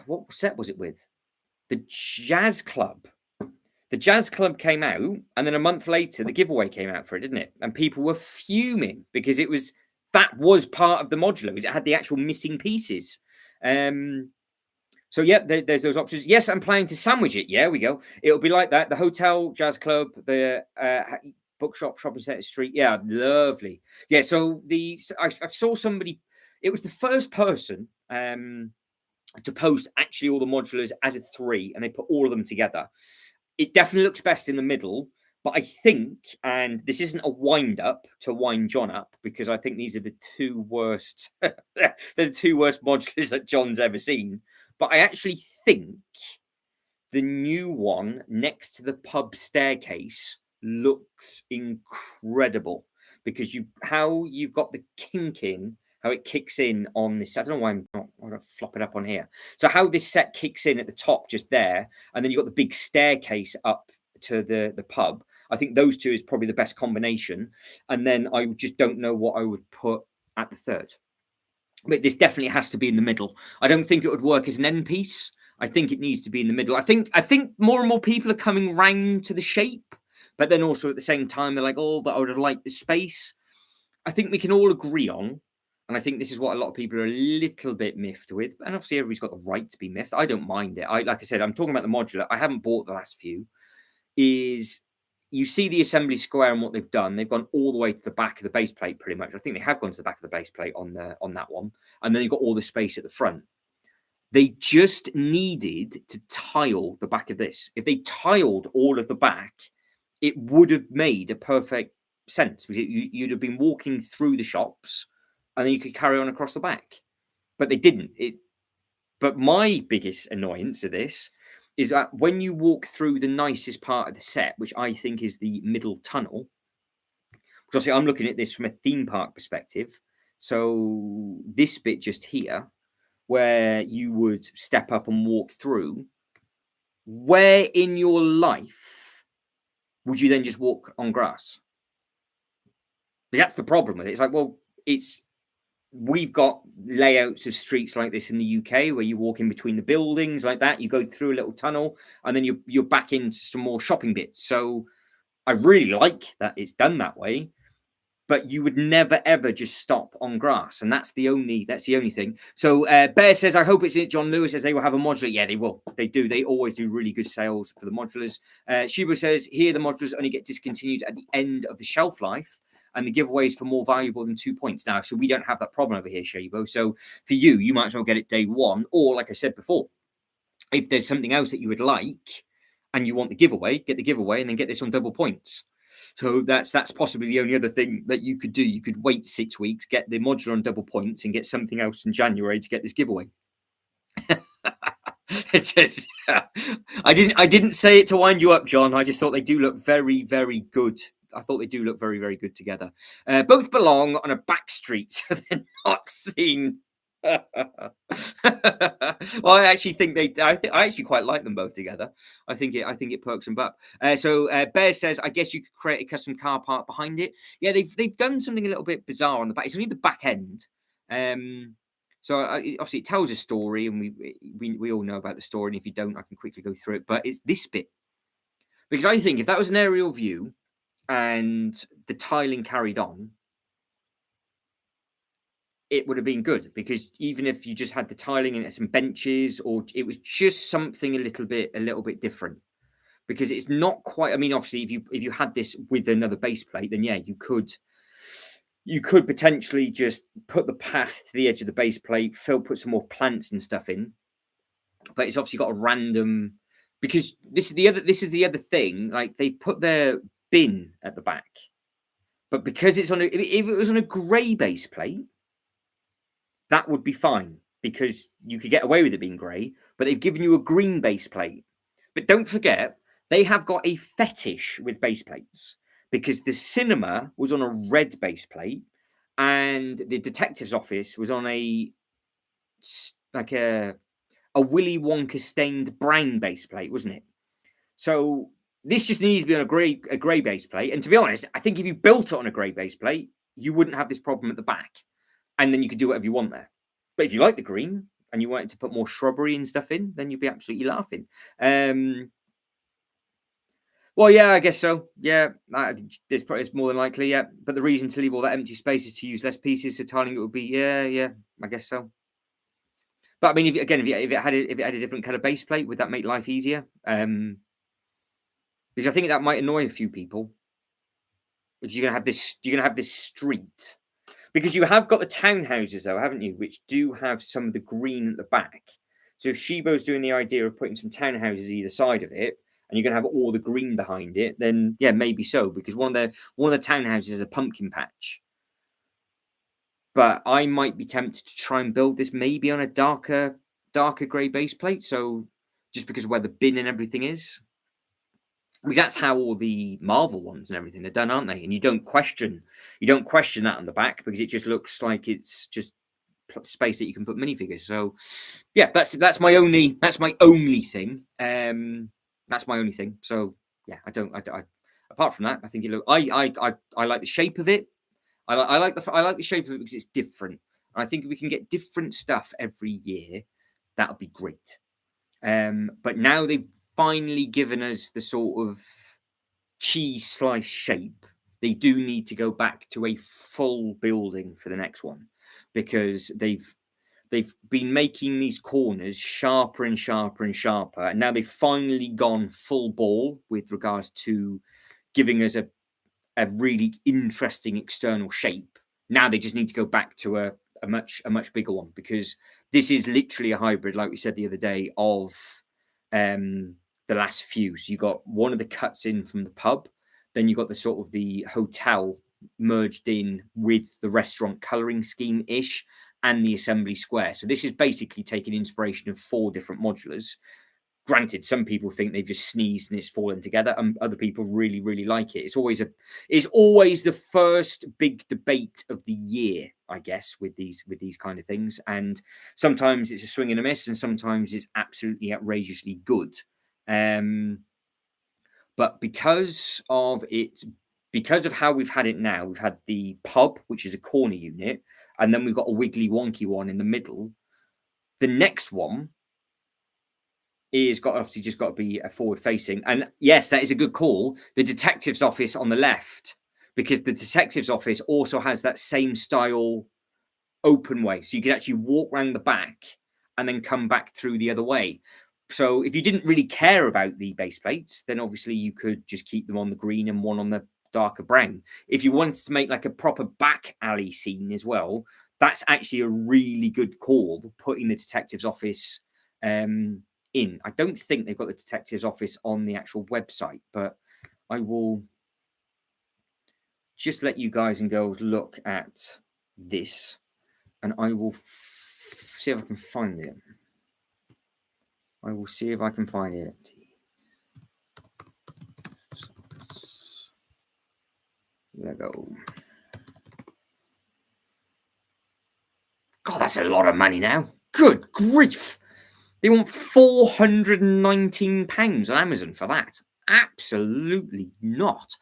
what set was it with? The Jazz Club. The Jazz Club came out, and then a month later, the giveaway came out for it, didn't it? And people were fuming because that was part of the modular. It had the actual missing pieces. So, yeah, there's those options. Yes, I'm planning to sandwich it. Yeah, we go. It'll be like that. The hotel, Jazz Club, the bookshop, shopping centre street. Yeah, lovely. Yeah, so I saw somebody. It was the first person to post actually all the modulars as a 3, and they put all of them together. It definitely looks best in the middle, but I think, and this isn't a wind up to wind John up, because I think these are the 2 worst, they're the 2 worst modulars that John's ever seen. But I actually think the new one next to the pub staircase looks incredible because you've got the kink in, how it kicks in on this. I don't know why I'm not going to flop it up on here. So how this set kicks in at the top just there, and then you've got the big staircase up to the pub. I think those 2 is probably the best combination. And then I just don't know what I would put at the third. But this definitely has to be in the middle. I don't think it would work as an end piece. I think it needs to be in the middle. I think more and more people are coming round to the shape, but then also at the same time they're like, oh, but I would have liked the space. I think we can all agree on, and I think this is what a lot of people are a little bit miffed with. And obviously everybody's got the right to be miffed. I don't mind it. Like I said, I'm talking about the modular. I haven't bought the last few. Is you see the assembly square and what they've done. They've gone all the way to the back of the base plate, pretty much. I think they have gone to the back of the base plate on that one, and then you've got all the space at the front. They just needed to tile the back of this. If they tiled all of the back, it would have made a perfect sense because you'd have been walking through the shops, and then you could carry on across the back. But they didn't. But my biggest annoyance of this is that when you walk through the nicest part of the set, which I think is the middle tunnel, because obviously I'm looking at this from a theme park perspective. So this bit just here, where you would step up and walk through, where in your life would you then just walk on grass? That's the problem with it. It's like, well, we've got layouts of streets like this in the UK where you walk in between the buildings like that. You go through a little tunnel and then you're back into some more shopping bits. So I really like that it's done that way, but you would never ever just stop on grass, and that's the only thing. So Bear says, I hope it's it. John Lewis says they will have a modular. Yeah, they will. They do. They always do really good sales for the modulars. Shubo says here the modulars only get discontinued at the end of the shelf life, and the giveaways for more valuable than 2 points now. So we don't have that problem over here, Shabo. So for you might as well get it day one, or like I said before, if there's something else that you would like and you want the giveaway, get the giveaway and then get this on double points. So that's possibly the only other thing that you could do. You could wait 6 weeks, get the modular on double points, and get something else in January to get this giveaway. I didn't say it to wind you up, John. I just thought they do look very, very good. I thought they do look very, very good together. Both belong on a back street, so they're not seen. Well, I actually think I actually quite like them both together. I think it perks them up. So Bear says, I guess you could create a custom car park behind it. Yeah, they've done something a little bit bizarre on the back. It's only the back end. So obviously it tells a story, and we all know about the story. And if you don't, I can quickly go through it. But it's this bit, because I think if that was an aerial view and the tiling carried on, it would have been good, because even if you just had the tiling and some benches, or it was just something a little bit different, because it's not quite. I mean, obviously, if you had this with another base plate, then yeah, you could potentially just put the path to the edge of the base plate, put some more plants and stuff in. But it's obviously got a random because this is the other thing. Like they've put their bin at the back, but because it's on a, if it was on a grey base plate, that would be fine because you could get away with it being grey. But they've given you a green base plate. But don't forget, they have got a fetish with base plates because the cinema was on a red base plate, and the detective's office was on a like a Willy Wonka stained brown base plate, wasn't it? So this just needed to be on a grey base plate. And to be honest, I think if you built it on a grey base plate, you wouldn't have this problem at the back, and then you could do whatever you want there. But if you like the green and you wanted to put more shrubbery and stuff in, then you'd be absolutely laughing. Well, yeah, I guess so. Yeah, it's more than likely. Yeah, but the reason to leave all that empty space is to use less pieces. So tiling it would be yeah, I guess so. But I mean, if it had a different kind of base plate, would that make life easier? Because I think that might annoy a few people. Because you're gonna have this street. Because you have got the townhouses though, haven't you? Which do have some of the green at the back. So if Shibo's doing the idea of putting some townhouses either side of it, and you're going to have all the green behind it, then yeah, maybe so. Because one of the townhouses is a pumpkin patch. But I might be tempted to try and build this maybe on a darker grey base plate. So just because of where the bin and everything is. Because that's how all the Marvel ones and everything are done, aren't they? And you don't question that on the back because it just looks like it's just space that you can put minifigures. So yeah, that's my only thing. That's my only thing. So yeah, I apart from that, I think I like the shape of it. I like the shape of it because it's different. I think if we can get different stuff every year, that would be great. But now they've finally given us the sort of cheese slice shape. They do need to go back to a full building for the next one because they've been making these corners sharper and sharper and sharper, and now they've finally gone full ball with regards to giving us a really interesting external shape. Now they just need to go back to a much bigger one because this is literally a hybrid, like we said the other day, of the last few. So you got one of the cuts in from the pub, then you got the sort of the hotel merged in with the restaurant colouring scheme ish and the assembly square. So this is basically taking inspiration of 4 different modulars. Granted, some people think they've just sneezed and it's fallen together, and other people really, really like it. It's always the first big debate of the year, I guess, with these kind of things. And sometimes it's a swing and a miss, and sometimes it's absolutely outrageously good. But because of how we've had it now, we've had the pub, which is a corner unit, and then we've got a wiggly wonky one in the middle. The next one is obviously just got to be a forward facing. And yes, that is a good call. The detective's office on the left, because the detective's office also has that same style open way. So you can actually walk around the back and then come back through the other way. So if you didn't really care about the base plates, then obviously you could just keep them on the green and one on the darker brown. If you wanted to make like a proper back alley scene as well, that's actually a really good call, putting the detective's office in. I don't think they've got the detective's office on the actual website, but I will just let you guys and girls look at this, and I will see if I can find it. I will see if I can find it. Lego. God, that's a lot of money now. Good grief. They want £419 on Amazon for that. Absolutely not.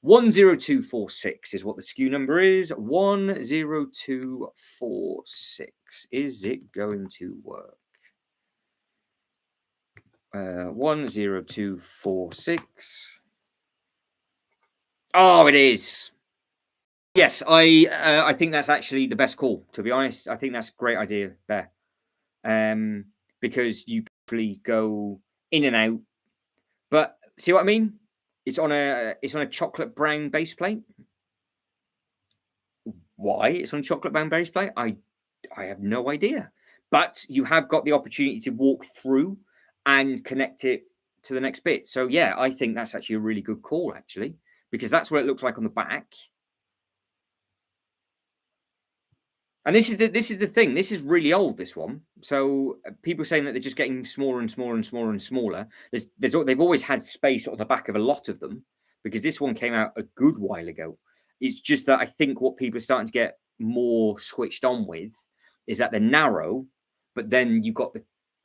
10246 is what the SKU number is. 10246. Is it going to work? 10246. Oh, it is. Yes, I think that's actually the best call, to be honest. I think that's a great idea there. Because you actually go in and out. But see what I mean? It's on a chocolate brown base plate. Why it's on a chocolate brown base plate? I have no idea. But you have got the opportunity to walk through and connect it to the next bit. So yeah, I think that's actually a really good call, actually, because that's what it looks like on the back. And this is the thing. This is really old. This one. So people saying that they're just getting smaller and smaller and smaller and smaller. They've always had space on the back of a lot of them because this one came out a good while ago. It's just that I think what people are starting to get more switched on with is that they're narrow, but then you've got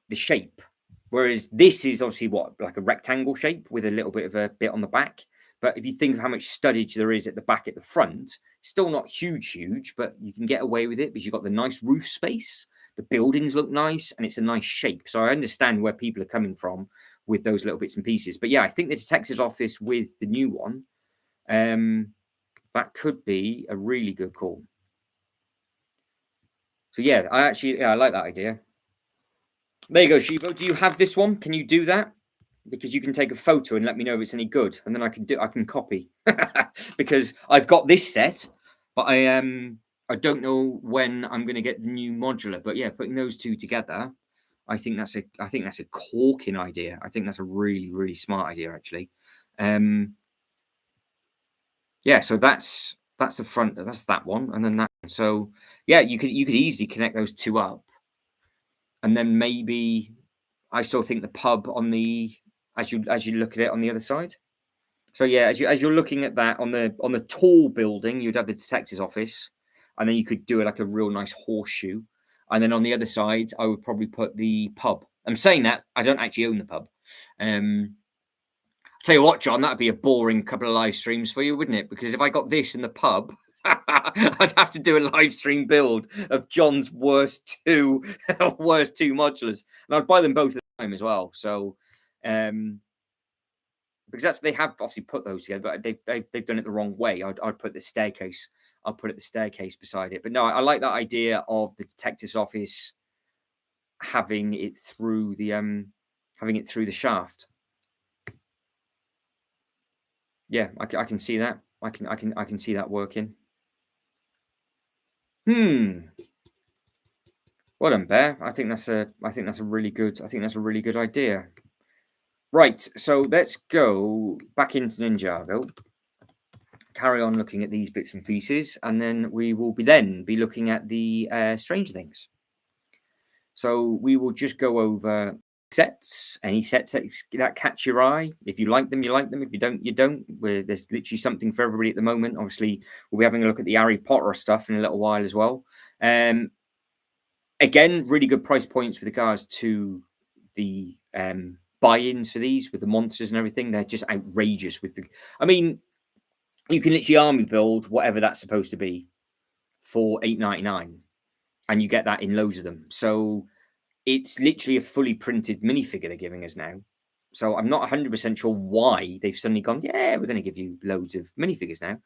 the shape. Whereas this is obviously what, like a rectangle shape with a little bit of a bit on the back. But if you think of how much studdage there is at the back at the front, still not huge, but you can get away with it because you've got the nice roof space. The buildings look nice and it's a nice shape. So I understand where people are coming from with those little bits and pieces. But yeah, I think the detective's office with the new one, that could be a really good call. So yeah, I like that idea. There you go, Shivo. Do you have this one? Can you do that? Because you can take a photo and let me know if it's any good, and then I can copy because I've got this set, but I don't know when I'm going to get the new modular. But yeah, putting those two together, I think that's a corking idea. I think that's a really smart idea, actually. Yeah, so that's the front. That's that one, and then that one. So yeah, you could easily connect those two up, and then maybe I still think the pub on the as you look at it on the other side. So yeah, as you're looking at that on the tall building, you'd have the detective's office, and then you could do it like a real nice horseshoe. And then on the other side, I would probably put the pub. I'm saying that I don't actually own the pub. Tell you what, John, that'd be a boring couple of live streams for you, wouldn't it? Because if I got this in the pub, I'd have to do a live stream build of John's worst two modulars, and I'd buy them both at the time as well. So, because they have obviously put those together, but they've done it the wrong way. I'd put the staircase. I'll put it the staircase beside it. But no, I like that idea of the detective's office having it through the shaft. Yeah, I can see that. I can see that working. Well done, Bear. I think that's a really good idea. Right, so let's go back into Ninjago. Carry on looking at these bits and pieces, and then we will be looking at the Stranger Things. So we will just go over sets, any sets that catch your eye. If you like them, you like them. If you don't, you don't. There's literally something for everybody at the moment. Obviously, we'll be having a look at the Harry Potter stuff in a little while as well. Again, really good price points with regards to the buy-ins for these with the monsters and everything. They're just outrageous I mean, you can literally army build whatever that's supposed to be for $8.99, and you get that in loads of them. So it's literally a fully printed minifigure they're giving us now. So I'm not 100% sure why they've suddenly gone, yeah, we're going to give you loads of minifigures now.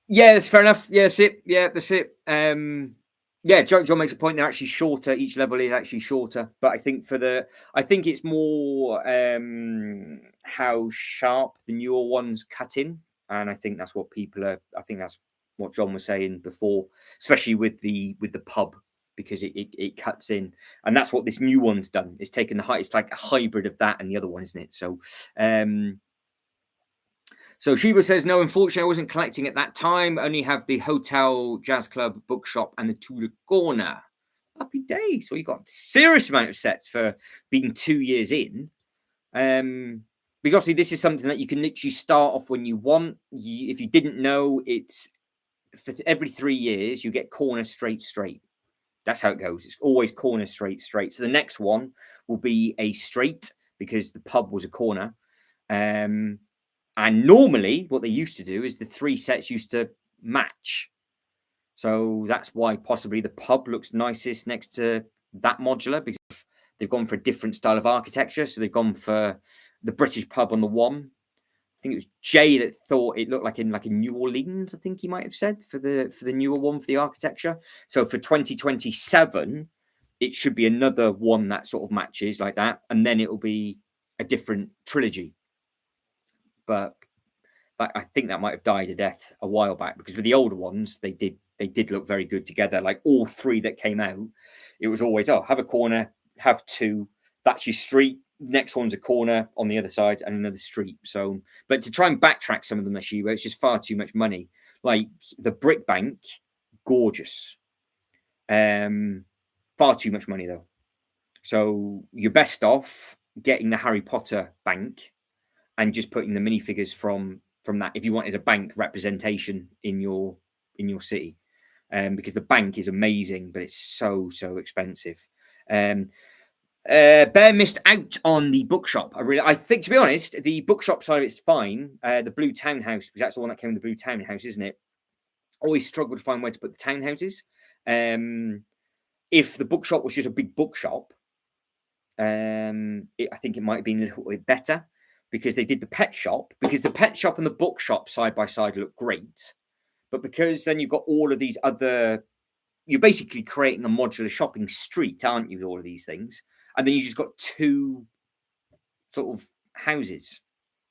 Yeah, that's fair enough. Yeah, that's it. Yeah, that's it. Yeah, John makes a point. They're actually shorter. Each level is actually shorter, but I think I think it's more how sharp the newer ones cut in, and I think that's what I think that's what John was saying before, especially with the pub, because it cuts in, and that's what this new one's done. It's taken it's like a hybrid of that and the other one, isn't it? So, So Sheba says, no, unfortunately, I wasn't collecting at that time. Only have the hotel, jazz club, bookshop, and the Tudor corner. Happy days. Well, you've got a serious amount of sets for being 2 years in. Because obviously this is something that you can literally start off when you want. If you didn't know, it's for every 3 years, you get corner, straight. That's how it goes. It's always corner, straight. So the next one will be a straight because the pub was a corner. And normally what they used to do is the 3 sets used to match. So that's why possibly the pub looks nicest next to that modular, because they've gone for a different style of architecture. So they've gone for the British pub on the one. I think it was Jay that thought it looked like in New Orleans, I think he might have said, for the newer one for the architecture. So for 2027, it should be another one that sort of matches like that. And then it will be a different trilogy. But I think that might have died a death a while back, because with the older ones, they did look very good together. Like all 3 that came out, it was always, have a corner, have two. That's your street. Next one's a corner on the other side and another street. So, but to try and backtrack some of them this year, it's just far too much money. Like the brick bank, gorgeous. Far too much money though. So you're best off getting the Harry Potter bank and just putting the minifigures from that if you wanted a bank representation in your city. Because the bank is amazing, but it's so expensive. Bear missed out on the bookshop. I think, to be honest, the bookshop side of it's fine. The blue townhouse, because that's the one that came with the blue townhouse, isn't it? Always struggled to find where to put the townhouses. If the bookshop was just a big bookshop, I think it might have been a little bit better because they did the pet shop. Because the pet shop and the bookshop side by side look great, but because then you've got all of these other, you're basically creating a modular shopping street, aren't you? With all of these things, and then you just got two sort of houses.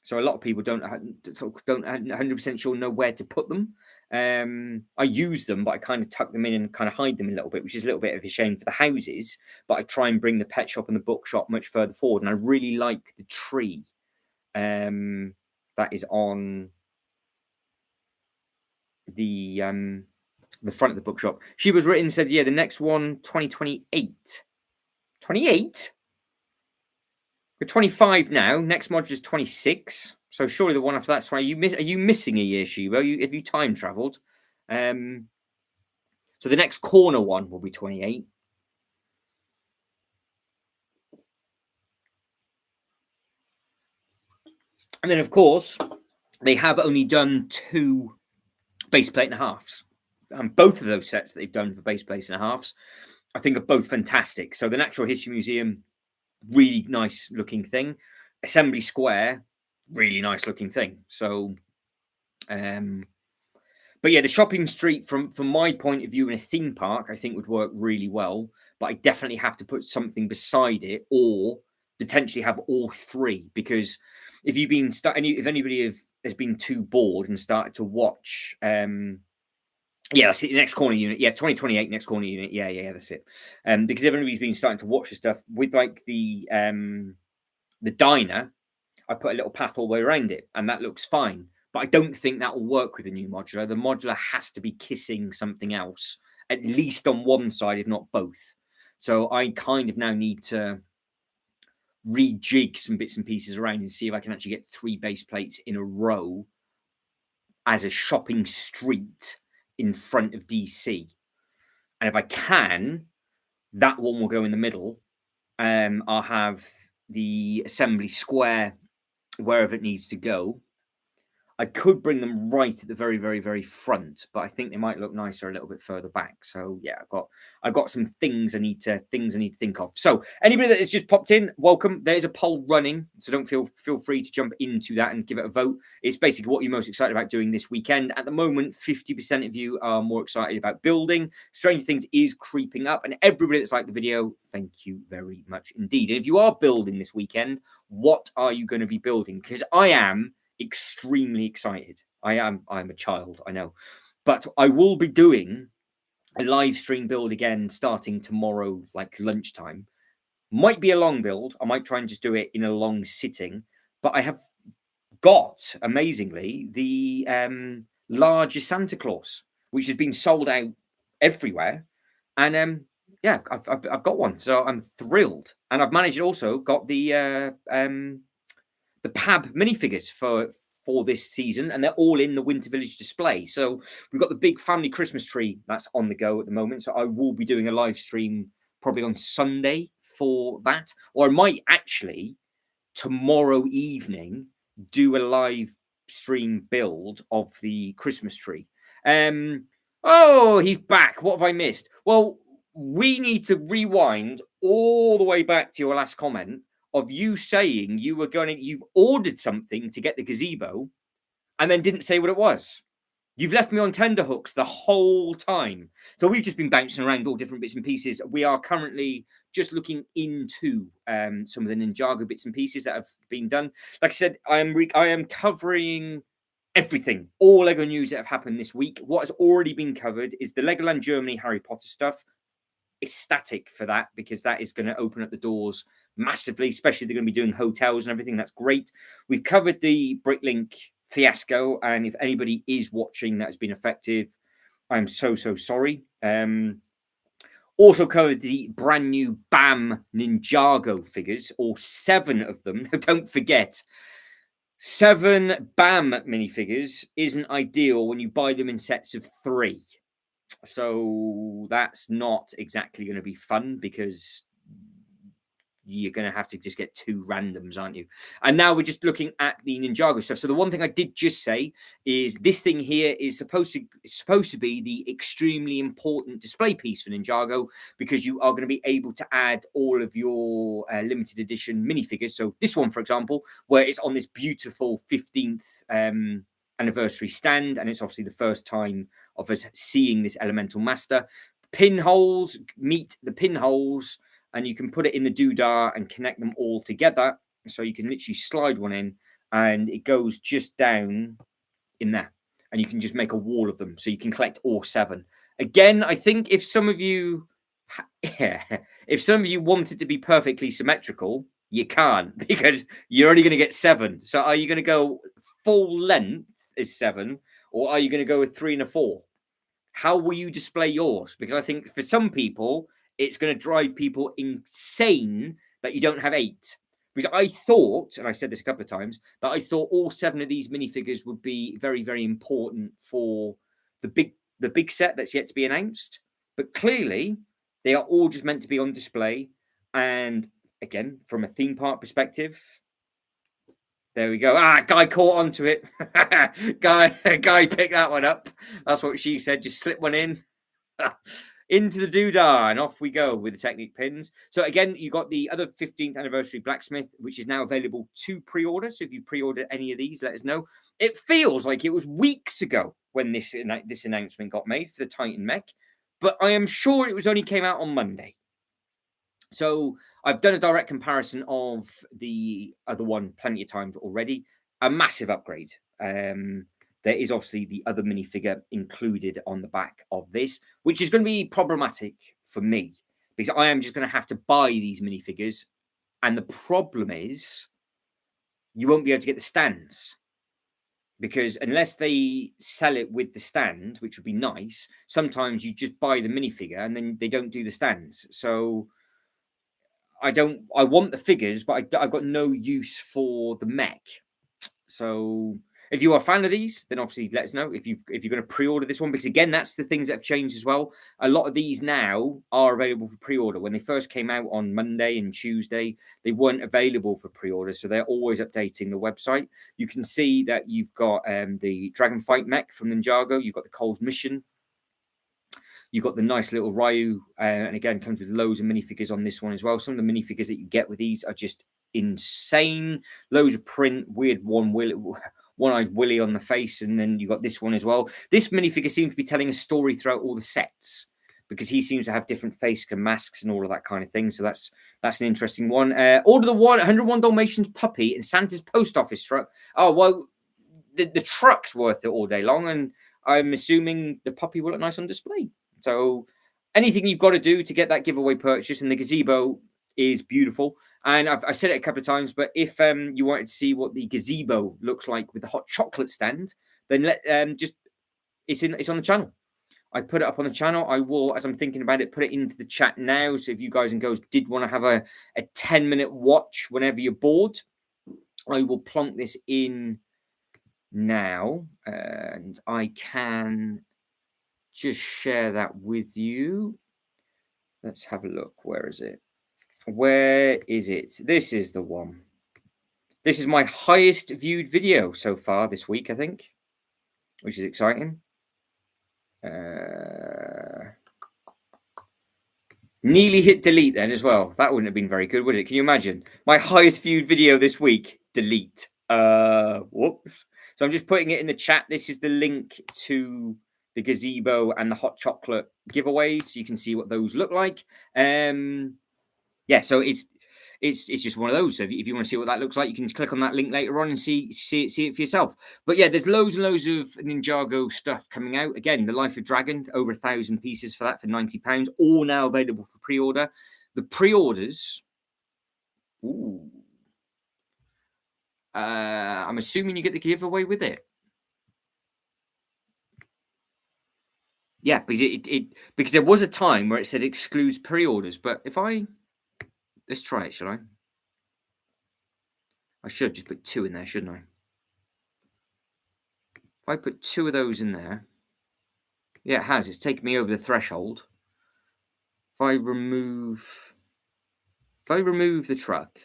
So a lot of people don't 100% sure know where to put them. I use them, but I kind of tuck them in and kind of hide them a little bit, which is a little bit of a shame for the houses. But I try and bring the pet shop and the bookshop much further forward. And I really like the tree that is on the front of the bookshop. She was written, said, yeah, the next one, 2028. 28? We're 25 now. Next module is 26. So surely the one after that's why are you missing a year, Shiba? Have you time traveled? So the next corner one will be 28. And then, of course, they have only done 2 base plate and a halves. And both of those sets that they've done for base plates and a halves, I think, are both fantastic. So the Natural History Museum, really nice looking thing. Assembly Square, really nice looking thing. So, but yeah, the shopping street from my point of view in a theme park, I think would work really well. But I definitely have to put something beside it, or potentially have all 3. Because if you've been if anybody has been too bored and started to watch, yeah, that's it. Next corner unit. Yeah, 2028 next corner unit. Yeah, that's it. Because everybody's been starting to watch the stuff with like the diner. I put a little path all the way around it, and that looks fine. But I don't think that will work with the new modular. The modular has to be kissing something else, at least on one side, if not both. So I kind of now need to rejig some bits and pieces around and see if I can actually get 3 base plates in a row as a shopping street in front of DC. And if I can, that one will go in the middle. I'll have the assembly square wherever it needs to go. I could bring them right at the very, very, very front, but I think they might look nicer a little bit further back. So yeah, I've got some things I need to think of. So anybody that has just popped in, welcome. There's a poll running, so don't feel free to jump into that and give it a vote. It's basically what you're most excited about doing this weekend. At the moment, 50% of you are more excited about building. Stranger Things is creeping up, and everybody that's liked the video, thank you very much indeed. And if you are building this weekend, what are you going to be building? Because I am extremely excited. I'm a child, I know, but I will be doing a live stream build again starting tomorrow, like lunchtime. Might be a long build. I might try and just do it in a long sitting, but I have got, amazingly, the larger Santa Claus, which has been sold out everywhere, and yeah, I've got one, so I'm thrilled. And I've managed, also got the PAB minifigures for this season, and they're all in the Winter Village display. So we've got the big family Christmas tree that's on the go at the moment. So I will be doing a live stream probably on Sunday for that, or I might actually tomorrow evening do a live stream build of the Christmas tree. Oh, he's back. What have I missed? Well, we need to rewind all the way back to your last comment of you saying you've ordered something to get the gazebo and then didn't say what it was. You've left me on tenterhooks the whole time. So we've just been bouncing around all different bits and pieces. We are currently just looking into some of the Ninjago bits and pieces that have been done. Like I said, I am covering everything, all Lego news that have happened this week. What has already been covered is the Legoland Germany Harry Potter stuff. ecstatic for that, because that is going to open up the doors massively, especially if they're going to be doing hotels and everything. That's great. We've covered the Bricklink fiasco, and if anybody is watching that has been affected, I'm so sorry. Also covered the brand new BAM Ninjago figures, all 7 of them. Don't forget, 7 BAM minifigures isn't ideal when you buy them in sets of 3. So that's not exactly going to be fun, because you're going to have to just get 2 randoms, aren't you? And now we're just looking at the Ninjago stuff. So the one thing I did just say is this thing here is supposed to be the extremely important display piece for Ninjago, because you are going to be able to add all of your limited edition minifigures. So this one, for example, where it's on this beautiful 15th anniversary stand, and it's obviously the first time of us seeing this elemental master. Pinholes meet the pinholes, and you can put it in the doodah and connect them all together. So you can literally slide one in, and it goes just down in there, and you can just make a wall of them. So you can collect all 7. Again, I think if some of you wanted to be perfectly symmetrical, you can't, because you're only going to get 7. So are you going to go full length is 7, or are you going to go with 3 and a 4? How will you display yours? Because I think for some people, it's going to drive people insane that you don't have 8. Because I thought, and I said this a couple of times, that I thought all 7 of these minifigures would be very, very important for the big set that's yet to be announced. But clearly, they are all just meant to be on display. And again, from a theme park perspective, there we go. Guy caught onto it. Guy picked that one up. That's what she said. Just slip one in. Into the doodah, and off we go with the Technic pins. So again, you got the other 15th anniversary blacksmith, which is now available to pre-order. So if you pre-ordered any of these, let us know. It feels like it was weeks ago when this announcement got made for the Titan mech, but I am sure it was only came out on Monday. So I've done a direct comparison of the other one plenty of times already. A massive upgrade. There is obviously the other minifigure included on the back of this, which is going to be problematic for me, because I am just going to have to buy these minifigures. And the problem is you won't be able to get the stands, because unless they sell it with the stand, which would be nice, sometimes you just buy the minifigure and then they don't do the stands. So I want the figures, but I've got no use for the mech. So if you are a fan of these, then obviously let us know if you're going to pre-order this one, because again, that's the things that have changed as well. A lot of these now are available for pre-order. When they first came out on Monday and Tuesday, they weren't available for pre-order, so they're always updating the website. You can see that you've got the Dragonfight mech from Ninjago, you've got the Cole's Mission, you've got the nice little Ryu, and again, comes with loads of minifigures on this one as well. Some of the minifigures that you get with these are just insane. Loads of print, weird one-eyed Willy on the face, and then you got this one as well. This minifigure seems to be telling a story throughout all the sets, because he seems to have different face and masks and all of that kind of thing. So that's an interesting one. Order the 101 Dalmatians puppy in Santa's post office truck. Oh, well, the truck's worth it all day long, and I'm assuming the puppy will look nice on display. So anything you've got to do to get that giveaway purchase, and the gazebo is beautiful. And I said it a couple of times, but if you wanted to see what the gazebo looks like with the hot chocolate stand, then it's on the channel. I put it up on the channel. I will, as I'm thinking about it, put it into the chat now. So if you guys and girls did want to have a 10-minute watch whenever you're bored, I will plonk this in now, and I can just share that with you. Let's have a look. Where is it? Where is it? This is the one. This is my highest viewed video so far this week, I think, which is exciting. Nearly hit delete then as well. That wouldn't have been very good, would it? Can you imagine? My highest viewed video this week, delete. Whoops. So I'm just putting it in the chat. This is the link to the gazebo and the hot chocolate giveaways, so you can see what those look like. Yeah, so it's just one of those. So if you want to see what that looks like, you can click on that link later on and see it for yourself. But yeah, there's loads and loads of Ninjago stuff coming out. Again, the Life of Dragon, over 1,000 pieces for that for £90, all now available for pre-order. The pre-orders, ooh, I'm assuming you get the giveaway with it. Yeah, because there was a time where it said excludes pre-orders, but let's try it, shall I? I should have just put 2 in there, shouldn't I? If I put 2 of those in there, yeah, it has. It's taken me over the threshold. If I remove the truck,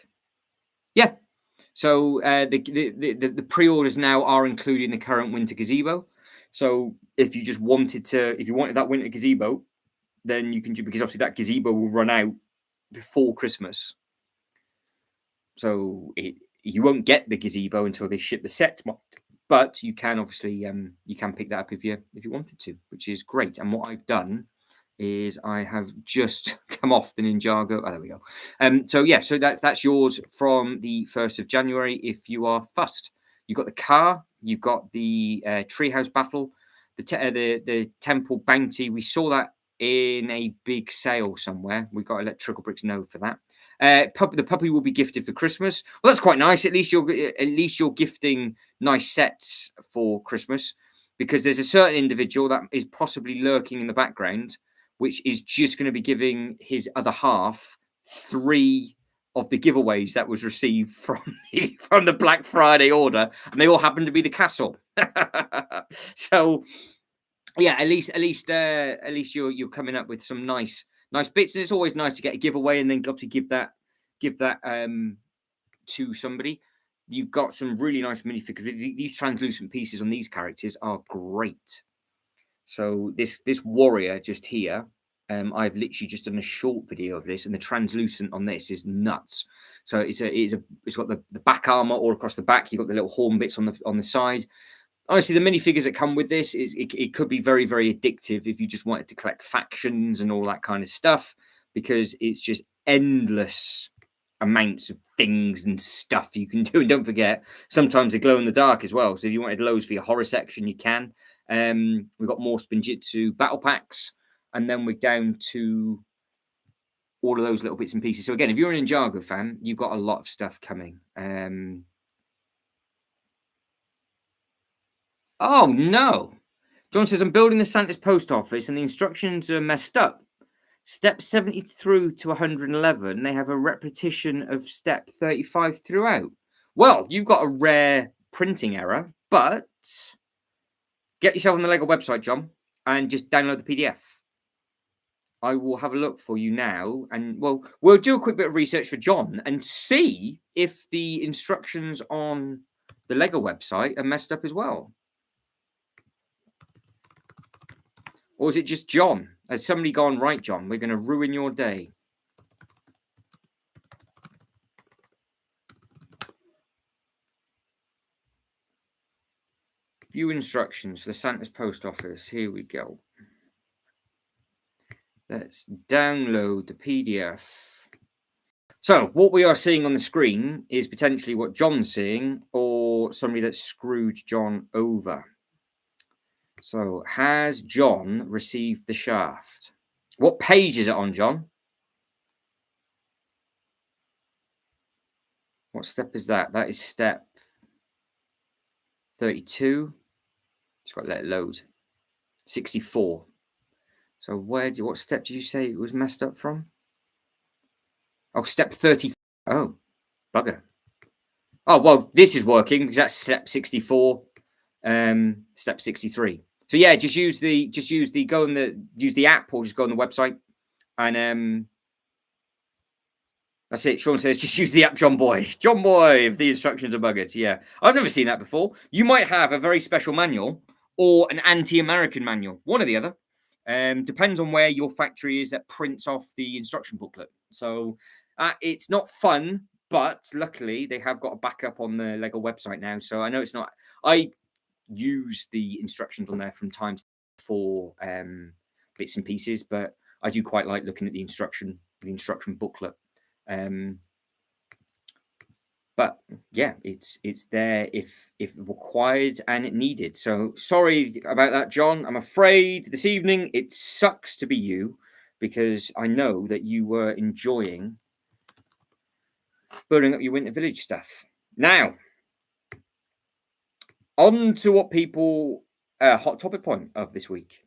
yeah. So the pre-orders now are including the current winter gazebo. So if you just wanted that winter gazebo, then you can do, because obviously that gazebo will run out before Christmas. So you won't get the gazebo until they ship the sets, but you can obviously you can pick that up if you wanted to, which is great. And what I've done is I have just come off the Ninjago. Oh, there we go. So yeah, so that's yours from the 1st of January if you are fussed. You've got the car, you've got the treehouse battle, the temple bounty. We saw that in a big sale somewhere. We got a Trickle Bricks Node for that. The puppy will be gifted for Christmas. Well, that's quite nice. At least you're gifting nice sets for Christmas, because there's a certain individual that is possibly lurking in the background, which is just going to be giving his other half 3 of the giveaways that was received from the Black Friday order, and they all happen to be the castle. So yeah, at least you're coming up with some nice bits, and it's always nice to get a giveaway and then obviously give that to somebody. You've got some really nice minifigures. These translucent pieces on these characters are great. So this warrior just here, I've literally just done a short video of this, and the translucent on this is nuts. So it's got the back armor all across the back. You've got the little horn bits on the side. Honestly, the minifigures that come with this it could be very, very addictive if you just wanted to collect factions and all that kind of stuff, because it's just endless amounts of things and stuff you can do. And don't forget, sometimes they glow in the dark as well. So if you wanted loads for your horror section, you can. We've got more Spinjitzu battle packs, and then we're down to all of those little bits and pieces. So again, if you're an Ninjago fan, you've got a lot of stuff coming. Oh no! John says, I'm building the Santa's post office and the instructions are messed up. Step 70 through to 111, they have a repetition of step 35 throughout. Well, you've got a rare printing error, but get yourself on the Lego website, John, and just download the PDF. I will have a look for you now, and we'll do a quick bit of research for John and see if the instructions on the Lego website are messed up as well. Or is it just John? Has somebody gone, right, John, we're going to ruin your day? View instructions for the Santa's post office. Here we go. Let's download the PDF. So what we are seeing on the screen is potentially what John's seeing, or somebody that screwed John over. So has John received the shaft? What page is it on, John? What step is that? That is step 32. Just got to let it load. 64. So what step did you say it was messed up from? Oh, step 30. Oh, bugger. Oh, well, this is working because that's step 64. Step 63. So yeah, use the app, or just go on the website, and that's it. Sean says, just use the app, John Boy. John Boy, if the instructions are buggered. Yeah, I've never seen that before. You might have a very special manual or an anti-American manual, one or the other. Depends on where your factory is that prints off the instruction booklet. So it's not fun, but luckily they have got a backup on the Lego website now. So I know it's not. I use the instructions on there from time to time for bits and pieces, but I do quite like looking at the instruction booklet. But yeah, it's there if required and needed. So sorry about that, John. I'm afraid this evening it sucks to be you because I know that you were enjoying building up your winter village stuff. Now, on to what people hot topic point of this week.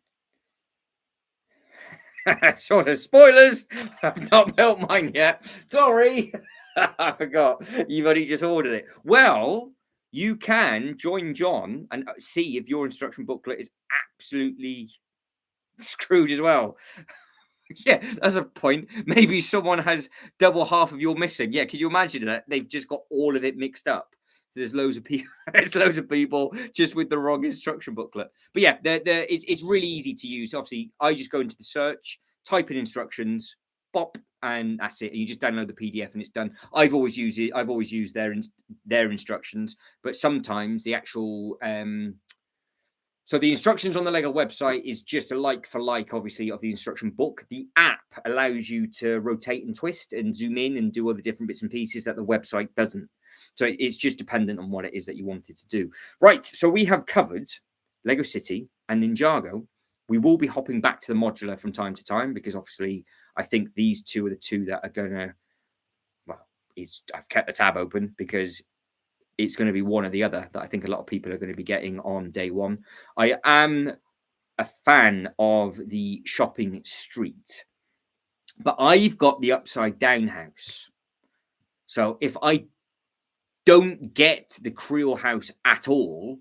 Sort of spoilers. I've not built mine yet. Sorry. I forgot. You've only just ordered it. Well, you can join John and see if your instruction booklet is absolutely screwed as well. Yeah, that's a point. Maybe someone has double half of your missing. Yeah, can you imagine that? They've just got all of it mixed up. So there's loads of people. There's loads of people just with the wrong instruction booklet. But yeah, it's really easy to use. Obviously, I just go into the search, type in instructions, pop, and that's it. And you just download the PDF and it's done. I've always used it. I've always used their instructions, but sometimes the actual so the instructions on the Lego website is just a like for like, obviously, of the instruction book. The app allows you to rotate and twist and zoom in and do all the different bits and pieces that the website doesn't. So it's just dependent on what it is that you wanted to do. Right, so we have covered Lego City and Ninjago. We will be hopping back to the modular from time to time because obviously I think these two are the two that are going to, well, I've kept the tab open because it's going to be one or the other that I think a lot of people are going to be getting on day one. I am a fan of the shopping street, but I've got the upside down house. So if I don't get the Creole house at all,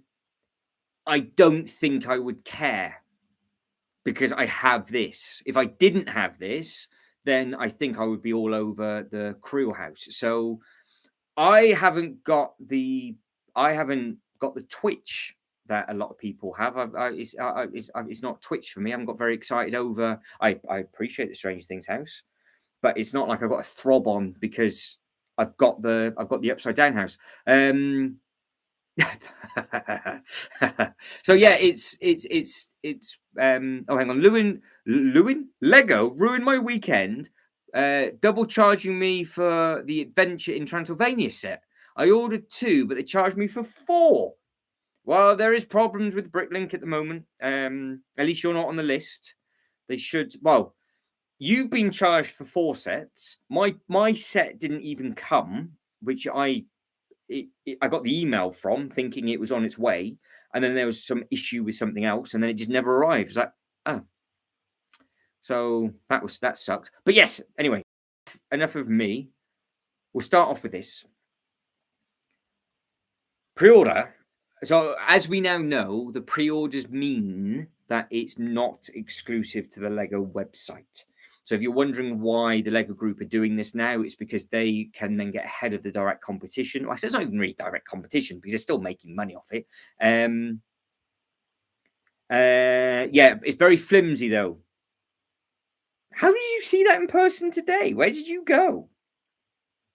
I don't think I would care because I have this. If I didn't have this, then I think I would be all over the Creole house. So I haven't got the Twitch that a lot of people have. It's not Twitch for me. I haven't got very excited over. I appreciate the Stranger Things house, but it's not like I've got a throb on because I've got the upside down house. So yeah, it's oh, hang on, Lewin Lego ruined my weekend, double charging me for the Adventure in Transylvania set. I ordered 2, but they charged me for 4. Well, there is problems with Bricklink at the moment. At least you're not on the list. They should. Well, you've been charged for 4 sets. My set didn't even come, which I got the email from thinking it was on its way, and then there was some issue with something else, and then it just never arrived. It's like, oh, so that sucked. But yes, anyway, enough of me. We'll start off with this pre-order. So as we now know, the pre-orders mean that it's not exclusive to the Lego website. So if you're wondering why the Lego group are doing this now, it's because they can then get ahead of the direct competition. Well, I say it's not even really direct competition because they're still making money off it. Yeah, it's very flimsy though. How did you see that in person today? Where did you go?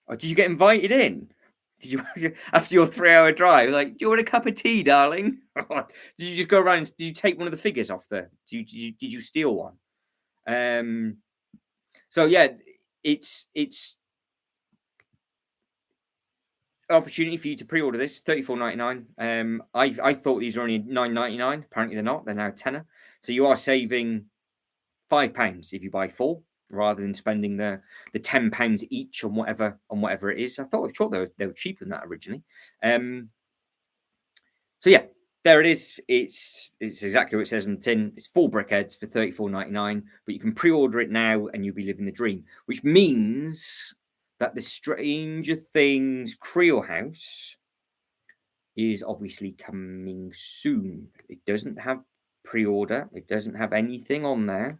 Or did you get invited in? Did you after your 3-hour drive? Like, do you want a cup of tea, darling? Did you just go around? Did you take one of the figures off there? Did you steal one? So yeah, it's an opportunity for you to pre-order this, $34.99. I thought these were only $9.99. Apparently they're not. They're now tenner. So you are saving £5 if you buy 4, rather than spending the £10 each on whatever it is. I thought they were cheaper than that originally. So yeah, there it is. It's exactly what it says on the tin. It's 4 brickheads for $34.99, but you can pre-order it now and you'll be living the dream, which means that the Stranger Things Creole house is obviously coming soon. It doesn't have pre-order. It doesn't have anything on there.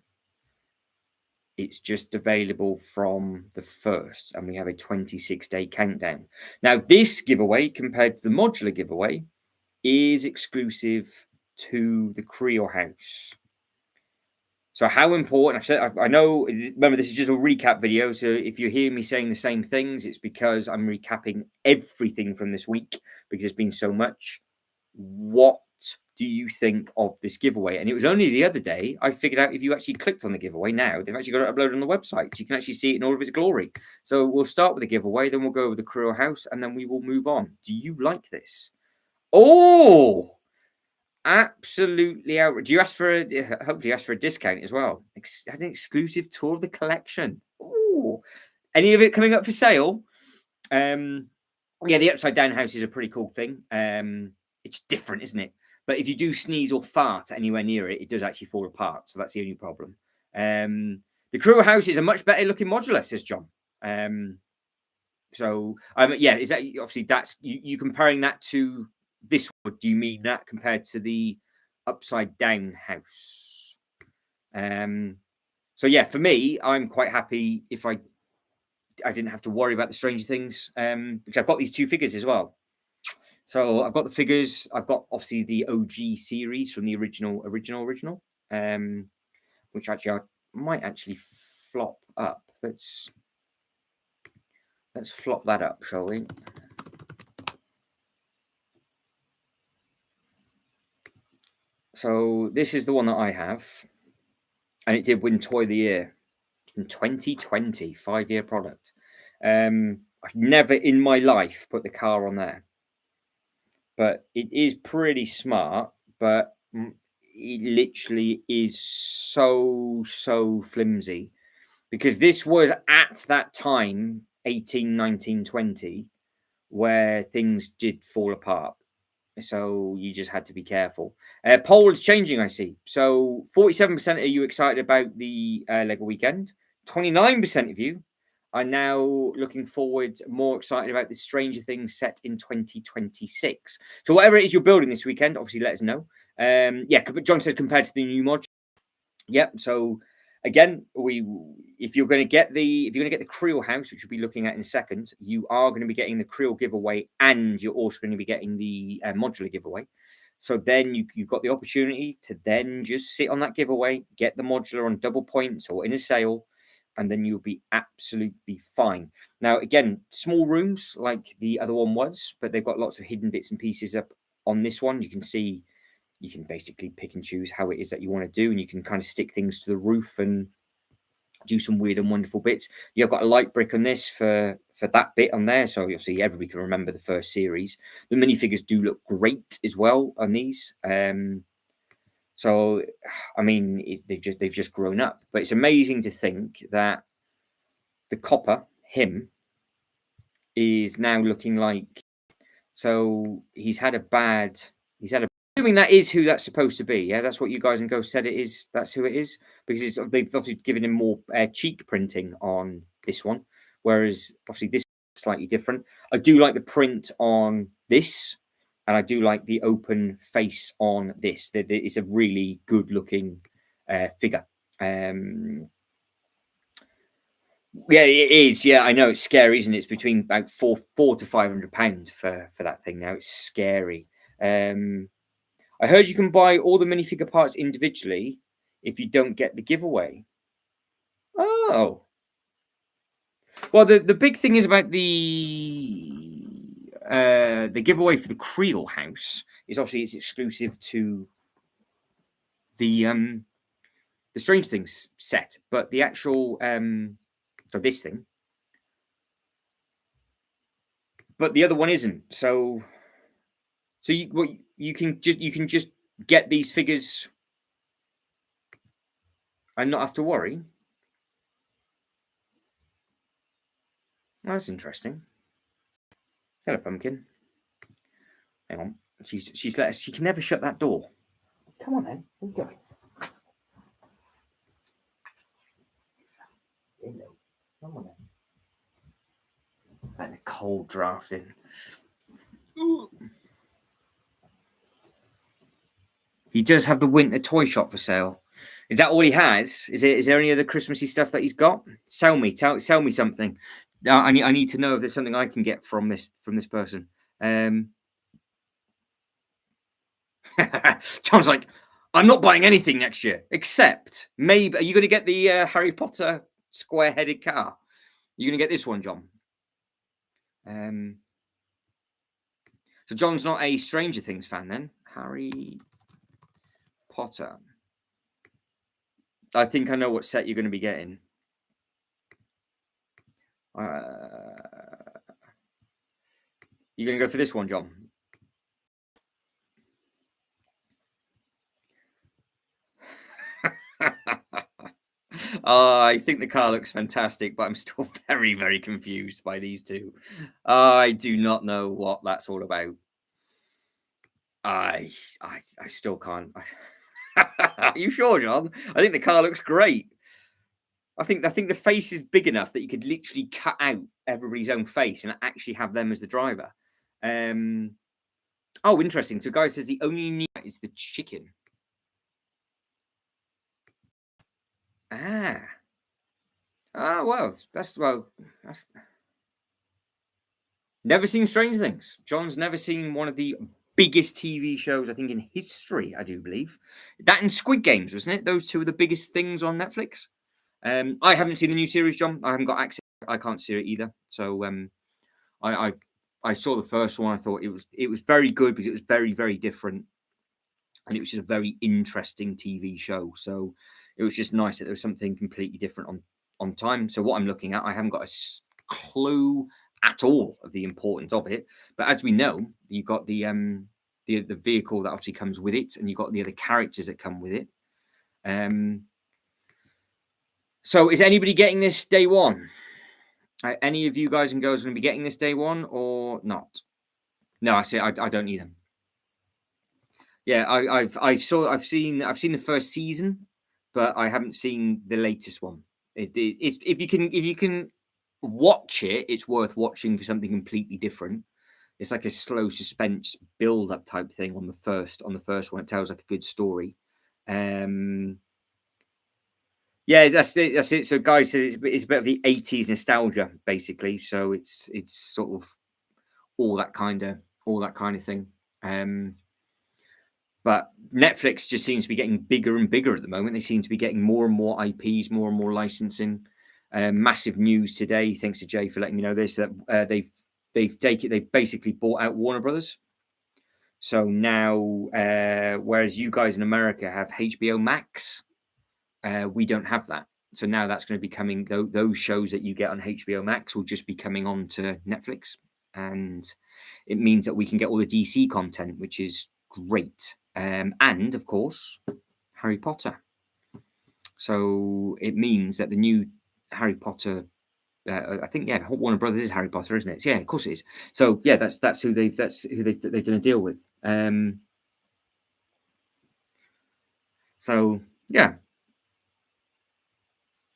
It's just available from the 1st, and we have a 26-day countdown. Now, this giveaway, compared to the modular giveaway, is exclusive to the Creole house. So how important, I know, remember, this is just a recap video. So if you hear me saying the same things, it's because I'm recapping everything from this week because there's been so much. What do you think of this giveaway? And it was only the other day I figured out if you actually clicked on the giveaway now, they've actually got it uploaded on the website. So you can actually see it in all of its glory. So we'll start with the giveaway, then we'll go over the Crew House, and then we will move on. Do you like this? Oh, absolutely out. Do you ask for hopefully you ask for a discount as well? An exclusive tour of the collection. Oh, any of it coming up for sale? Yeah, the upside down house is a pretty cool thing. It's different, isn't it? But if you do sneeze or fart anywhere near it, it does actually fall apart. So that's the only problem. The Crew House is a much better looking modular, says John. Yeah, is that obviously that's you comparing that to this one? Do you mean that compared to the upside down house? So yeah, for me, I'm quite happy if I didn't have to worry about the Stranger Things because I've got these two figures as well. So I've got the figures. I've got obviously the OG series from the original, which actually I might actually flop up. Let's flop that up, shall we? So this is the one that I have, and it did win Toy of the Year in 2020, 5-year product. I've never in my life put the car on there, but it is pretty smart. But it literally is so flimsy because this was at that time 18, 19, 20 where things did fall apart. So you just had to be careful. Poll is changing, I see. So 47% are you excited about the Lego weekend? 29% of you are now looking forward, more excited about the Stranger Things set in 2026. So whatever it is you're building this weekend, obviously let us know. Yeah, John said compared to the new mod. Yep. So again, if you're going to get the Creel house, which we'll be looking at in a second, you are going to be getting the Creel giveaway, and you're also going to be getting the modular giveaway. So then you've got the opportunity to then just sit on that giveaway, get the modular on double points or in a sale, and then you'll be absolutely fine. Now, again, small rooms like the other one was, but they've got lots of hidden bits and pieces up on this one. You can see, you can basically pick and choose how it is that you want to do, and you can kind of stick things to the roof and do some weird and wonderful bits. You've got a light brick on this for that bit on there, so obviously everybody can remember the first series. The minifigures do look great as well on these. So I mean, they've just grown up, but it's amazing to think that the copper him is now looking like, so he's had a assuming that is who that's supposed to be. Yeah, that's what you guys and Ghost said it is. That's who it is, because they've obviously given him more cheek printing on this one, whereas obviously this is slightly different. I do like the print on this, and I do like the open face on this. It's a really good looking figure. Yeah, it is. Yeah, I know it's scary, isn't it? It's between about £400 to £500 for that thing now. It's scary. I heard you can buy all the minifigure parts individually if you don't get the giveaway. Oh. Well, the big thing is about the giveaway for the Creel house is obviously it's exclusive to the Strange Things set, but the actual so this thing, but the other one isn't. So you can just get these figures and not have to worry. Oh, that's interesting. Hello, Pumpkin. Hang on. She's let us. She can never shut that door. Come on then. Where are you going? Hello. Come on then. And a cold draft in. Ooh. He does have the winter toy shop for sale. Is that all he has? Is there any other Christmassy stuff that he's got? Sell me something. I need to know if there's something I can get from this person. John's like, I'm not buying anything next year, except maybe. Are you going to get the Harry Potter square-headed car? You're going to get this one, John. So John's not a Stranger Things fan then. Harry Potter. I think I know what set you're going to be getting. You're going to go for this one, John? I think the car looks fantastic, but I'm still very, very confused by these two. I do not know what that's all about. I still can't. Are you sure, John? I think the car looks great. I think the face is big enough that you could literally cut out everybody's own face and actually have them as the driver. Oh, interesting. So, guy says the only new is the chicken. Ah. Well, that's never seen Stranger Things. John's never seen one of the biggest TV shows, I think, in history, I do believe. That and Squid Games, wasn't it? Those two are the biggest things on Netflix. I haven't seen the new series, John. I haven't got access. I can't see it either. So I saw the first one. I thought it was very good because it was very, very different. And it was just a very interesting TV show. So it was just nice that there was something completely different on time. So what I'm looking at, I haven't got a clue at all of the importance of it. But as we know, you've got the vehicle that obviously comes with it, and you've got the other characters that come with it. So is anybody getting this day one? Any of you guys and girls going to be getting this day one or not? No, I say I don't need them. Yeah, I've seen the first season, but I haven't seen the latest one. It's if you can watch it, it's worth watching for something completely different. It's like a slow suspense build up type thing on the first one. It tells like a good story. Yeah, that's it. So, guys, it's a bit of the 80s nostalgia, basically. So it's sort of all that kind of thing. But Netflix just seems to be getting bigger and bigger at the moment. They seem to be getting more and more IPs, more and more licensing. Massive news today, thanks to Jay for letting me know this, that they've basically bought out Warner Brothers. So now, whereas you guys in America have HBO Max, we don't have that. So now that's going to be coming. Those shows that you get on HBO Max will just be coming on to Netflix, and it means that we can get all the DC content, which is great. And of course, Harry Potter. So it means that the new Harry Potter, I think, Warner Brothers is Harry Potter, isn't it? Yeah, of course it is. So yeah, that's who they've done a deal with. So yeah.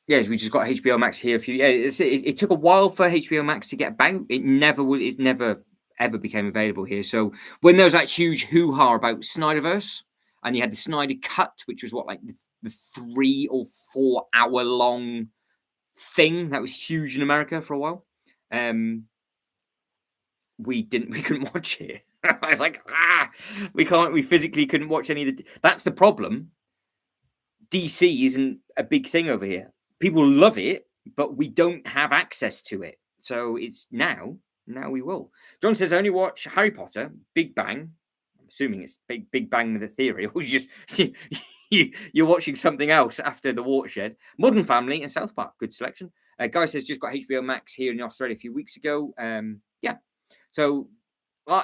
Yes, we just got HBO Max here. It took a while for HBO Max to get about. It never ever became available here. So when there was that huge hoo-ha about Snyderverse, and you had the Snyder Cut, which was what, like the 3 or 4 hour long thing that was huge in America for a while. We couldn't watch it. I was like, we physically couldn't watch any of the. That's the problem. DC isn't a big thing over here. People love it, but we don't have access to it. So it's now we will. John says, I only watch Harry Potter, Big Bang. I'm assuming it's Big Bang the Theory, or just you're watching something else after The Watershed. Modern Family and South Park, good selection. Guy says, just got HBO Max here in Australia a few weeks ago. Yeah. So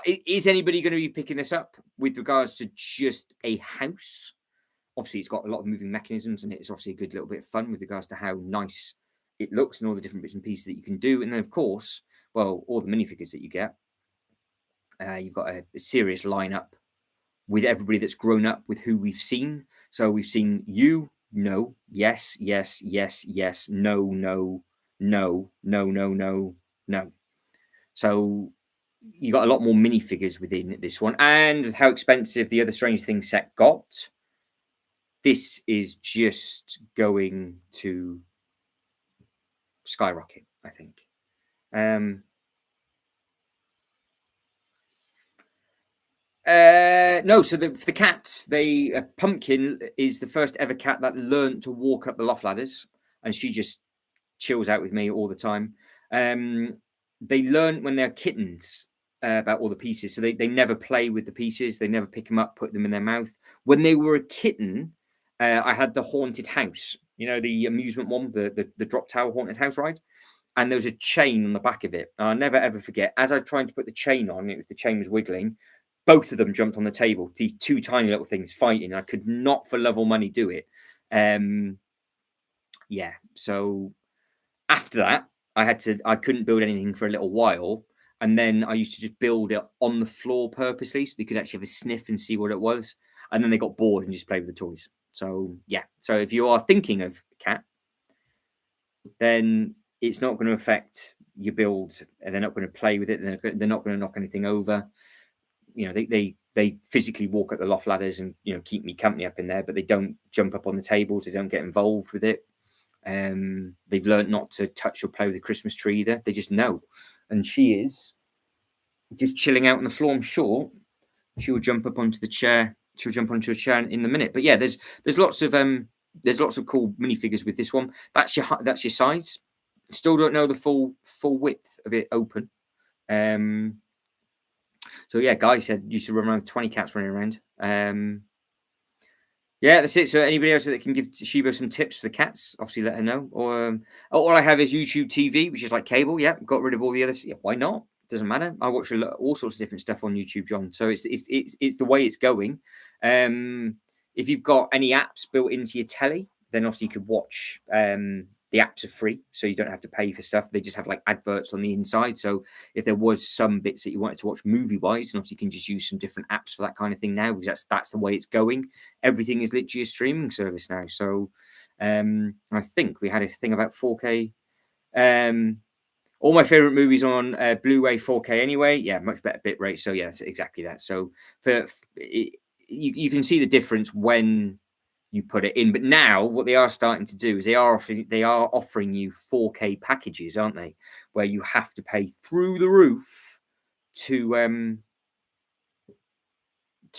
is anybody going to be picking this up with regards to just a house? Obviously, it's got a lot of moving mechanisms, and it's obviously a good little bit of fun with regards to how nice it looks and all the different bits and pieces that you can do. And then, of course, well, all the minifigures that you get. You've got a serious lineup with everybody that's grown up with who we've seen. So we've seen you, no, yes, yes, yes, yes, no, no, no, no, no, no, no. So you got a lot more minifigures within this one. And with how expensive the other Stranger Things set got, this is just going to skyrocket, I think. No, so the cats, Pumpkin is the first ever cat that learned to walk up the loft ladders, and she just chills out with me all the time. They learn when they're kittens about all the pieces. So they never play with the pieces. They never pick them up, put them in their mouth. When they were a kitten, I had the haunted house. You know, the amusement one, the drop tower haunted house ride. And there was a chain on the back of it. And I'll never ever forget. As I tried to put the chain on, the chain was wiggling. Both of them jumped on the table. These two tiny little things fighting. I could not, for love or money, do it. Yeah. So after that, I couldn't build anything for a little while. And then I used to just build it on the floor purposely so they could actually have a sniff and see what it was. And then they got bored and just played with the toys. So yeah. So if you are thinking of a cat, then it's not going to affect your build, and they're not going to play with it. They're not going to knock anything over. You know, they physically walk up the loft ladders and, you know, keep me company up in there, but they don't jump up on the tables. They don't get involved with it. They've learned not to touch or play with the Christmas tree either. They just know. And she is just chilling out on the floor. I'm sure she will jump up onto the chair. She'll jump onto a chair in the minute. But yeah, there's lots of cool minifigures with this one. That's your size. Still don't know the full width of it open. So yeah, Guy said used to run around with 20 cats running around. Yeah, that's it. So anybody else that can give Shibo some tips for the cats, obviously let her know. Or all I have is YouTube TV, which is like cable. Yeah, got rid of all the others. Yeah, why not? Doesn't matter. I watch all sorts of different stuff on YouTube, John. So it's the way it's going. If you've got any apps built into your telly, then obviously you could watch. The apps are free, so you don't have to pay for stuff. They just have like adverts on the inside. So if there was some bits that you wanted to watch movie-wise, and obviously you can just use some different apps for that kind of thing now, because that's the way it's going. Everything is literally a streaming service now. So I think we had a thing about 4K. All my favorite movies on Blu-ray 4K anyway. Yeah, much better bit rate. So yeah, that's exactly that. So you can see the difference when you put it in. But now what they are starting to do is they are offering you 4K packages, aren't they? Where you have to pay through the roof to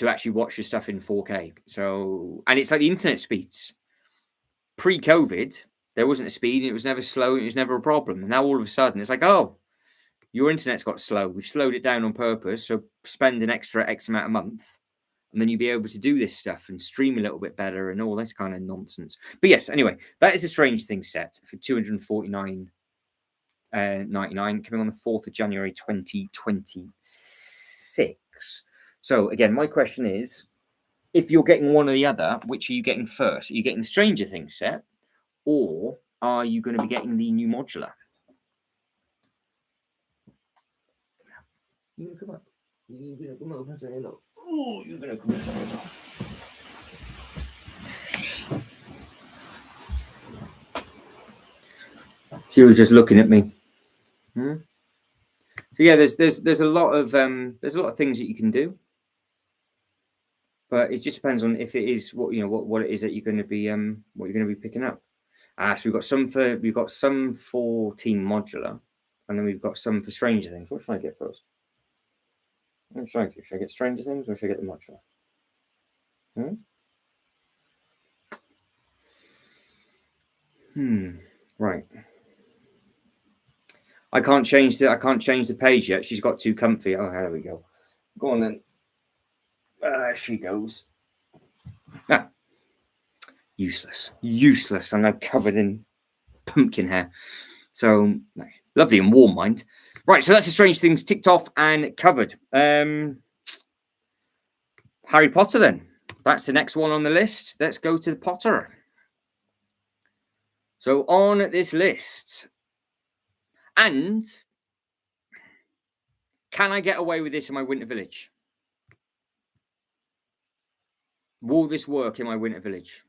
actually watch your stuff in 4K. So, and it's like the internet speeds. Pre-COVID, there wasn't a speed, and it was never slow, and it was never a problem. And now all of a sudden it's like, oh, your internet's got slow. We've slowed it down on purpose. So spend an extra X amount a month, and then you'll be able to do this stuff and stream a little bit better and all this kind of nonsense. But yes, anyway, that is a Strange Things set for $249.99, coming on the 4th of January 2026. So again, my question is, if you're getting one or the other, which are you getting first? Are you getting the Stranger Things set, or are you going to be getting the new modular? You come up. You're going to come over and say hello. Oh, you're going to come and say hello. She was just looking at me. So yeah, there's a lot of things that you can do, but it just depends on if it is what it is that you're going to be picking up. So we've got some for Team Modular, and then we've got some for Stranger Things. What should I get first? What should I do? Should I get Stranger Things or should I get the Modular? Right. I can't change the page yet. She's got too comfy. Oh, there we go. Go on then. There she goes. Useless. I'm now covered in pumpkin hair. So lovely and warm, mind. Right, so that's the Strange Things ticked off and covered. Harry Potter then. That's the next one on the list. Let's go to the Potter. So on this list, and can I get away with this in my winter village? Will this work in my winter village?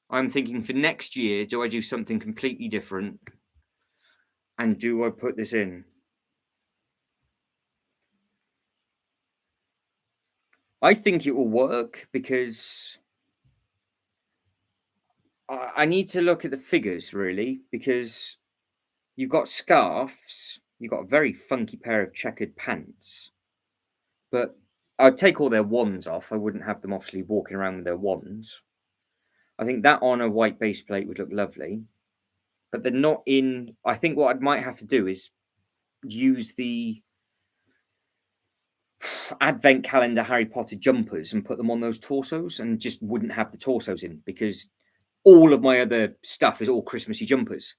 I'm thinking for next year, do I do something completely different? And do I put this in? I think it will work because I need to look at the figures, really, because you've got scarves, you've got a very funky pair of checkered pants, but I'd take all their wands off. I wouldn't have them obviously walking around with their wands. I think that on a white base plate would look lovely, but they're not in. I think what I might have to do is use the advent calendar Harry Potter jumpers and put them on those torsos, and just wouldn't have the torsos in, because all of my other stuff is all Christmassy jumpers.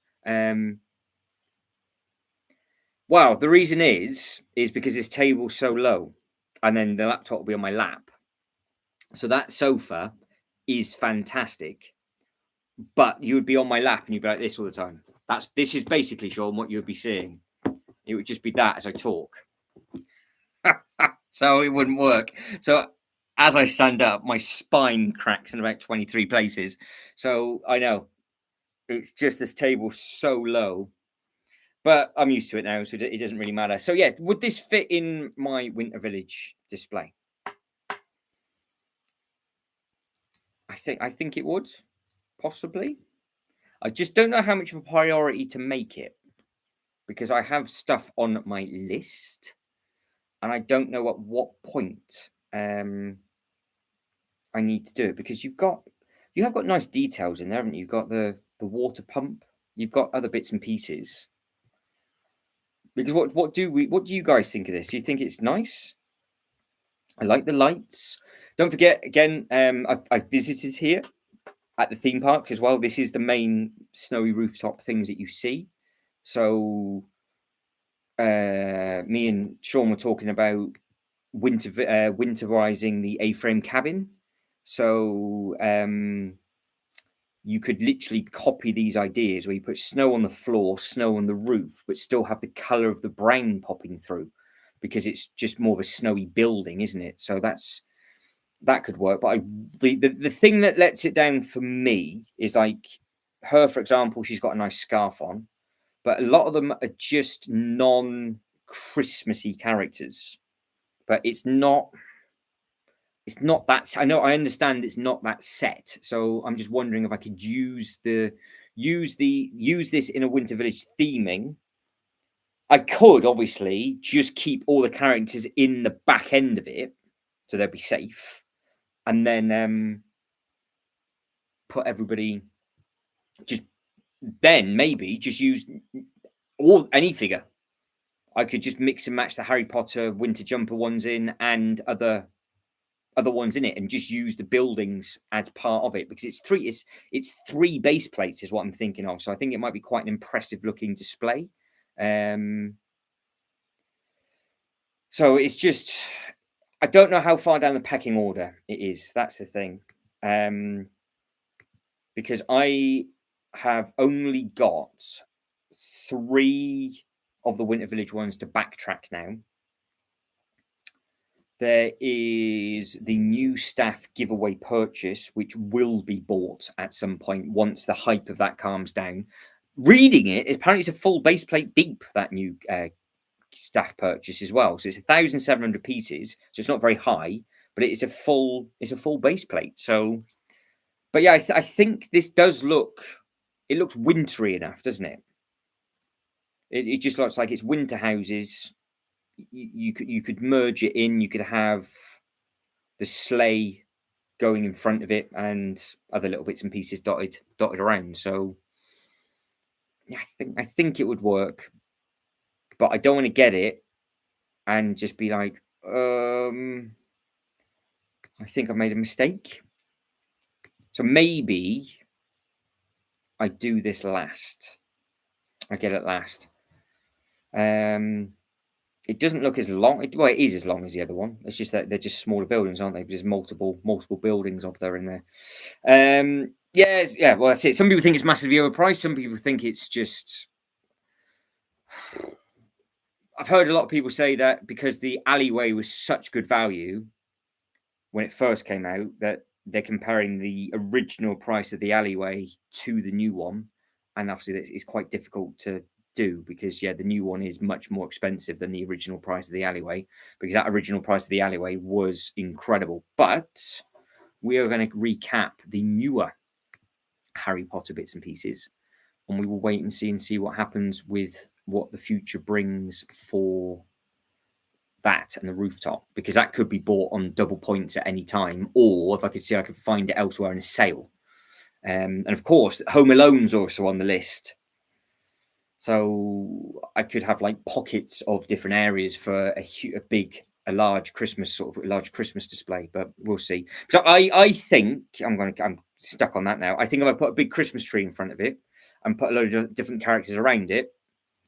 Well, the reason is because this table's so low, and then the laptop will be on my lap. So that sofa is fantastic, but you would be on my lap and you'd be like this all the time. This is basically, Sean, what you would be seeing. It would just be that as I talk. So it wouldn't work. So as I stand up, my spine cracks in about 23 places. So I know it's just this table so low, but I'm used to it now, so it doesn't really matter. So yeah, would this fit in my Winter Village display? I think it would, possibly. I just don't know how much of a priority to make it, because I have stuff on my list, and I don't know at what point I need to do it, because you have got nice details in there, haven't you? You've got the water pump, you've got other bits and pieces. Because what do you guys think of this? Do you think it's nice? I like the lights. Don't forget, again, I've visited here at the theme parks as well. This is the main snowy rooftop things that you see. So me and Sean were talking about winterizing the A-frame cabin. So you could literally copy these ideas where you put snow on the floor, snow on the roof, but still have the color of the brown popping through, because it's just more of a snowy building, isn't it? So that could work. But the thing that lets it down for me is, like, her, for example, she's got a nice scarf on, but a lot of them are just non-Christmassy characters. But it's not that. I know, I understand it's not that set. So I'm just wondering if I could use this in a Winter Village theming. I could obviously just keep all the characters in the back end of it, so they'll be safe, and then put everybody, maybe just use any figure. I could just mix and match the Harry Potter winter jumper ones in and other ones in it, and just use the buildings as part of it, because it's three base plates is what I'm thinking of. So I think it might be quite an impressive looking display. So it's just, I don't know how far down the pecking order it is. That's the thing. Because I have only got 3 of the Winter Village ones to backtrack now. There is the new staff giveaway purchase, which will be bought at some point once the hype of that calms down. Reading it, apparently it's a full base plate deep, that new staff purchase as well. So it's 1,700 pieces. So it's not very high, but it's a full base plate. So, but yeah, I think this does it looks wintry enough, doesn't it? It just looks like it's winter houses. You could merge it in. You could have the sleigh going in front of it and other little bits and pieces dotted around. So yeah, I think it would work, but I don't want to get it and just be like, I think I made a mistake. So maybe I do this last. I get it last. It doesn't look as long. Well, it is as long as the other one. It's just that they're just smaller buildings, aren't they? There's multiple buildings of there in there. Yeah. Well, that's it. Some people think it's massively overpriced. Some people think it's just. I've heard a lot of people say that because the alleyway was such good value when it first came out, that they're comparing the original price of the alleyway to the new one, and obviously it's quite difficult to do, because the new one is much more expensive than the original price of the alleyway, because that original price of the alleyway was incredible. But we are going to recap the newer Harry Potter bits and pieces, and we will wait and see what happens with what the future brings for that and the rooftop, because that could be bought on double points at any time, or if I could see I could find it elsewhere in a sale. And of course, Home Alone's also on the list. So I could have like pockets of different areas for a large large Christmas display, but we'll see. So I think I'm stuck on that now. I think if I put a big Christmas tree in front of it and put a load of different characters around it,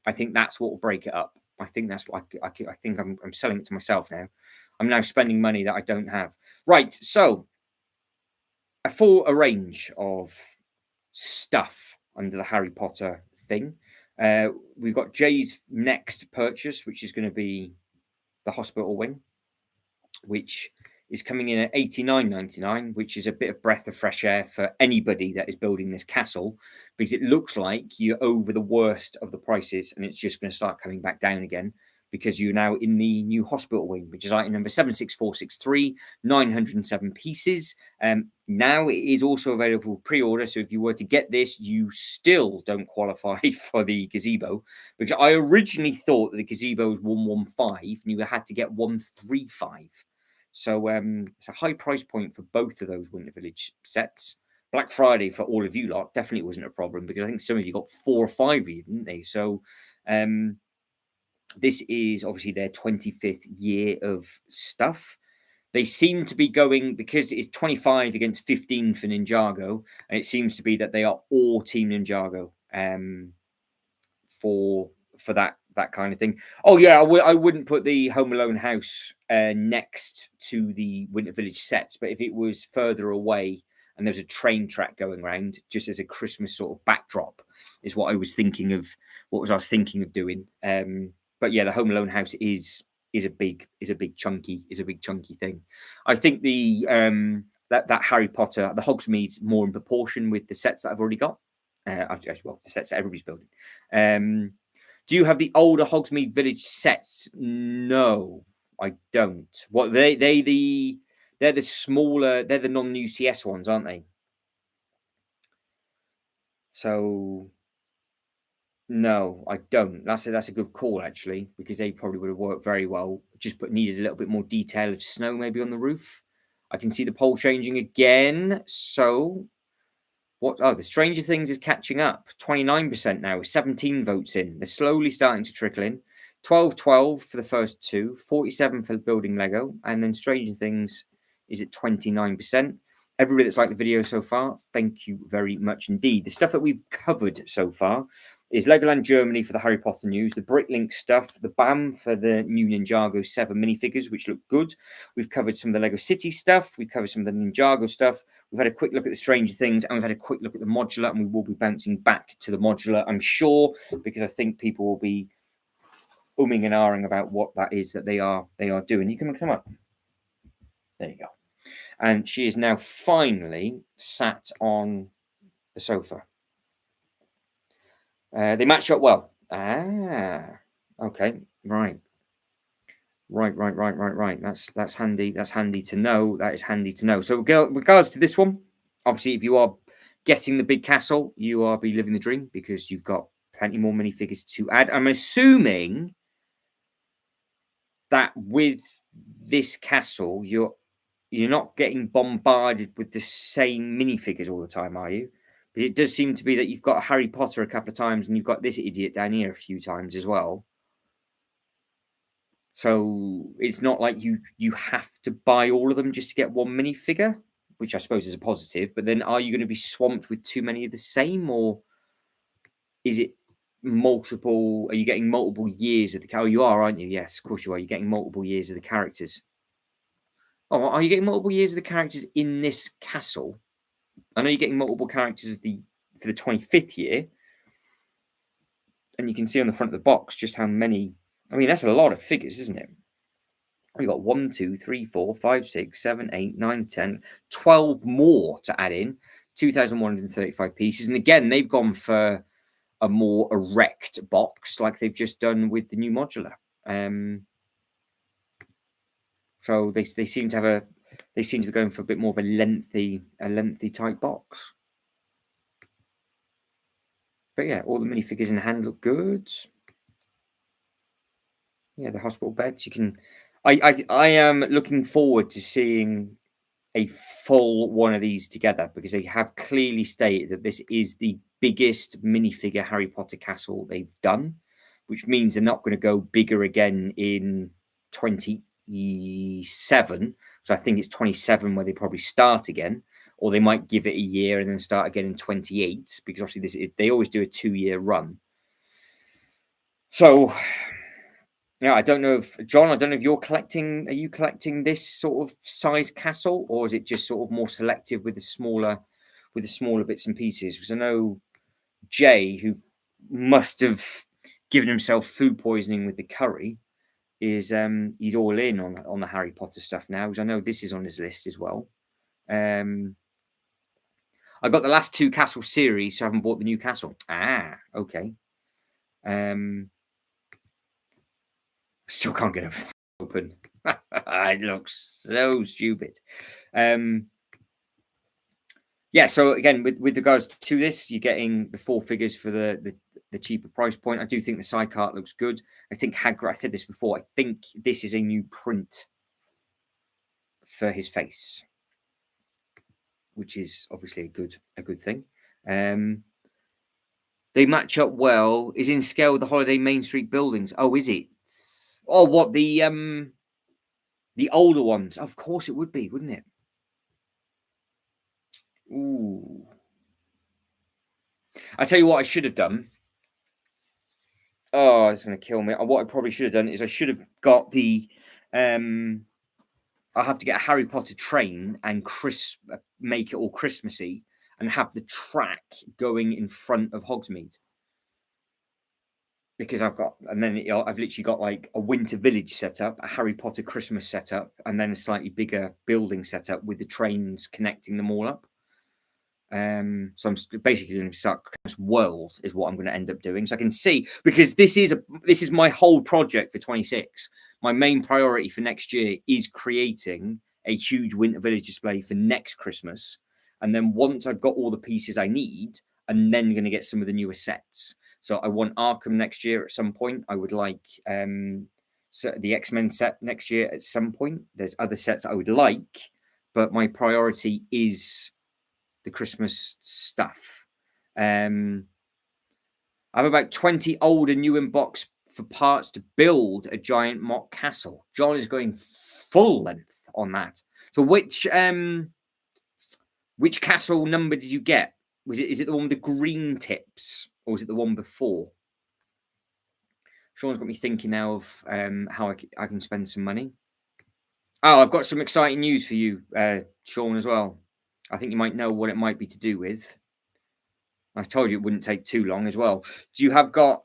I think that's what will break it up. I think that's what I think I'm selling it to myself now. I'm now spending money that I don't have. Right, so I thought a range of stuff under the Harry Potter thing. We've got Jay's next purchase, which is going to be the hospital wing, which is coming in at 89.99, which is a bit of breath of fresh air for anybody that is building this castle, because it looks like you're over the worst of the prices and it's just going to start coming back down again because you're now in the new hospital wing, which is item number 76463, 907 pieces. Now it is also available pre-order, so if you were to get this, you still don't qualify for the gazebo, because I originally thought that the gazebo was 115 and you had to get 135. So it's a high price point for both of those Winter Village sets. Black Friday for all of you lot definitely wasn't a problem, because I think some of you got 4 or 5 of you, didn't they? So this is obviously their 25th year of stuff. They seem to be going, because it's 25 against 15 for Ninjago, and it seems to be that they are all Team Ninjago for that kind of thing. Oh yeah, I wouldn't put the Home Alone house next to the Winter Village sets, but if it was further away and there's a train track going around, just as a Christmas sort of backdrop, is what I was thinking of. I was thinking of doing. But yeah, the Home Alone house is a big chunky thing. I think the that Harry Potter, the Hogsmeade's more in proportion with the sets that I've already got. Well, the sets that everybody's building. Do you have the older Hogsmeade Village sets? No, I don't. What they're the smaller, they're the non-UCS ones, aren't they? So no, I don't. That's a good call, actually, because they probably would have worked very well. Just needed a little bit more detail of snow maybe on the roof. I can see the poll changing again. So what? Oh, the Stranger Things is catching up. 29% now, with 17 votes in. They're slowly starting to trickle in. 12 for the first two, 47 for building Lego, and then Stranger Things is at 29%. Everybody that's liked the video so far, thank you very much indeed. The stuff that we've covered so far is Legoland Germany for the Harry Potter news, the Bricklink stuff, the BAM for the new Ninjago 7 minifigures, which look good. We've covered some of the Lego City stuff. We've covered some of the Ninjago stuff. We've had a quick look at the Stranger Things, and we've had a quick look at the modular, and we will be bouncing back to the modular, I'm sure, because I think people will be umming and ahhing about what that is that they are doing. You can come up. There you go. And she is now finally sat on the sofa. They match up well. Okay, right. That's handy. That's handy to know. That is handy to know. So, regards to this one, obviously, if you are getting the big castle, you are be living the dream, because you've got plenty more minifigures to add. I'm assuming that with this castle, you're not getting bombarded with the same minifigures all the time, are you? But it does seem to be that you've got Harry Potter a couple of times, and you've got this idiot down here a few times as well. So it's not like you have to buy all of them just to get one minifigure, which I suppose is a positive. But then, are you going to be swamped with too many of the same, or is it multiple? Are you getting multiple years of the? Oh, you are, aren't you? Yes, of course you are. You're getting multiple years of the characters. Oh, are you getting multiple years of the characters in this castle? I know you're getting multiple characters for the 25th year, and you can see on the front of the box just how many. I mean, that's a lot of figures, isn't it? We've got 1, 2, 3, 4, 5, 6, 7, 8, 9, 10, 12 more to add in. 2,135 pieces. And again, they've gone for a more erect box, like they've just done with the new modular. So they seem to be going for a bit more of a lengthy type box. But yeah, all the minifigures in hand look good. Yeah, the hospital beds. You can. I am looking forward to seeing a full one of these together, because they have clearly stated that this is the biggest minifigure Harry Potter castle they've done, which means they're not going to go bigger again in 27. So I think it's 27 where they probably start again, or they might give it a year and then start again in 28, because obviously they always do a 2-year run. So yeah, I don't know if John, I don't know if you're collecting. Are you collecting this sort of size castle, or is it just sort of more selective with the smaller bits and pieces? Because I know Jay, who must have given himself food poisoning with the curry, is he's all in on the Harry Potter stuff now. Because I know this is on his list as well. I got the last 2 castle series, so I haven't bought the new castle. Okay. Still can't get it open. It looks so stupid. Yeah, so again, with regards to this, you're getting the 4 figures for the cheaper price point. I do think the side cart looks good. I think Hagrid, I said this before, I think this is a new print for his face, which is obviously a good thing. They match up well. Is in scale with the Holiday Main Street buildings. Oh, is it? Oh, what, the older ones? Of course it would be, wouldn't it? Ooh. I tell you what I should have done. Oh, it's going to kill me. What I probably should have done is I should have got the I'll have to get a Harry Potter train and make it all Christmassy and have the track going in front of Hogsmeade. Because I've literally got like a Winter Village setup, a Harry Potter Christmas setup, and then a slightly bigger building setup with the trains connecting them all up. So I'm basically going to start Christmas World is what I'm going to end up doing. So I can see, because this is my whole project for 26. My main priority for next year is creating a huge Winter Village display for next Christmas. And then once I've got all the pieces I need, I'm then going to get some of the newer sets. So I want Arkham next year at some point. I would like so the X-Men set next year at some point. There's other sets I would like, but my priority is the Christmas stuff. I have about 20 old and new in box for parts to build a giant mock castle. John is going full length on that. So which castle number did you get? Is it the one with the green tips, or was it the one before? Sean's got me thinking now of how I can spend some money. Oh, I've got some exciting news for you, Sean, as well. I think you might know what it might be to do with. I told you it wouldn't take too long as well. You have got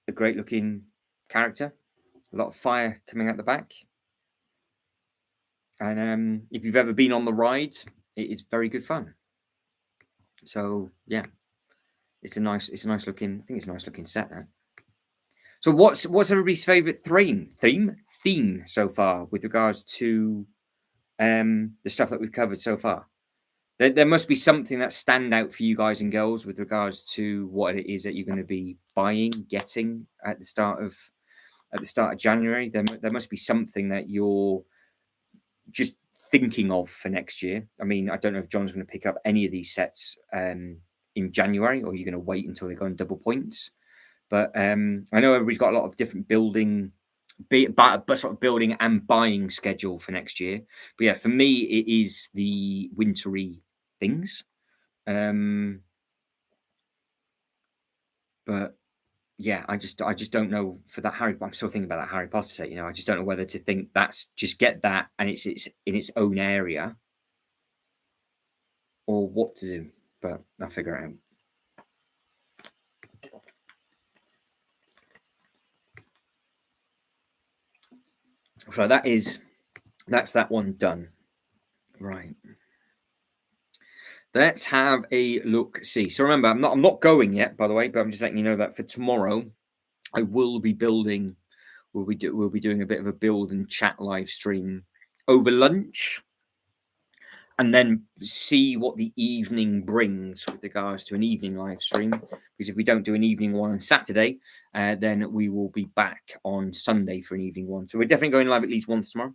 a great looking character, a lot of fire coming out the back. And if you've ever been on the ride, it is very good fun. So yeah, it's a nice looking. I think it's a nice looking set there. So what's everybody's favorite theme so far with regards to the stuff that we've covered so far? There must be something that stand out for you guys and girls with regards to what it is that you're going to be getting at the start of January. There must be something that you're just thinking of for next year. I mean, I don't know if John's going to pick up any of these sets in January, or you're going to wait until they go on double points. But I know everybody's got a lot of different building and buying schedule for next year. But yeah, for me, it is the wintry things. But yeah, I just don't know for that I'm still thinking about that Harry Potter set. I just don't know whether to think that's just get that and it's in its own area, or what to do. But I'll figure it out. So that's that one done. Right. Let's have a look. See. So remember, I'm not going yet, by the way, but I'm just letting you know that for tomorrow, I will be building. We'll be doing a bit of a build and chat live stream over lunch, and then see what the evening brings with regards to an evening live stream. Because if we don't do an evening one on Saturday, then we will be back on Sunday for an evening one. So we're definitely going live at least once tomorrow.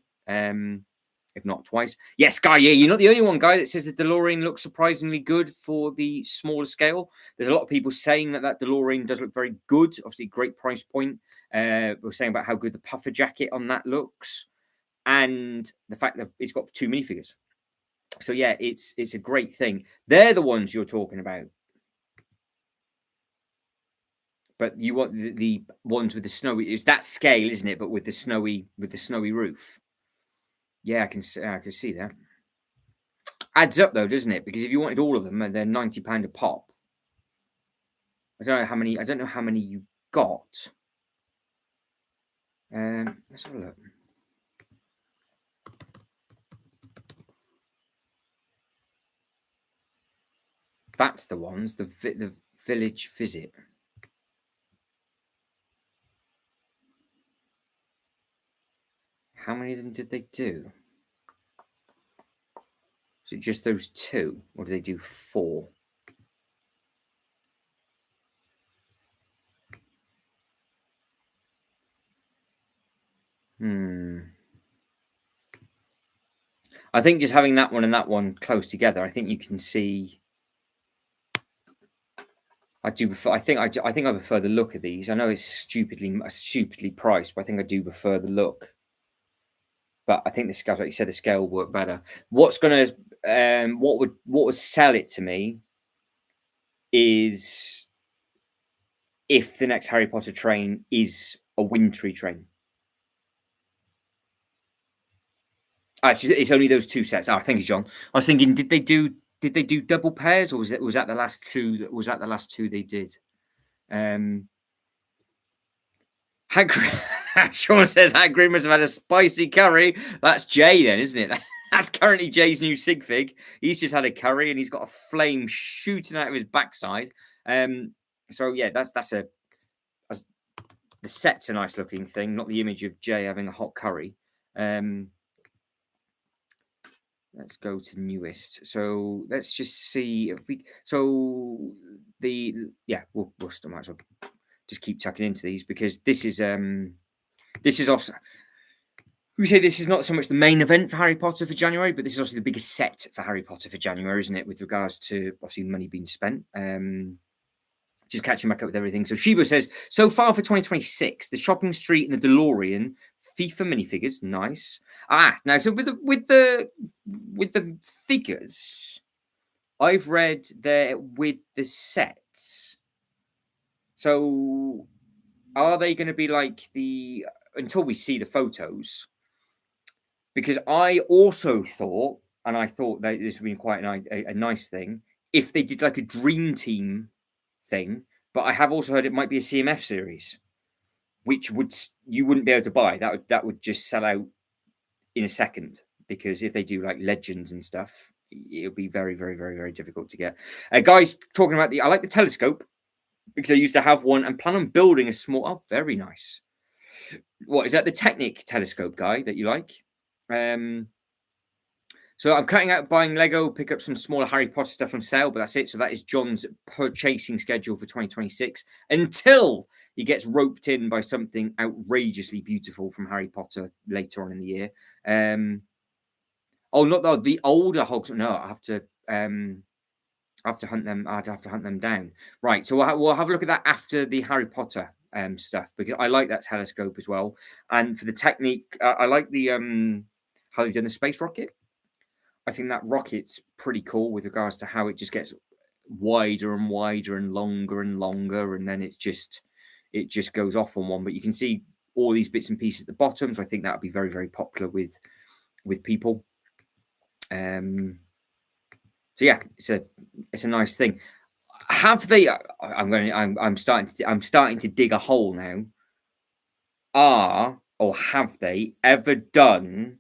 if not twice. Yes, Guy, yeah, you're not the only one, Guy, that says the DeLorean looks surprisingly good for the smaller scale. There's a lot of people saying that DeLorean does look very good. Obviously, great price point. We're saying about how good the puffer jacket on that looks, and the fact that it's got 2 minifigures. So yeah, it's a great thing. They're the ones you're talking about. But you want the ones with the snowy. It's that scale, isn't it? But with the snowy roof. Yeah, I can see that. Adds up though, doesn't it? Because if you wanted all of them, and they're £90 a pop. I don't know how many. I don't know how many you got. Let's have a look. That's the ones. The village visit. How many of them did they do? Is it just those 2, or do they do 4? I think just having that one and that one close together, I think you can see. I do prefer. I think I prefer the look of these. I know it's stupidly priced, but I think I do prefer the look. But I think the scale, like you said, the scale will work better. What's gonna what would sell it to me is if the next Harry Potter train is a wintry train. Actually, it's only those 2 sets. Oh, thank you, John. I was thinking, did they do double pairs, or was that the last 2? Was that the last 2 they did? Sean says Hagrid must have had a spicy curry. That's Jay, then, isn't it? That's currently Jay's new sig fig. He's just had a curry and he's got a flame shooting out of his backside. So yeah, that's the set's a nice looking thing, not the image of Jay having a hot curry. Let's go to newest. So let's just see if we. So we'll still might as well just keep tucking into these because this is off. We say this is not so much the main event for Harry Potter for January, but this is also the biggest set for Harry Potter for January, isn't it? With regards to obviously money being spent. Just catching back up with everything. So Shiba says, so far for 2026, the shopping street and the DeLorean, FIFA minifigures, nice. Now so with the figures, I've read there with the sets. So are they going to be like until we see the photos? Because I also thought, and I thought that this would be quite a nice thing, if they did like a dream team thing, but I have also heard it might be a CMF series, which you wouldn't be able to buy. That would just sell out in a second, because if they do like legends and stuff, it'll be very, very, very, very difficult to get. Guys talking about I like the telescope because I used to have one and plan on building a small. Oh, very nice. What is that? The Technic telescope, Guy, that you like? So I'm cutting out buying Lego, pick up some smaller Harry Potter stuff on sale, but that's it. So that is John's purchasing schedule for 2026 until he gets roped in by something outrageously beautiful from Harry Potter later on in the year. Not the older Hogs. No, I have to hunt them. I'd have to hunt them down. Right. So we'll have a look at that after the Harry Potter stuff, because I like that telescope as well. And for the technique, I like the how they've done the space rocket. I think that rocket's pretty cool with regards to how it just gets wider and wider and longer, and then it just goes off on one. But you can see all these bits and pieces at the bottom, so I think that would be very, very popular with people. So yeah, it's a nice thing. Have they? I'm starting to dig a hole now. Have they ever done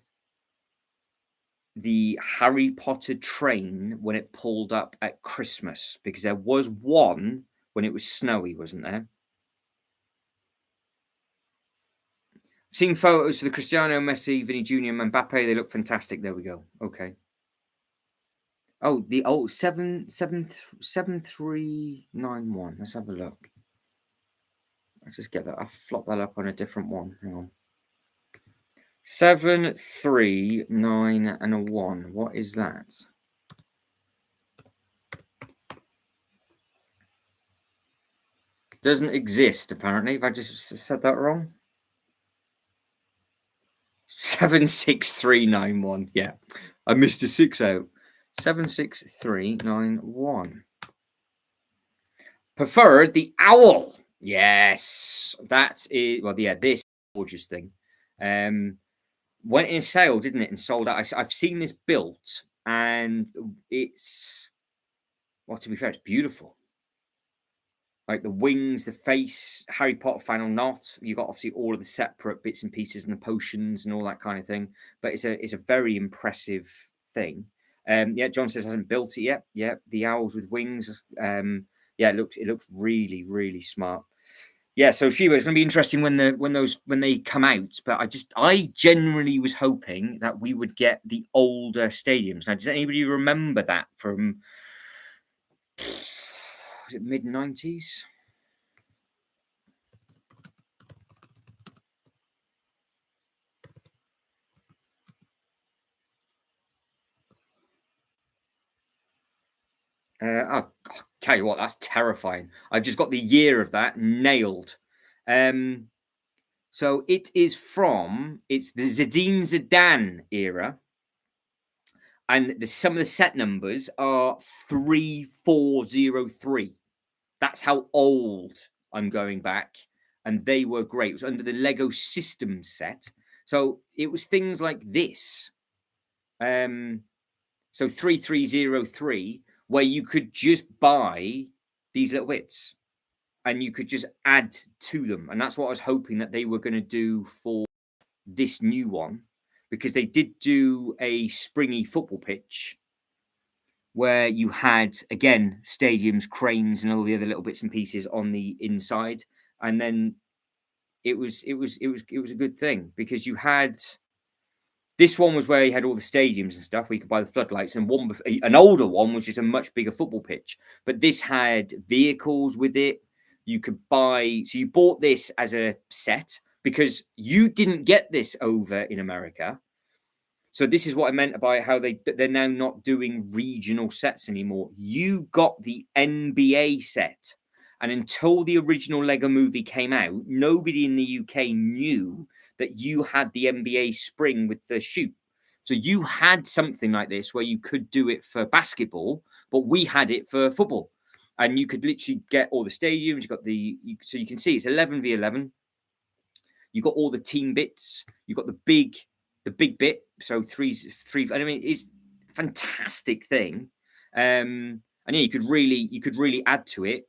the Harry Potter train when it pulled up at Christmas? Because there was one when it was snowy, wasn't there? I've seen photos for the Cristiano, Messi, Vinny Jr. and Mbappe. They look fantastic. There we go. Okay. Oh, the 7391. Let's have a look. Let's just get that. I'll flop that up on a different one. Hang on. 7, 3, 9, and a 1. What is that? Doesn't exist, apparently. Have I just said that wrong? 76391. Yeah, I missed a 6 out. 76391. Preferred the owl. Yes, that is. Well, yeah, this gorgeous thing. Went in sale, didn't it, and sold out. I've seen this built, and it's, well, to be fair, it's beautiful. Like the wings, the face, Harry Potter fan or not, you got obviously all of the separate bits and pieces and the potions and all that kind of thing. But it's a very impressive thing. Yeah, John says hasn't built it yet. Yeah, the owls with wings. Yeah, it looks really really smart. Yeah, so Shiba, it's going to be interesting when they come out. But I generally was hoping that we would get the older stadiums. Now, does anybody remember that from, was it mid-90s? I'll tell you what, that's terrifying. I've just got the year of that nailed. So it's the Zinedine Zidane era, and some of the set numbers are 3403. That's how old I'm going back, and they were great. It was under the Lego system set, so it was things like this. So 3303, where you could just buy these little bits and you could just add to them. And that's what I was hoping that they were going to do for this new one, because they did do a springy football pitch where you had, again, stadiums, cranes, and all the other little bits and pieces on the inside. And then it was a good thing, because you had, this one was where you had all the stadiums and stuff where you could buy the floodlights, and an older one was just a much bigger football pitch. But this had vehicles with it. You could buy, so you bought this as a set because you didn't get this over in America. So this is what I meant about how they're now not doing regional sets anymore. You got the NBA set. And until the original Lego movie came out, nobody in the UK knew that you had the NBA spring with the shoot. So you had something like this where you could do it for basketball, but we had it for football. And you could literally get all the stadiums. So you can see it's 11v11. You got all the team bits. You got the big bit. So three. I mean, it's a fantastic thing. And yeah, you could really add to it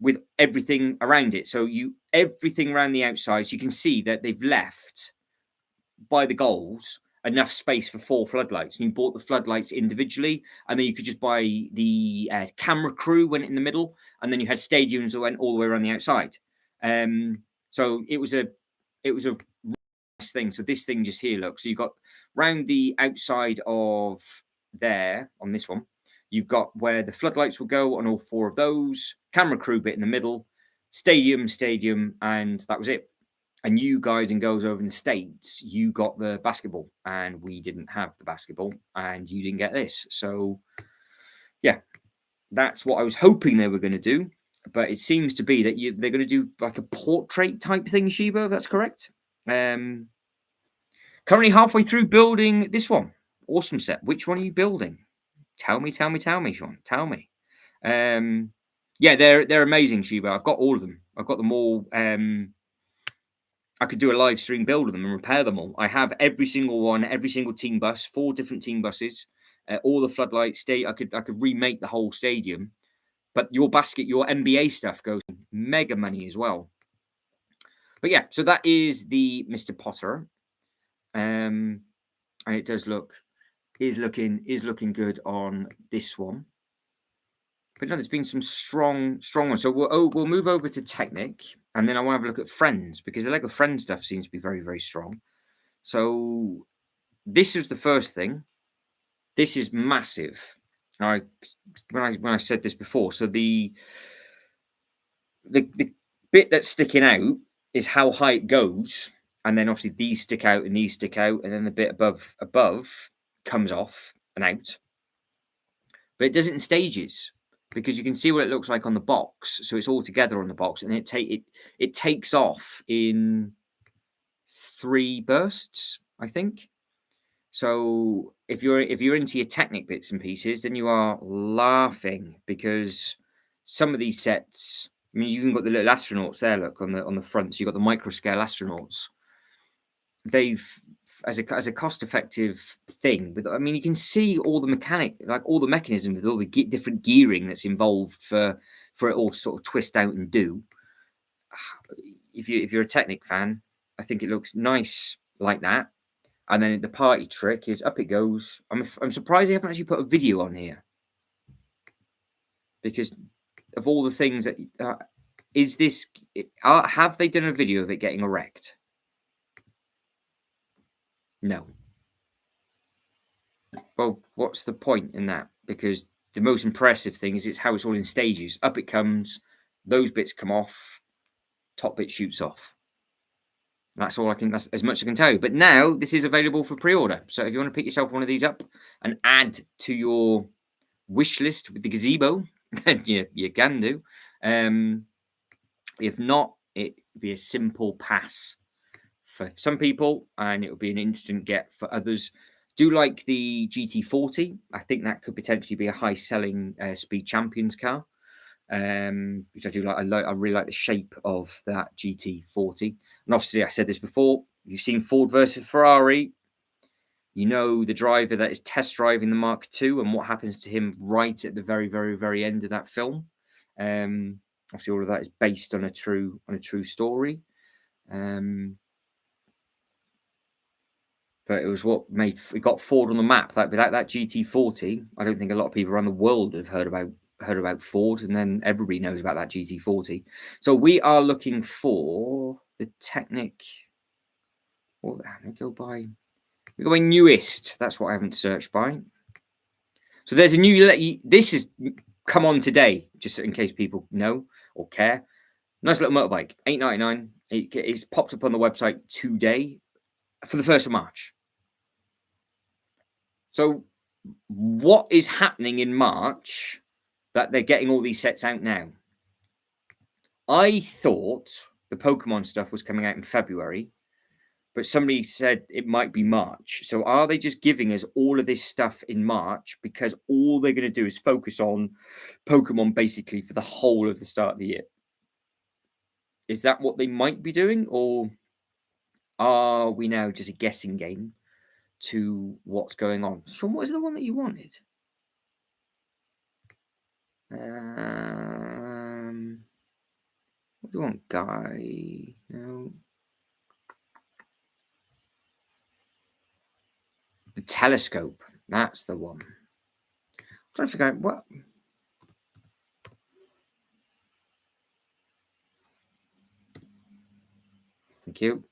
with everything around it. So everything around the outside, so you can see that they've left by the goals enough space for 4 floodlights, and you bought the floodlights individually, and then you could just buy the camera crew went in the middle, and then you had stadiums that went all the way around the outside. So it was a nice thing. So this thing just here, look, so you've got round the outside of there on this one, you've got where the floodlights will go on all 4 of those, camera crew bit in the middle, stadium, and that was it. And you guys and girls over in the States, you got the basketball, and we didn't have the basketball, and you didn't get this. So, yeah, that's what I was hoping they were going to do. But it seems to be that they're going to do like a portrait type thing, Shiba, if that's correct. Currently halfway through building this one. Awesome set. Which one are you building? Tell me, Sean. Tell me. Yeah, they're amazing, Shiba. I've got all of them. I've got them all. I could do a live stream build of them and repair them all. I have every single one, every single team bus, 4 different team buses, all the floodlights. I could remake the whole stadium. But your NBA stuff goes mega money as well. But yeah, so that is the Mr. Potter, and it does look is looking good on this one. But no, there's been some strong ones. So we'll move over to Technic, and then I want to have a look at Friends, because the Lego Friends stuff seems to be very, very strong. So this is the first thing. This is massive. When I said this before, so the bit that's sticking out is how high it goes, and then obviously these stick out and these stick out, and then the bit above comes off and out. But it does it in stages because you can see what it looks like on the box. So it's all together on the box, and it takes off in 3 bursts, I think. So if you're into your Technic bits and pieces, then you are laughing because some of these sets. I mean, you've even got the little astronauts there. Look on the front. So you've got the micro scale astronauts. They've as a cost effective thing. With I mean, you can see all the all the mechanism with all the different gearing that's involved for it all to sort of twist out and do. If you're a Technic fan, I think it looks nice like that. And then the party trick is up it goes. I'm surprised they haven't actually put a video on here because of all the things that have they done a video of it getting erect? No. Well, what's the point in that? Because the most impressive thing is it's how it's all in stages. Up it comes, those bits come off, top bit shoots off. That's as much as I can tell you. But now this is available for pre-order. So if you want to pick yourself one of these up and add to your wish list with the gazebo, then you can do. If not, it'd be a simple pass for some people, and it would be an instant get for others. Do like the GT40. I think that could potentially be a high-selling Speed Champions car, which I do like. I really like the shape of that GT40. And obviously, I said this before. You've seen Ford versus Ferrari. You know the driver that is test driving the Mark II and what happens to him right at the very, very, very end of that film. Obviously, all of that is based on a true story. But it was what got Ford on the map. That without that GT40, I don't think a lot of people around the world have heard about Ford, and then everybody knows about that GT40. So we are looking for the Technic. What we go by? We go by newest. That's what I haven't searched by. So there's a new. This has come on today, just in case people know or care. Nice little motorbike, $8.99. It's popped up on the website today for the 1st of March. So what is happening in March that they're getting all these sets out now? I thought the Pokemon stuff was coming out in February, but somebody said it might be March. So are they just giving us all of this stuff in March because all they're going to do is focus on Pokemon basically for the whole of the start of the year? Is that what they might be doing, or are we now just a guessing game to what's going on? Sean, what is the one that you wanted? What do you want, Guy? No. The telescope. That's the one. I'm trying to figure out what. Thank you.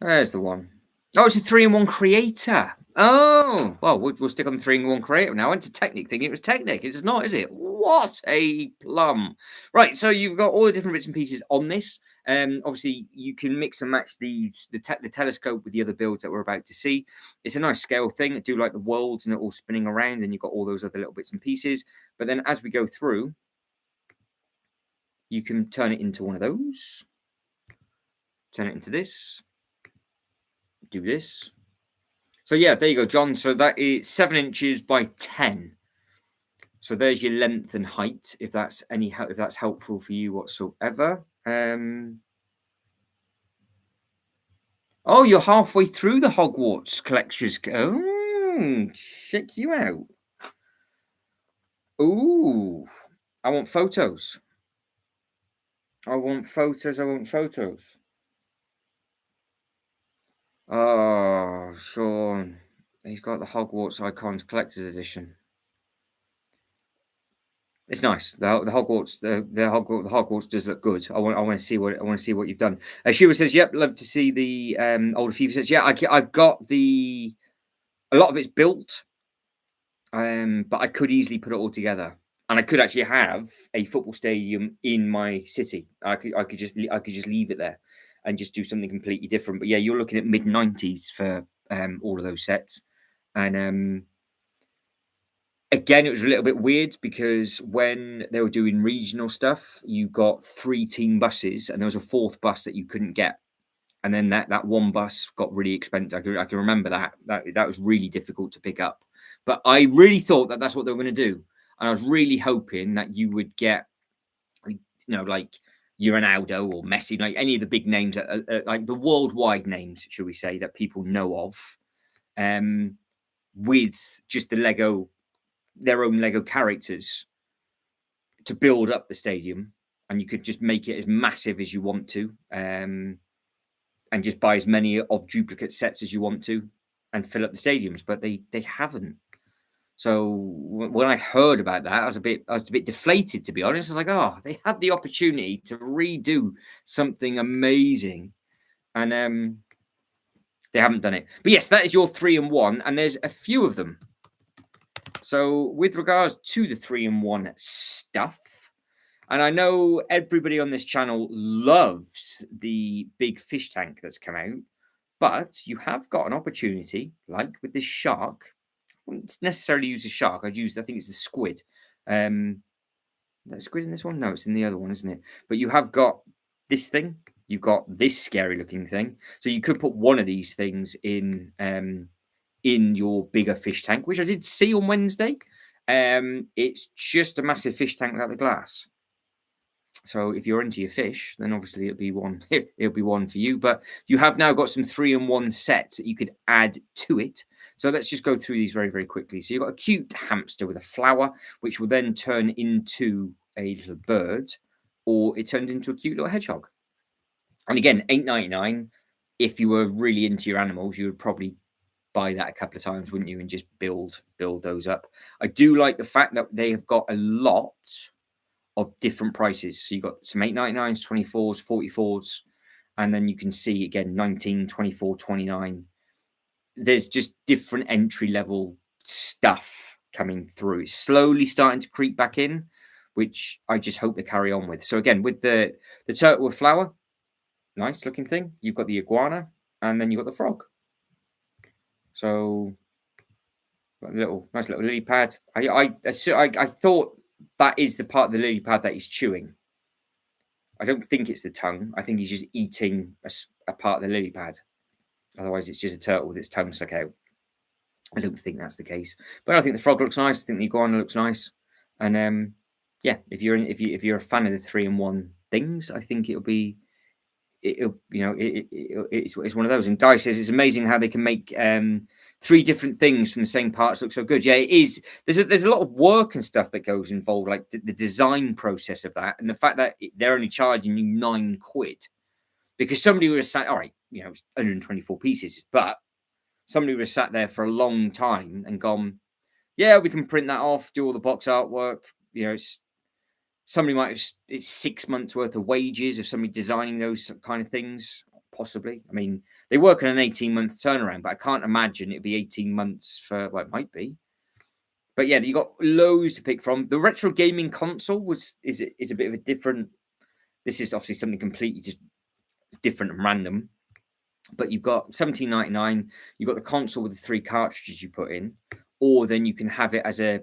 There's the one. Oh, it's a 3-in-1 creator. Oh, well, we'll stick on the 3-in-1 creator now. I went to Technic thinking it was Technic. It's not, is it? What a plum. Right, so you've got all the different bits and pieces on this. Obviously, you can mix and match the telescope with the other builds that we're about to see. It's a nice scale thing. I do like the worlds and it all spinning around, and you've got all those other little bits and pieces. But then as we go through, you can turn it into one of those. Turn it into this. Do this. So yeah, there you go, John. So that is 7 inches by 10. So there's your length and height, if that's helpful for you whatsoever. Oh, you're halfway through the Hogwarts collections. Oh, check you out. Ooh, I want photos. I want photos. Oh, Sean. He's got the Hogwarts Icons Collector's Edition. It's nice. The Hogwarts, the Hogwarts does look good. I want to see what you've done. Sheila says, "Yep, love to see the older FIFA sets." Yeah, I've got a lot of it's built, but I could easily put it all together, and I could actually have a football stadium in my city. I could just leave it there, and just do something completely different. But yeah, you're looking at mid-90s for all of those sets. And again, it was a little bit weird because when they were doing regional stuff, you got 3 team buses, and there was a 4th bus that you couldn't get. And then that one bus got really expensive. I can remember that was really difficult to pick up. But I really thought that that's what they were going to do, and I was really hoping that you would get, like Ronaldo or Messi, like any of the big names, like the worldwide names, should we say, that people know of, with just their own Lego characters to build up the stadium, and you could just make it as massive as you want to. And just buy as many of duplicate sets as you want to and fill up the stadiums, but they haven't. So when I heard about that, I was a bit deflated, to be honest. I was like, oh, they had the opportunity to redo something amazing, and they haven't done it. But yes, that is your 3-in-1, and there's a few of them. So with regards to the 3-in-1 stuff, and I know everybody on this channel loves the big fish tank that's come out, but you have got an opportunity, like with this shark. I wouldn't necessarily use a shark. I think it's the squid. That squid in this one? No, it's in the other one, isn't it? But you have got this thing. You've got this scary looking thing. So you could put one of these things in your bigger fish tank, which I did see on Wednesday. It's just a massive fish tank without the glass. So if you're into your fish, then obviously it'll be one. It'll be one for you. But you have now got some 3-in-1 sets that you could add to it. So let's just go through these very, very quickly. So you've got a cute hamster with a flower, which will then turn into a little bird, or it turns into a cute little hedgehog. And again, $8.99. If you were really into your animals, you would probably buy that a couple of times, wouldn't you? And just build those up. I do like the fact that they have got a lot of different prices. So you've got some $8.99s, 24s, 44s, and then you can see again 19, 24, 29. There's just different entry level stuff coming through. It's slowly starting to creep back in, which I just hope they carry on with. So again, with the turtle with flower, nice looking thing. You've got the iguana, and then you've got the frog. So nice little lily pad. I thought that is the part of the lily pad that he's chewing. I don't think it's the tongue. I think he's just eating a part of the lily pad. Otherwise, it's just a turtle with its tongue stuck out. I don't think that's the case. But I think the frog looks nice. I think the iguana looks nice. And yeah, if you're a fan of the 3-in-1 things, I think it's one of those. And Guy says it's amazing how they can make 3 different things from the same parts look so good. Yeah, it is. There's a lot of work and stuff that goes involved, like the design process of that, and the fact that they're only charging you £9 because somebody would have sat, all right, it's 124 pieces, but somebody would have sat there for a long time and gone, yeah, we can print that off, do all the box artwork. Somebody might have, it's 6 months worth of wages of somebody designing those kind of things, possibly. I mean, they work on an 18-month turnaround, but I can't imagine it'd be 18 months for, well, it might be. But yeah, you got loads to pick from. The retro gaming console is a bit of a different. This is obviously something completely just different and random. But you've got $17.99. You've got the console with the 3 cartridges you put in, or then you can have it as a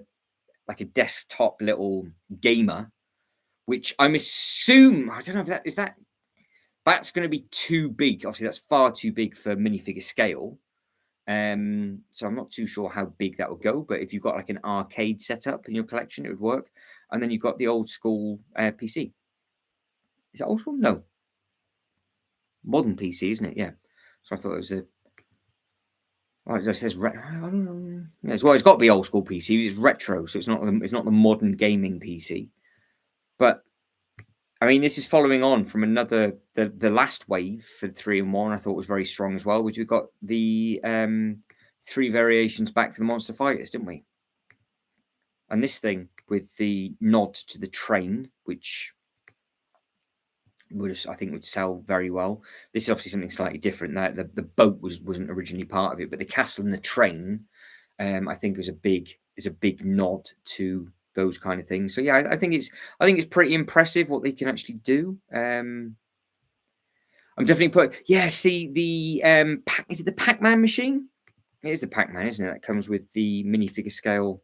desktop little gamer, which I'm assuming, I don't know if that's going to be too big. Obviously, that's far too big for minifigure scale. So I'm not too sure how big that will go. But if you've got like an arcade setup in your collection, it would work. And then you've got the old school PC. Is it old school? No. Modern PC, isn't it? Yeah. So I thought it was it says retro. I don't know. Yeah, well, it's got to be old school PC. It's retro, so it's not the modern gaming PC. But I mean, this is following on from the last wave for the 3-in-1. I thought was very strong as well, which we've got the 3 variations back for the Monster Fighters, didn't we? And this thing with the nod to the train, which I think would sell very well. This is obviously something slightly different. That the boat wasn't originally part of it, but the castle and the train, I think is a big nod to those kind of things. So yeah, I think it's pretty impressive what they can actually do. I'm definitely yeah, see the is it the Pac-Man machine? It is the Pac-Man, isn't it? That comes with the minifigure scale.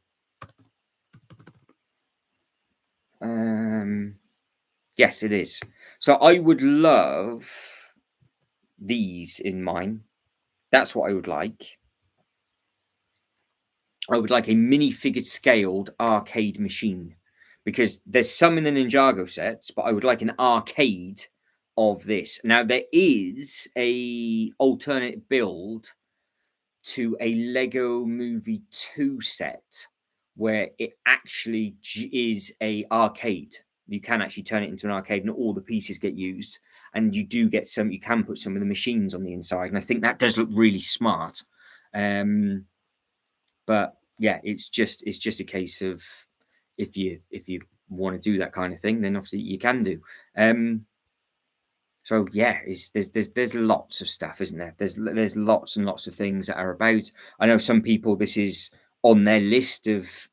Yes, it is. So I would love these in mine. That's what I would like. I would like a minifigured scaled arcade machine, because there's some in the Ninjago sets, but I would like an arcade of this. Now there is a alternate build to a Lego Movie 2 set where it actually is a arcade. You can actually turn it into an arcade and all the pieces get used. And you do get some, you can put some of the machines on the inside. And I think that does look really smart. But yeah, it's just a case of if you want to do that kind of thing, then obviously you can do. So yeah, there's lots of stuff, isn't there? There's lots and lots of things that are about. I know some people, this is on their list of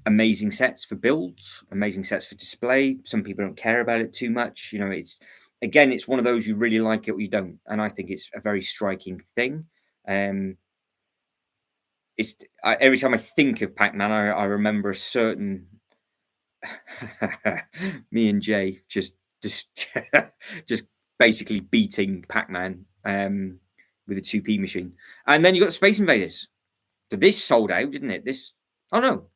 amazing sets for builds, amazing sets for display. Some people don't care about it too much. You know, it's one of those, you really like it or you don't. And I think it's a very striking thing. Every time I think of Pac-Man, I remember a certain me and Jay just just basically beating Pac-Man with a 2p machine. And then you got Space Invaders. So this sold out, didn't it? Oh no.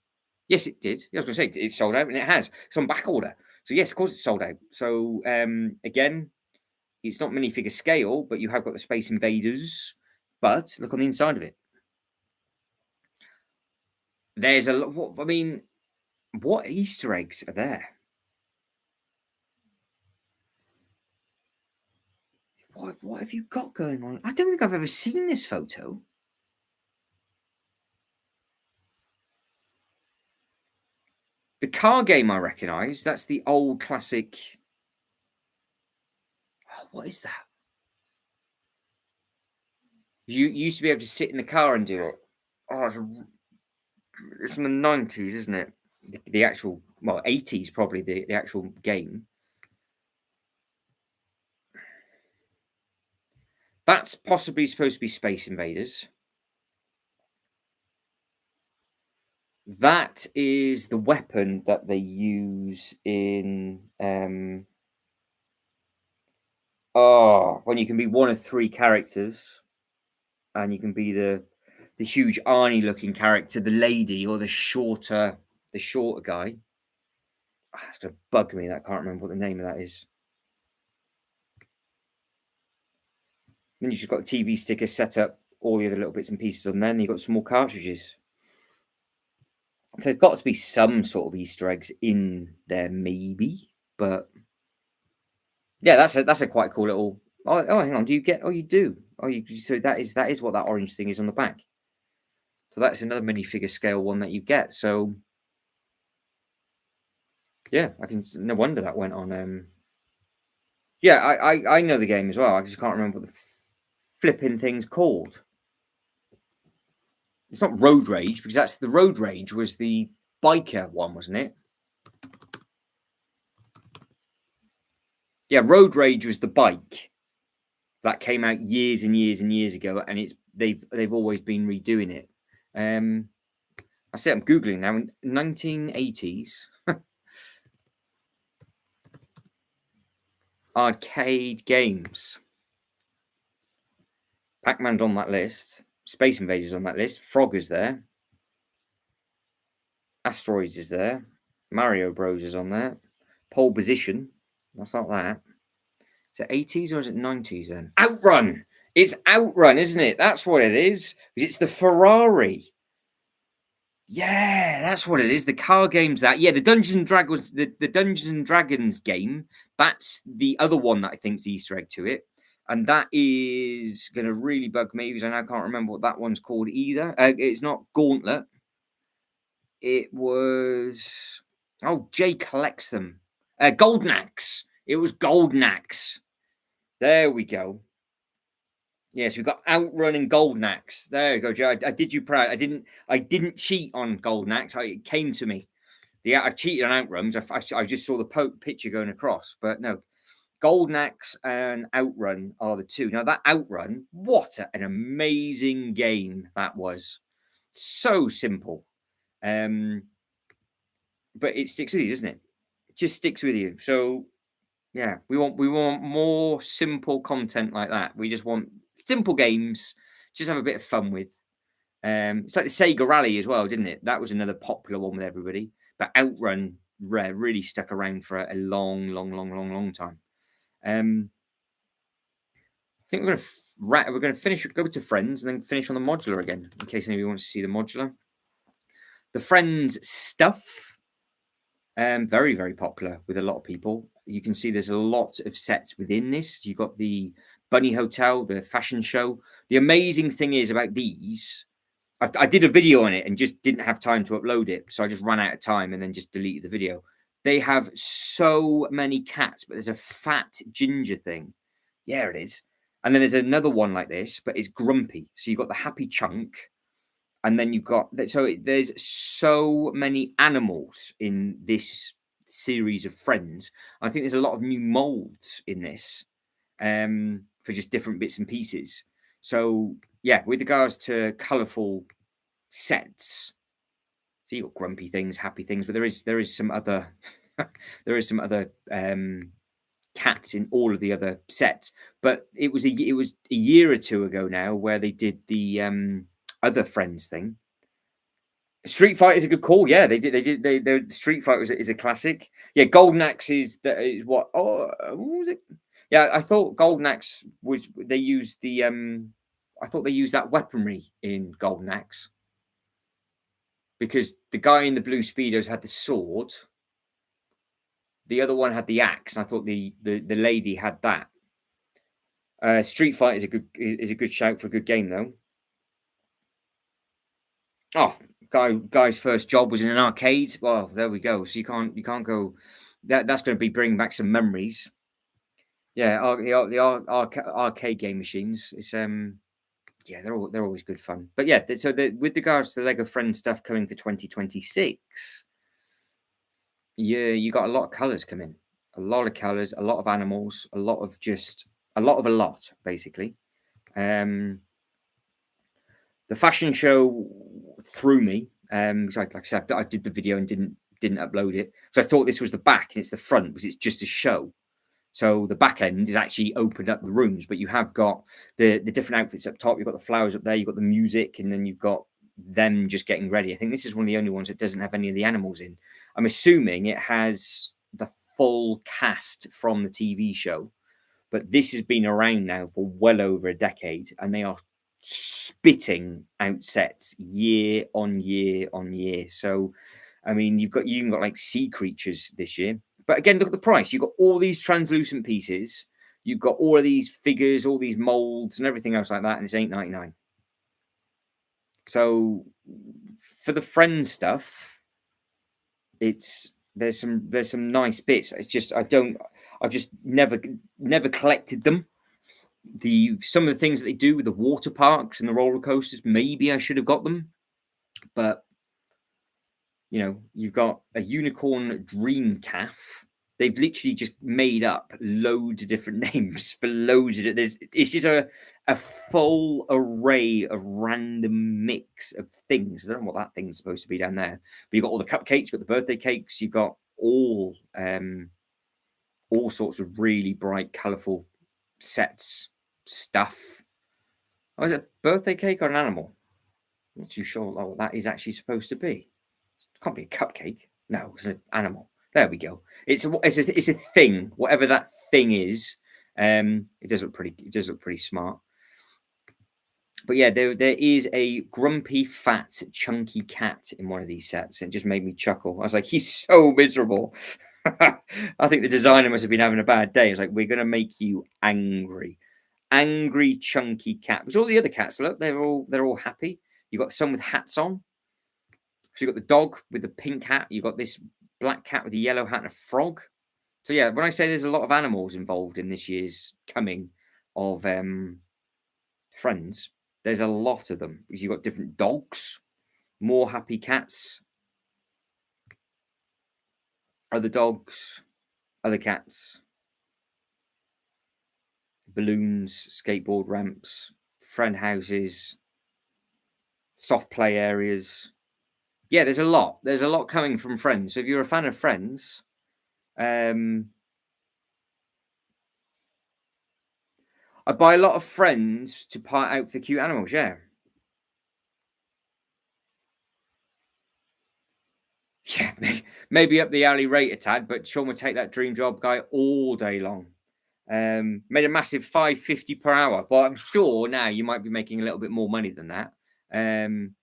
Yes, it did. I was gonna say it sold out, and it has. It's on back order. So yes, of course it's sold out. So again, it's not minifigure scale, but you have got the Space Invaders. But look on the inside of it. There's a lot. I mean, what Easter eggs are there? What have you got going on? I don't think I've ever seen this photo. The car game I recognise. That's the old classic. Oh, what is that? You used to be able to sit in the car and do it. Oh, it's from the 90s, isn't it? The actual, well, 80s probably, the actual game. That's possibly supposed to be Space Invaders. That is the weapon that they use in when you can be one of three characters, and you can be the huge Arnie looking character, the lady, or the shorter guy. Oh, that's gonna bug me that I can't remember what the name of that is. Then you've just got the TV sticker set up, all the other little bits and pieces on there, and you've got some more cartridges. So there's got to be some sort of Easter eggs in there, maybe. But yeah, that's a quite cool little. Oh, hang on. Do you get? Oh, you do. Oh, so that is what that orange thing is on the back. So that's another minifigure scale one that you get. So yeah, no wonder that went on. Yeah, I know the game as well. I just can't remember what the flipping thing's called. It's not Road Rage, because that's the Road Rage was the biker one, wasn't it? Yeah, Road Rage was the bike that came out years and years and years ago, and they've always been redoing it. I say I'm googling now. In 1980s arcade games. Pac-Man's on that list. Space Invaders on that list. Frogger's there. Asteroids is there. Mario Bros is on there. Pole Position. That's not that. Is it 80s or is it 90s then? Outrun. It's Outrun, isn't it? That's what it is. It's the Ferrari. Yeah, that's what it is. The car game's that. Yeah, the Dungeons and Dragons, the Dungeons and Dragons game. That's the other one that I think's the Easter egg to it, and that is gonna really bug me because I now can't remember what that one's called either. It's not Gauntlet. It was Jay collects them. Golden Axe. It was Golden Axe. There we go. Yes, we've got Outrun and Golden Axe. There you go, Joe. I did you proud. I didn't cheat on Golden Axe. It came to me. I cheated on Outruns. I just saw the picture going across, but no. Golden Axe and Outrun are the two. Now that Outrun, what an amazing game that was. So simple. But it sticks with you, doesn't it? It just sticks with you. So yeah, we want more simple content like that. We just want simple games, just have a bit of fun with. It's like the Sega Rally as well, didn't it? That was another popular one with everybody. But Outrun really stuck around for a long time. I think we're gonna finish, go to Friends, and then finish on the modular again, in case anybody wants to see the modular. The Friends stuff, very popular with a lot of people. You can see there's a lot of sets within this. You've got the Bunny Hotel, the fashion show. The amazing thing is about these, I did a video on it and just didn't have time to upload it, so I just ran out of time and then just deleted the video. They have so many cats, but there's a fat ginger thing. Yeah, it is. And then there's another one like this, but it's grumpy. So you've got the happy chunk, and then you've got there's so many animals in this series of Friends. I think there's a lot of new molds in this, for just different bits and pieces. So yeah, with regards to colourful sets, so you've got grumpy things, happy things, but there is some other there is some other cats in all of the other sets. But it was a year or two ago now where they did the other Friends thing. Street Fighter is a good call. Yeah, they Street Fighter is a classic. Yeah, Golden Axe is what? Oh, what was it? Yeah, I thought Golden Axe was, they used the I thought they used that weaponry in Golden Axe, because the guy in the blue speedos had the sword, the other one had the axe, and I thought the lady had that. Street Fighter is a good shout for a good game though. Oh, guy's first job was in an arcade. Well, there we go. So you can't go. That's going to be bringing back some memories. Yeah, arcade game machines. It's yeah, they're always good fun. But yeah, so with regards to the Lego Friends stuff coming for 2026, yeah, you got a lot of colors coming, a lot of colors, a lot of animals, a lot of a lot basically. The fashion show threw me, because like I said, I did the video and didn't upload it. So I thought this was the back and it's the front, because it's just a show. So the back end is actually opened up the rooms, but you have got the different outfits up top. You've got the flowers up there. You've got the music, and then you've got them just getting ready. I think this is one of the only ones that doesn't have any of the animals in. I'm assuming it has the full cast from the TV show, but this has been around now for well over a decade, and they are spitting out sets year on year on year. So, I mean, you've even got like sea creatures this year. But again, look at the price. You've got all these translucent pieces. You've got all of these figures, all these molds, and everything else like that, and it's $8.99. So, for the Friends stuff, there's some nice bits. It's just I've just never collected them. Some of the things that they do with the water parks and the roller coasters, maybe I should have got them, but you know, you've got a unicorn dream calf. They've literally just made up loads of different names for loads of it's just a full array of random mix of things. I don't know what that thing's supposed to be down there, but you've got all the cupcakes, you've got the birthday cakes, you've got all sorts of really bright, colourful sets, stuff. Oh, is it a birthday cake or an animal? I'm not too sure what that is actually supposed to be. It can't be a cupcake. No, it's an animal. There we go. It's a thing. Whatever that thing is, it does look pretty smart. But yeah, there is a grumpy, fat, chunky cat in one of these sets. It just made me chuckle. I was like, he's so miserable. I think the designer must have been having a bad day. It's like, we're going to make you angry. Angry, chunky cat. Because all the other cats, look, they're all happy. You've got some with hats on. So you've got the dog with the pink hat. You've got this black cat with a yellow hat and a frog. So yeah, when I say there's a lot of animals involved in this year's coming of Friends, there's a lot of them, because you've got different dogs, more happy cats, other dogs, other cats. balloons, skateboard ramps, friend houses, soft play areas. Yeah, there's a lot. There's a lot coming from Friends. So if you're a fan of Friends, um, I buy a lot of Friends to part out for cute animals. Yeah, yeah, maybe up the alley rate a tad, but Sean would take that dream job guy all day long. Made a massive 550 per hour, but I'm sure now you might be making a little bit more money than that. Um,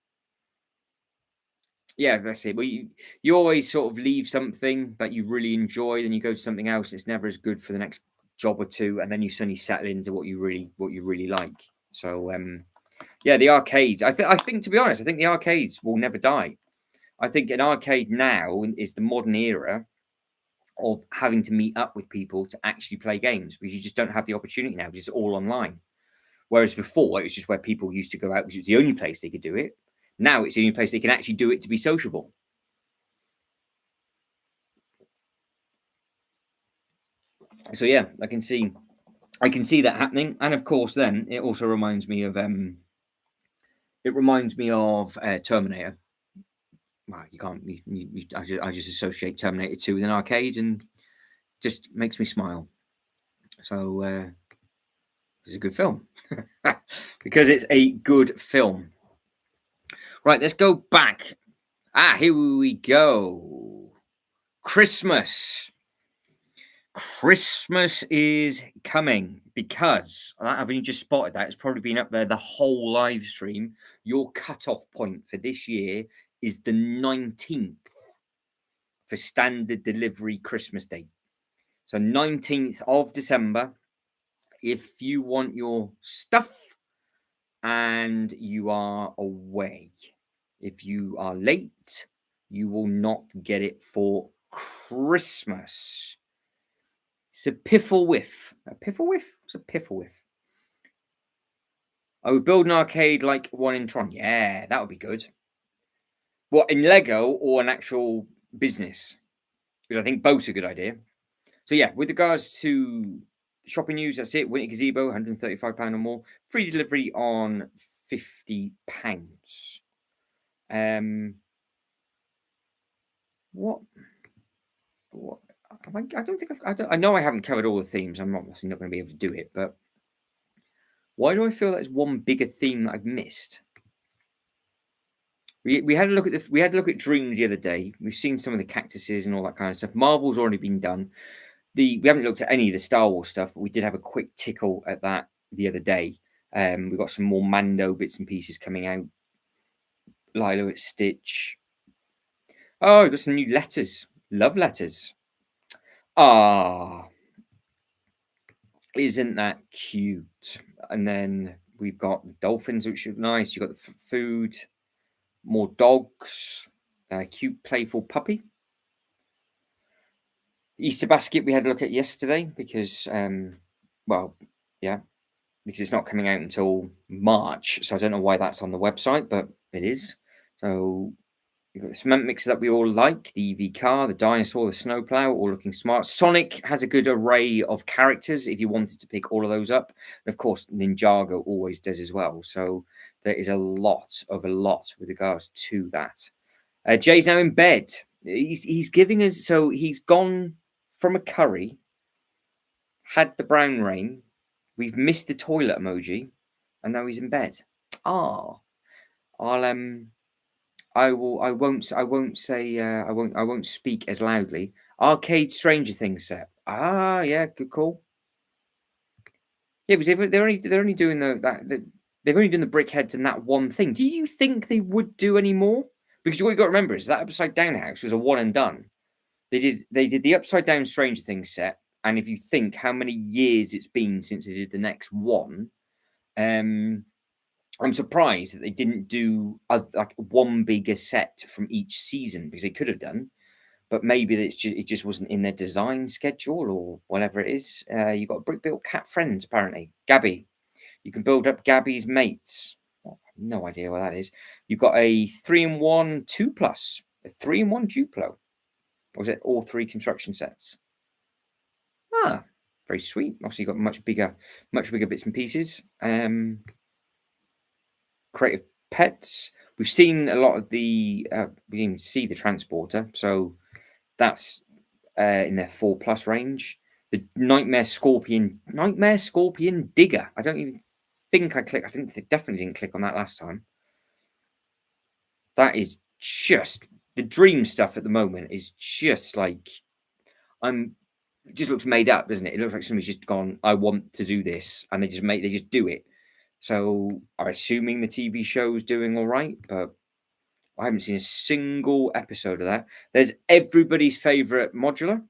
yeah, that's it. Well, you always sort of leave something that you really enjoy, then you go to something else. It's never as good for the next job or two, and then you suddenly settle into what you really like. So yeah, the arcades. I think to be honest, I think the arcades will never die. I think an arcade now is the modern era of having to meet up with people to actually play games because you just don't have the opportunity now because it's all online. Whereas before, it was just where people used to go out because it was the only place they could do it. Now it's the only place they can actually do it to be sociable. So yeah, I can see that happening, and of course, then it also reminds me of Terminator. Well, you can't. I just associate Terminator 2 with an arcade, and just makes me smile. So it's a good film because it's a good film. Right, let's go back. Here we go. Christmas. Christmas is coming because I've only just spotted that. It's probably been up there the whole live stream. Your cutoff point for this year is the 19th for standard delivery Christmas date. So 19th of December. If you want your stuff and you are away, if you are late, you will not get it for Christmas. It's a piffle whiff. A piffle whiff? What's a piffle whiff? I would build an arcade like one in Tron. Yeah, that would be good. What, in Lego or an actual business? Because I think both's a good idea. So yeah, with regards to shopping news, that's it. Winter Gazebo, £135 or more. Free delivery on £50. What? What? I don't think I know I haven't covered all the themes. I'm obviously not going to be able to do it, but why do I feel that's one bigger theme that I've missed? We had a look at dreams the other day. We've seen some of the cactuses and all that kind of stuff. Marvel's already been done. We haven't looked at any of the Star Wars stuff, but we did have a quick tickle at that the other day. We've got some more Mando bits and pieces coming out. Lilo at Stitch. Oh, we've got some new letters. Love letters. Ah, isn't that cute? And then we've got the dolphins, which are nice. You've got the food, more dogs, cute, playful puppy. Easter basket we had a look at yesterday because, because it's not coming out until March. So I don't know why that's on the website, but it is. So you've got the cement mixer that we all like, the EV car, the dinosaur, the snowplow, all looking smart. Sonic has a good array of characters if you wanted to pick all of those up. And of course, Ninjago always does as well. So there is a lot with regards to that. Jay's now in bed. He's giving us, so he's gone from a curry, had the brown rain, we've missed the toilet emoji, and now he's in bed. Oh, I won't speak as loudly. Arcade Stranger Things set. Yeah, good call. Yeah, because they're only doing they've only done the brickheads and that one thing. Do you think they would do any more? Because what you got to remember is that Upside Down house was a one and done. They did the Upside Down Stranger Things set, and if you think how many years it's been since they did the next one, I'm surprised that they didn't do like one bigger set from each season because they could have done, but maybe it just wasn't in their design schedule or whatever it is. You got brick built cat friends apparently. Gabby, you can build up Gabby's mates. No idea what that is. You've got a 3-in-1 2+, a 3-in-1 Duplo. Or was it all three construction sets? Ah, Very sweet. Obviously, you've got much bigger bits and pieces. Creative pets. We've seen a lot of the. We didn't even see the transporter, so that's in their 4+ range. The Nightmare Scorpion Digger. I don't even think I clicked. Definitely didn't click on that last time. That is just the dream stuff at the moment. Is just like it just looks made up, doesn't it? It looks like somebody's just gone, I want to do this, and they just do it. So I'm assuming the TV show's doing all right, but I haven't seen a single episode of that. There's everybody's favorite modular.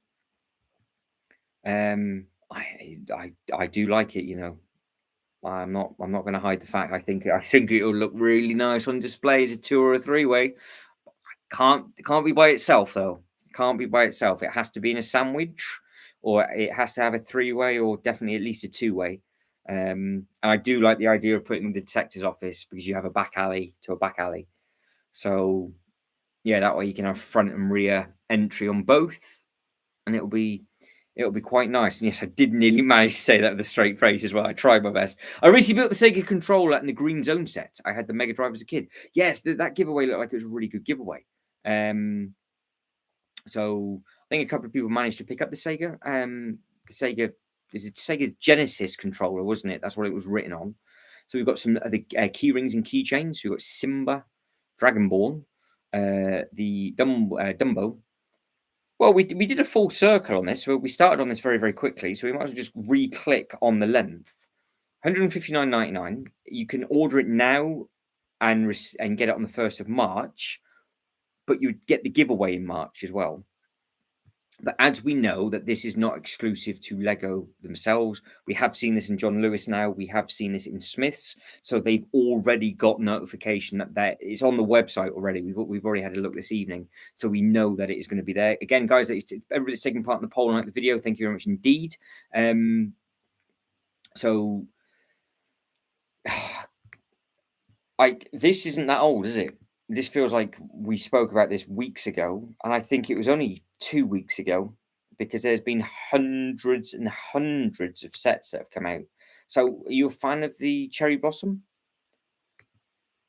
I do like it, you know. I'm not going to hide the fact. I think it'll look really nice on display as a 2 or a 3-way. It can't be by itself though. It can't be by itself. It has to be in a sandwich, or it has to have a 3-way, or definitely at least a 2-way. And I do like the idea of putting the detective's office, because you have a back alley to a back alley. So yeah, that way you can have front and rear entry on both, and it'll be quite nice. And yes, I did nearly manage to say that with a straight face as well. I tried my best. I recently built the Sega controller and the Green Zone set. I had the Mega Drive as a kid. Yes, that giveaway looked like it was a really good giveaway. So I think a couple of people managed to pick up the Sega. The Sega is a Sega Genesis controller, wasn't it? That's what it was written on. So we've got some of the key rings and keychains. We've got Simba, Dragon Ball, the Dumbo. Well, we did a full circle on this. So we started on this very, very quickly. So we might as well just re-click on the length. $159.99. You can order it now and get it on the 1st of March, but you get the giveaway in March as well. But as we know that this is not exclusive to Lego themselves, we have seen this in John Lewis now. We have seen this in Smith's. So they've already got notification that it's on the website already. We've already had a look this evening. So we know that it is going to be there. Again, guys, everybody's taking part in the poll and like the video. Thank you very much indeed. So this isn't that old, is it? This feels like we spoke about this weeks ago, and I think it was only 2 weeks ago, because there's been hundreds and hundreds of sets that have come out. So are you a fan of the Cherry Blossom?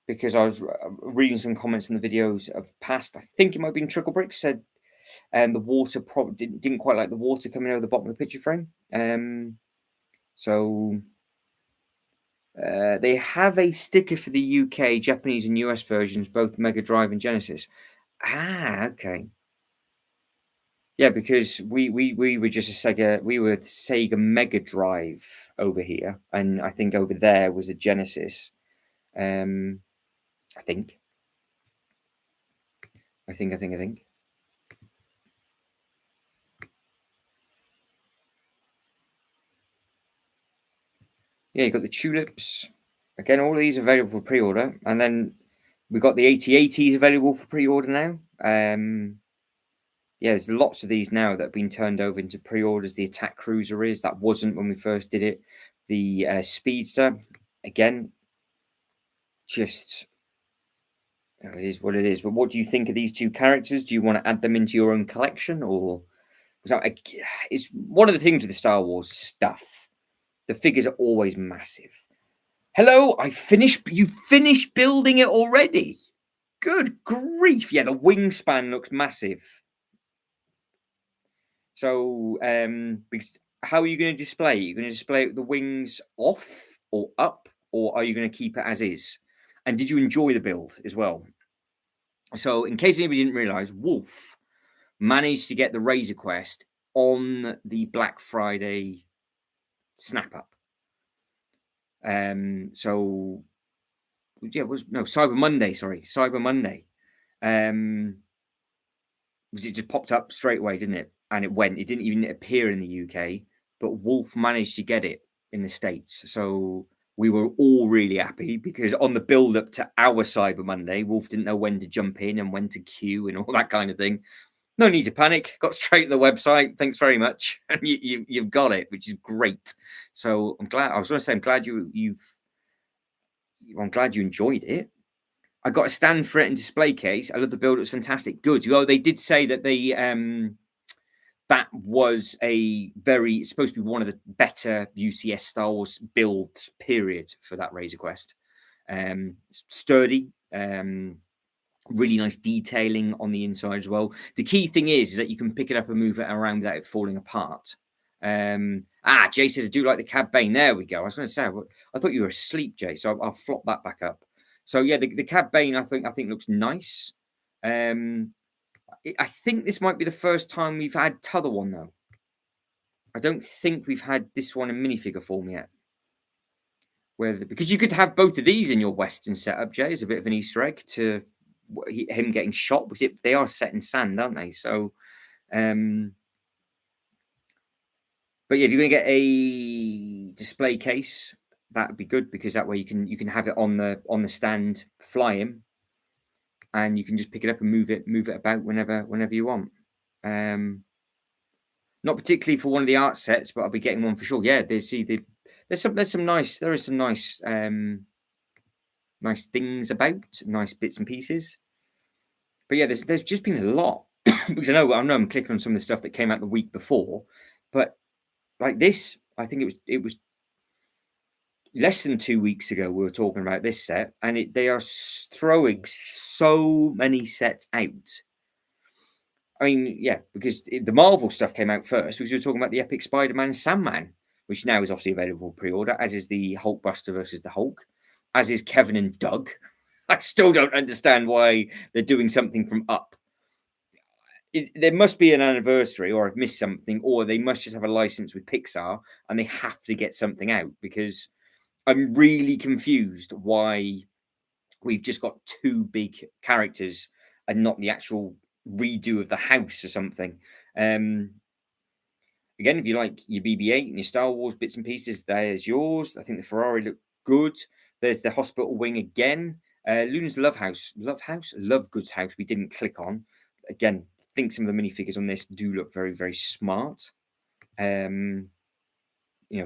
Because I was reading some comments in the videos of past, I think it might have been Trickle Brick said the water probably didn't quite like the water coming over the bottom of the picture frame. So they have a sticker for the UK, Japanese and US versions, both Mega Drive and Genesis. Okay. Yeah, because we were just a Sega, we were Sega Mega Drive over here, and I think over there was a Genesis. I think. Yeah, you got the tulips. Again, all of these are available for pre-order, and then we've got the 8080s available for pre-order now. Yeah, there's lots of these now that have been turned over into pre-orders. The Attack Cruiser that wasn't when we first did it. The Speedster, again, just it is what it is. But what do you think of these two characters? Do you want to add them into your own collection, or it's one of the things with the Star Wars stuff? The figures are always massive. Hello, you finished building it already? Good grief! Yeah, the wingspan looks massive. So, how are you going to display? Are you going to display the wings off or up, or are you going to keep it as is? And did you enjoy the build as well? So, in case anybody didn't realize, Wolf managed to get the Razor Quest on the Black Friday snap up. So yeah, Cyber Monday. Sorry, Cyber Monday. It just popped up straight away, didn't it? And it went. It didn't even appear in the UK, but Wolf managed to get it in the States. So we were all really happy, because on the build up to our Cyber Monday, Wolf didn't know when to jump in and when to queue and all that kind of thing. No need to panic. Got straight to the website. Thanks very much, and you've got it, which is great. So I'm glad. I'm glad I'm glad you enjoyed it. I got a stand for it and display case. I love the build. It was fantastic. Good. Well, they did say that that was a very supposed to be one of the better UCS Star Wars builds period for that Razor Quest. Sturdy, really nice detailing on the inside as well. The key thing is that you can pick it up and move it around without it falling apart. Jay says, I do like the Cad Bane. There we go. I was going to say, I thought you were asleep, Jay, so I'll flop that back up. So yeah, the Cad Bane I think looks nice. I think this might be the first time we've had t'other one though. I don't think we've had this one in minifigure form yet. Because you could have both of these in your Western setup, Jay, as a bit of an Easter egg to him getting shot, because they are set in sand, aren't they? So, but yeah, if you're going to get a display case, that would be good, because that way you can have it on the stand, fly him, and you can just pick it up and move it about whenever you want. Not particularly for one of the art sets, but I'll be getting one for sure. Yeah, there's some nice nice things about, nice bits and pieces. But yeah, there's just been a lot, because I know I'm clicking on some of the stuff that came out the week before, but like this, I think it was less than 2 weeks ago we were talking about this set, and they are throwing so many sets out. I mean, yeah, because the Marvel stuff came out first, because we were talking about the Epic Spider-Man Sandman, which now is obviously available pre-order, as is the Hulkbuster versus the Hulk, as is Kevin and Doug. I still don't understand why they're doing something from Up. There must be an anniversary, or I've missed something, or they must just have a license with Pixar and they have to get something out, because I'm really confused why we've just got two big characters and not the actual redo of the house or something. Again, if you like your BB-8 and your Star Wars bits and pieces, there's yours. I think the Ferrari looked good. There's the hospital wing again. Luna's Love Goods house we didn't click on. Again, I think some of the minifigures on this do look very, very smart.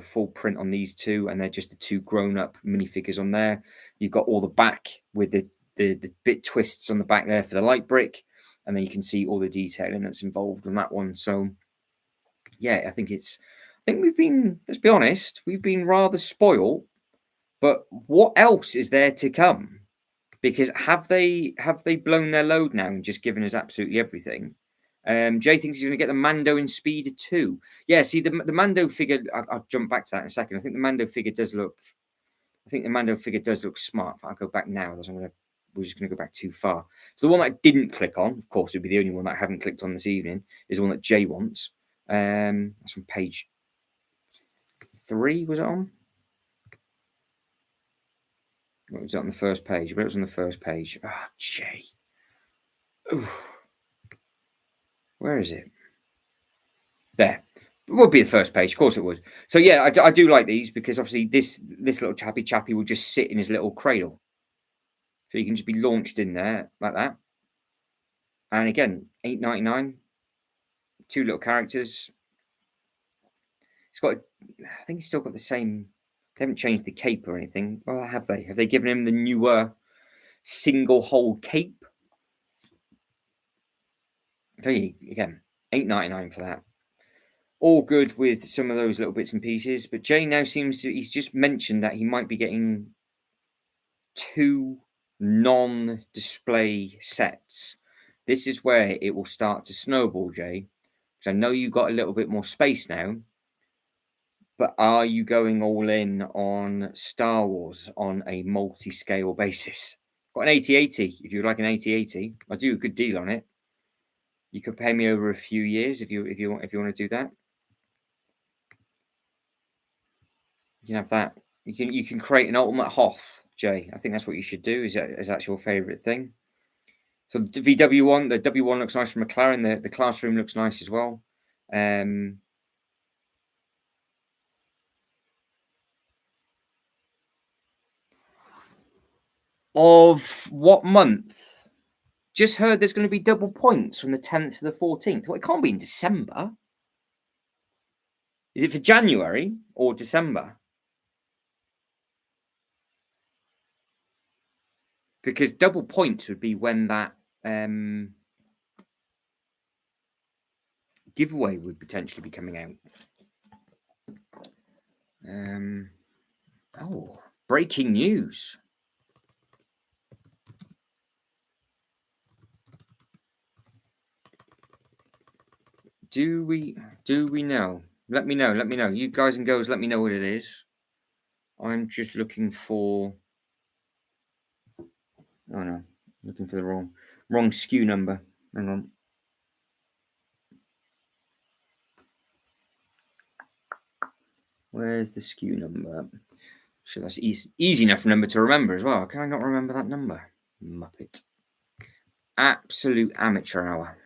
Full print on these two, and they're just the two grown-up minifigures on there. You've got all the back with the bit twists on the back there for the light brick, and then you can see all the detailing that's involved on that one. So yeah, I think we've been, let's be honest, we've been rather spoiled. But what else is there to come? Because have they blown their load now and just given us absolutely everything? Jay thinks he's going to get the Mando in Speed 2. Yeah, see, the Mando figure, I'll jump back to that in a second. I think the Mando figure does look smart. I'll go back now, otherwise we're just going to go back too far. So the one that I didn't click on, of course, would be the only one that I haven't clicked on this evening, is the one that Jay wants. That's on page 3, was it on? What was it on the first page? I bet it was on the first page. Ah, Jay. Oof. Where is it? There. It would be the first page. Of course it would. So yeah, I do like these, because obviously this little chappy will just sit in his little cradle. So you can just be launched in there like that. And again, $8.99. 2 little characters. I think he's still got the same. They haven't changed the cape or anything. Well, have they? Have they given him the newer single hole cape? Again, $8.99 for that. All good with some of those little bits and pieces. But Jay now he's just mentioned that he might be getting 2 non-display sets. This is where it will start to snowball, Jay. Because I know you've got a little bit more space now. But are you going all in on Star Wars on a multi-scale basis? Got an 8080. If you'd like an 8080, I'll do a good deal on it. You could pay me over a few years if you want to do that. You can have that. You can create an ultimate Hoth, Jay. I think that's what you should do. Is that your favourite thing? So the VW1, the W1 looks nice from McLaren. The classroom looks nice as well. Of what month? Just heard there's going to be double points from the 10th to the 14th. Well, it can't be in December. Is it for January or December? Because double points would be when that giveaway would potentially be coming out. Oh, breaking news. Do we know? Let me know. Let me know. You guys and girls, let me know what it is. I'm just looking for. Oh no, looking for the wrong SKU number. Hang on. Where's the SKU number? So that's easy enough number to remember as well. Can I not remember that number? Muppet. Absolute amateur hour.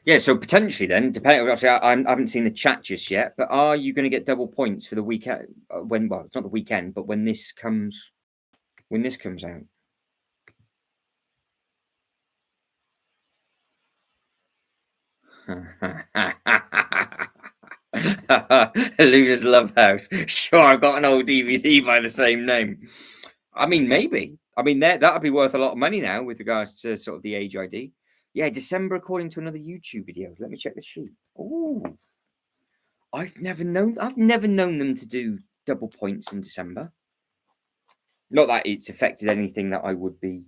Yeah, so potentially then, depending. Obviously, I haven't seen the chat just yet, but are you going to get double points for the weekend? When it's not the weekend, but when this comes out. Luna's Love House. Sure, I've got an old DVD by the same name. I mean, maybe. I mean, that would be worth a lot of money now with regards to sort of the age ID. Yeah, December according to another YouTube video. Let me check the sheet. Oh, I've never known them to do double points in December. Not that it's affected anything that I would be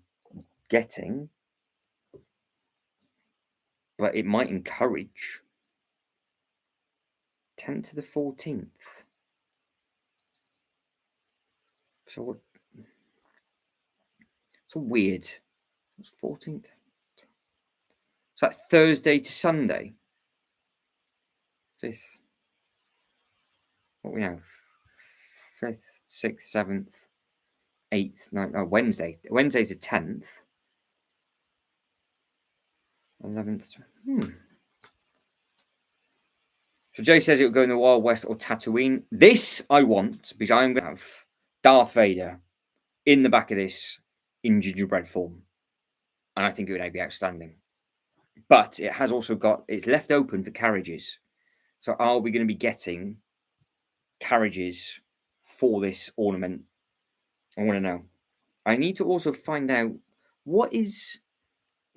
getting, but it might encourage. 10th to the 14th. So what? It's a weird. What's 14th? It's like Thursday to Sunday. 5th. What we know? 5th, 6th, 7th, 8th, 9th. Oh, Wednesday. Wednesday's the 10th. 11th. So Jay says it will go in the Wild West or Tatooine. This I want because I'm going to have Darth Vader in the back of this in gingerbread form. And I think it would be outstanding. But it has also got, it's left open for carriages. So are we going to be getting carriages for this ornament? I want to know. I need to also find out what is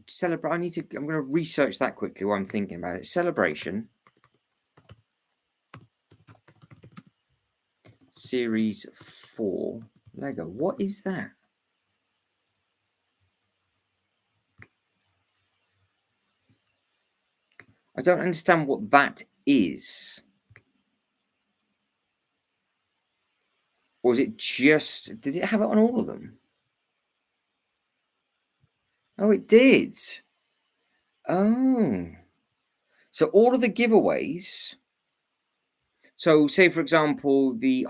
celebrate. I'm going to research that quickly while I'm thinking about it. Celebration Series 4 Lego. What is that? I don't understand what that is. Or is it just... Did it have it on all of them? Oh, it did. Oh. So all of the giveaways... So, say for example, the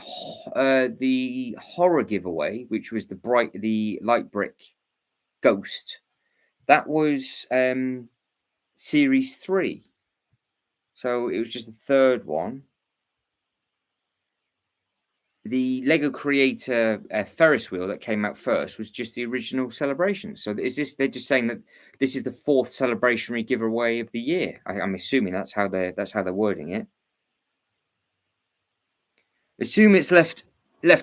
horror giveaway, which was the light brick ghost, that was Series 3. So it was just the third one. The Lego Creator Ferris wheel that came out first was just the original celebration. So is this? They're just saying that this is the 4th celebrationary giveaway of the year. I'm assuming that's how they're wording it. Assume it's left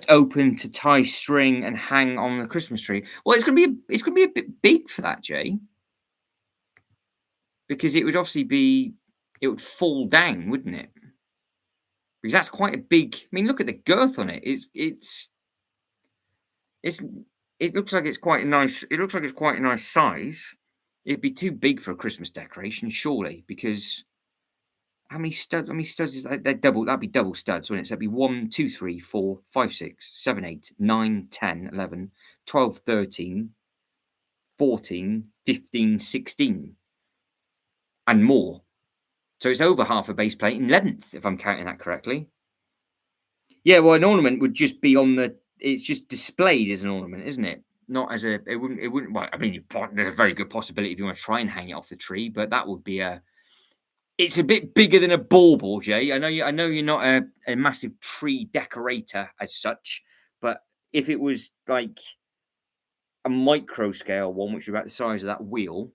open to tie string and hang on the Christmas tree. Well, it's gonna be a bit big for that, Jay, because it would obviously it would fall down, wouldn't it? Because that's quite a big. I mean, look at the girth on it. It looks like it's quite a nice. It looks like it's quite a nice size. It'd be too big for a Christmas decoration, surely, because. How many studs is that? They're double. That'd be double studs, wouldn't it? So that'd be 1, 2, 3, 4, 5, 6, 7, 8, 9, 10, 11, 12, 13, 14, 15, 16, and more. So it's over half a base plate in length, if I'm counting that correctly. Yeah, well, an ornament would just be on the. It's just displayed as an ornament, isn't it? Not as a. It wouldn't. Well, I mean, there's a very good possibility if you want to try and hang it off the tree, but that would be a. It's a bit bigger than a bauble, Jay. I know you're not a massive tree decorator as such, but if it was like a micro scale one, which is about the size of that wheel,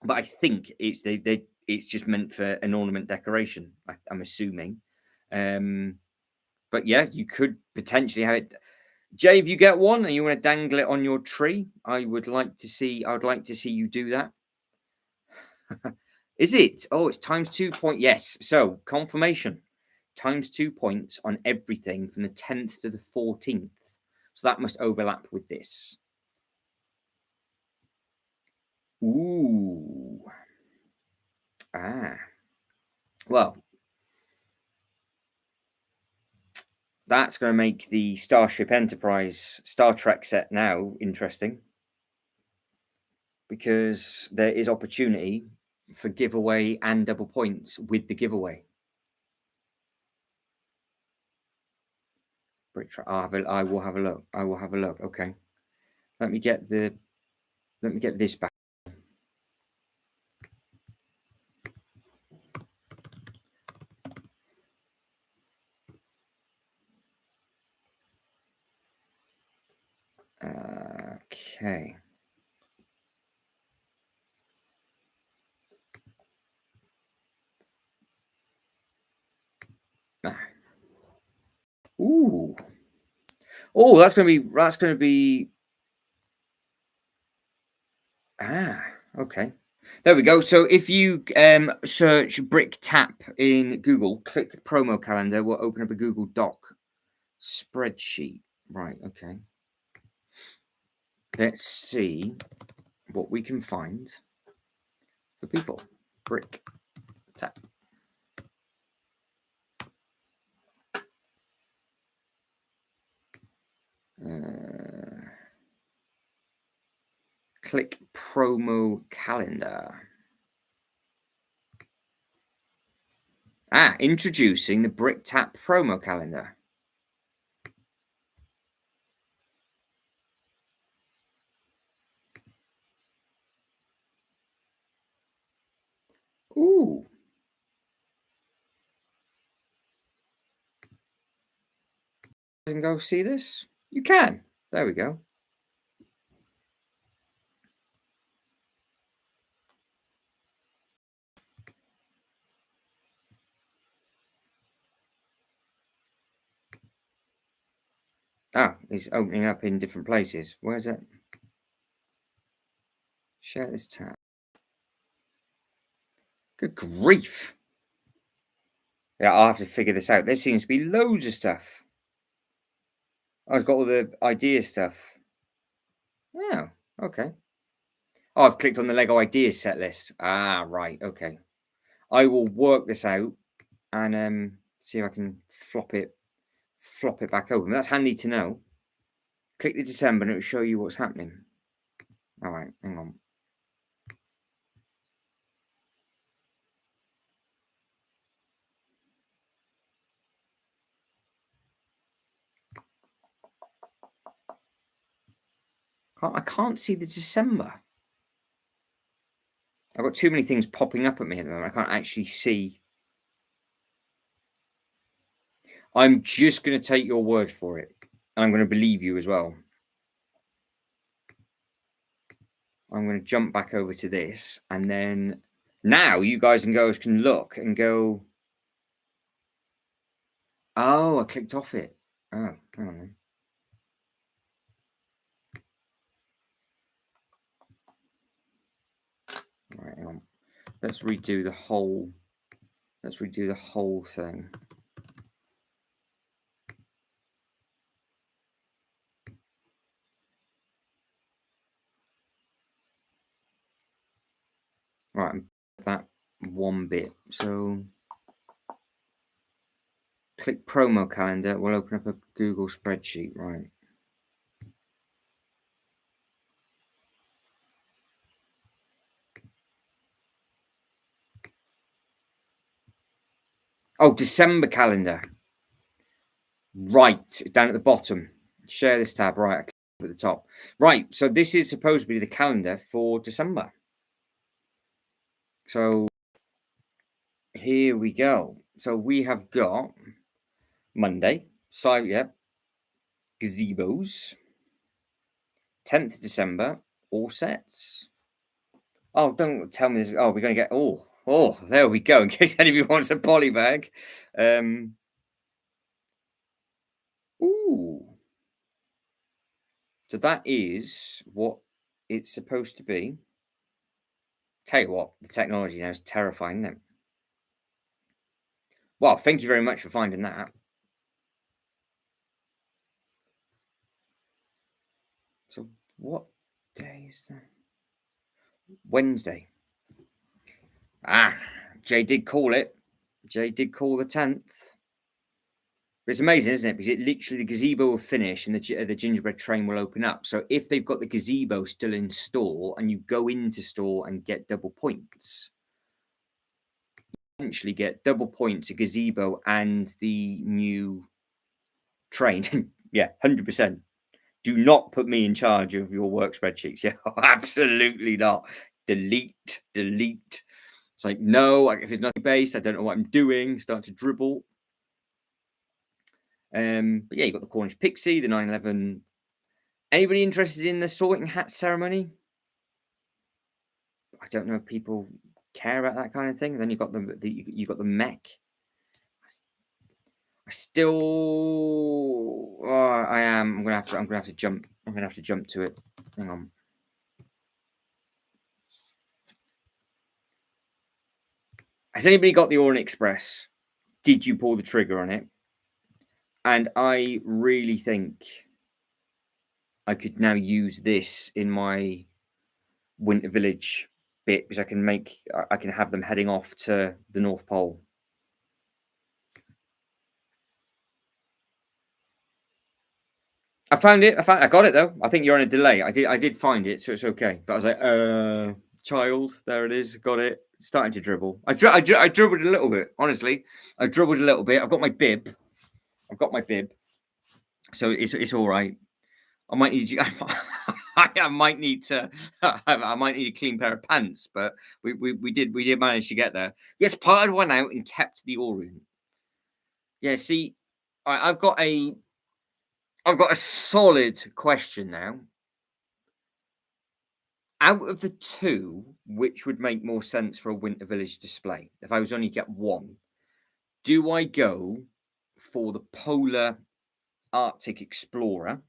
but I think it's just meant for an ornament decoration. I'm assuming, but yeah, you could potentially have it. Jay, if you get one and you want to dangle it on your tree, I would like to see. I would like to see you do that. Is it? Oh, it's times 2 point. Yes. So confirmation. Times 2 points on everything from the 10th to the 14th. So that must overlap with this. Ooh. Ah. Well, that's going to make the Starship Enterprise Star Trek set now interesting, because there is opportunity for giveaway and double points with the giveaway. I will have a look. I will have a look. Okay. Let me get this back. Okay. Ah. Ooh. Oh, that's gonna be. Okay. There we go. So if you search Brick Tap in Google, click promo calendar, will open up a Google Doc spreadsheet. Right, okay. Let's see what we can find for people. Brick Tap. Click promo calendar. Introducing the Brick Tap promo calendar. Ooh. You can go see this? You can. There we go. It's opening up in different places. Where's it? Share this tab. Good grief. Yeah, I'll have to figure this out. There seems to be loads of stuff. I've got all the idea stuff. Oh, okay. Oh, I've clicked on the Lego ideas set list. Right. Okay. I will work this out and see if I can flop it back open. That's handy to know. Click the December and it will show you what's happening. All right, hang on. I can't see the December. I've got too many things popping up at me at the moment. I can't actually see. I'm just going to take your word for it. And I'm going to believe you as well. I'm going to jump back over to this. And then now you guys and girls can look and go, oh, I clicked off it. Oh, hang on then. All right, hang on. Let's redo the whole thing. Right, that one bit. So click promo calendar. We'll open up a Google spreadsheet. Right. Oh, December calendar. Right, down at the bottom. Share this tab. Right, at the top. Right, so this is supposed to be the calendar for December. So here we go. So we have got Monday. So, yep. Gazebos. 10th of December. All sets. Oh, don't tell me this. Oh, we're going to get. Oh, there we go. In case anybody wants a poly bag. Ooh. So that is what it's supposed to be. Tell you what, the technology now is terrifying, isn't it? Well, thank you very much for finding that. So what day is that? Wednesday. Ah, Jay did call it. Jay did call the 10th. It's amazing, isn't it? Because it literally, the gazebo will finish and the gingerbread train will open up. So if they've got the gazebo still in store and you go into store and get double points, essentially get double points, a gazebo, and the new train. Yeah, 100%. Do not put me in charge of your work spreadsheets. Yeah, absolutely not. Delete, delete. It's like, no, if it's nothing based, I don't know what I'm doing. Start to dribble. But yeah, you got the Cornish Pixie, the 911. Anybody interested in the sorting hat ceremony? I don't know if people care about that kind of thing. Then you got you got the mech. I still, I am. I'm gonna have to jump. I'm gonna have to jump to it. Hang on. Has anybody got the Orient Express? Did you pull the trigger on it? And I really think I could now use this in my Winter Village bit, because I can have them heading off to the North Pole. I found it. I got it though. I think you're on a delay. I did find it, so it's okay. But I was like, child, there it is. Got it. Starting to dribble. I dribbled a little bit. Honestly, I dribbled a little bit. I've got my bib. So it's all right. I might need you. I might need to. I might need a clean pair of pants. But we did manage to get there. Yes, parted one out and kept the Orient. Yeah. See, I've got a solid question now. Out of the two, which would make more sense for a Winter Village display? If I was only get one, do I go for the Polar Arctic Explorer,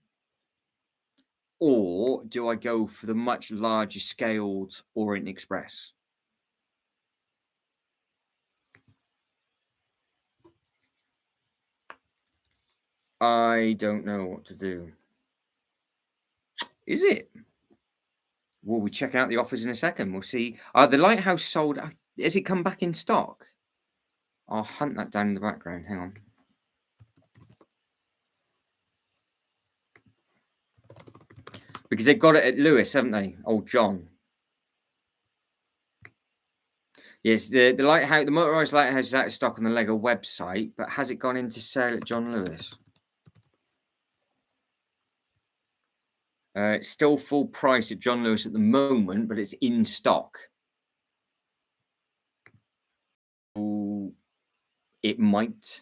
or do I go for the much larger scaled Orient Express? I don't know what to do. Is it? We'll be checking out the offers in a second. We'll see. The Lighthouse sold. Has it come back in stock? I'll hunt that down in the background. Hang on. Because they've got it at Lewis, haven't they? Old John. Yes, the lighthouse, the motorised lighthouse is out of stock on the Lego website, but has it gone into sale at John Lewis? It's still full price at John Lewis at the moment, but it's in stock. Ooh, it might.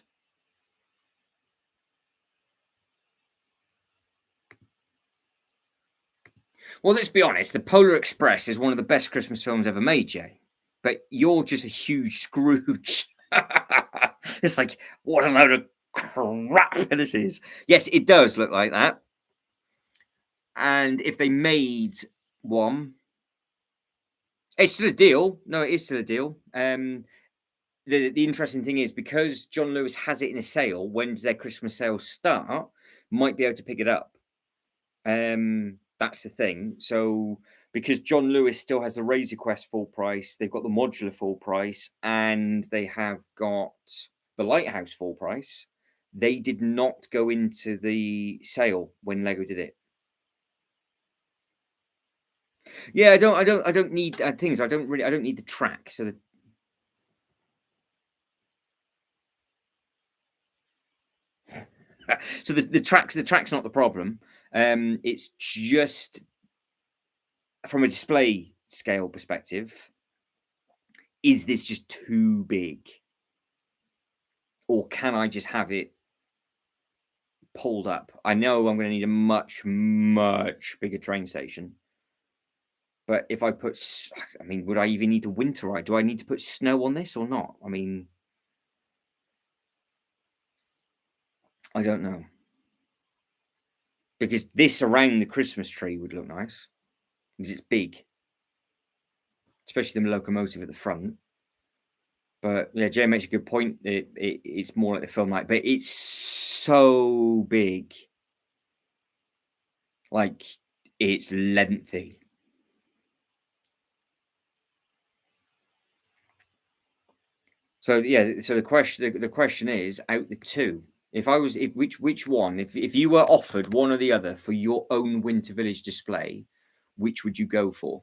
Well, let's be honest. The Polar Express is one of the best Christmas films ever made, Jay. But you're just a huge Scrooge. It's like, what a load of crap this is. Yes, it does look like that. And if they made one, it's still a deal. No, it is still a deal. The interesting thing is, because John Lewis has it in a sale, when does their Christmas sale start? Might be able to pick it up. That's the thing. So because John Lewis still has the Razor Quest full price, they've got the modular full price, and they have got the Lighthouse full price. They did not go into the sale when Lego did it. Yeah, I don't need things. I don't need the track. So the track's not the problem. It's just from a display scale perspective, is this just too big? Or can I just have it pulled up? I know I'm going to need a much, much bigger train station. But if I put, I mean, would I even need to winterize? Do I need to put snow on this or not? I mean, I don't know. because this around the Christmas tree would look nice because it's big, especially the locomotive at the front. But yeah, Jay makes a good point. It's more like the film light, but it's so big. Like, it's lengthy. So yeah, so the question is, out the two, which one, if you were offered one or the other for your own Winter Village display, which would you go for?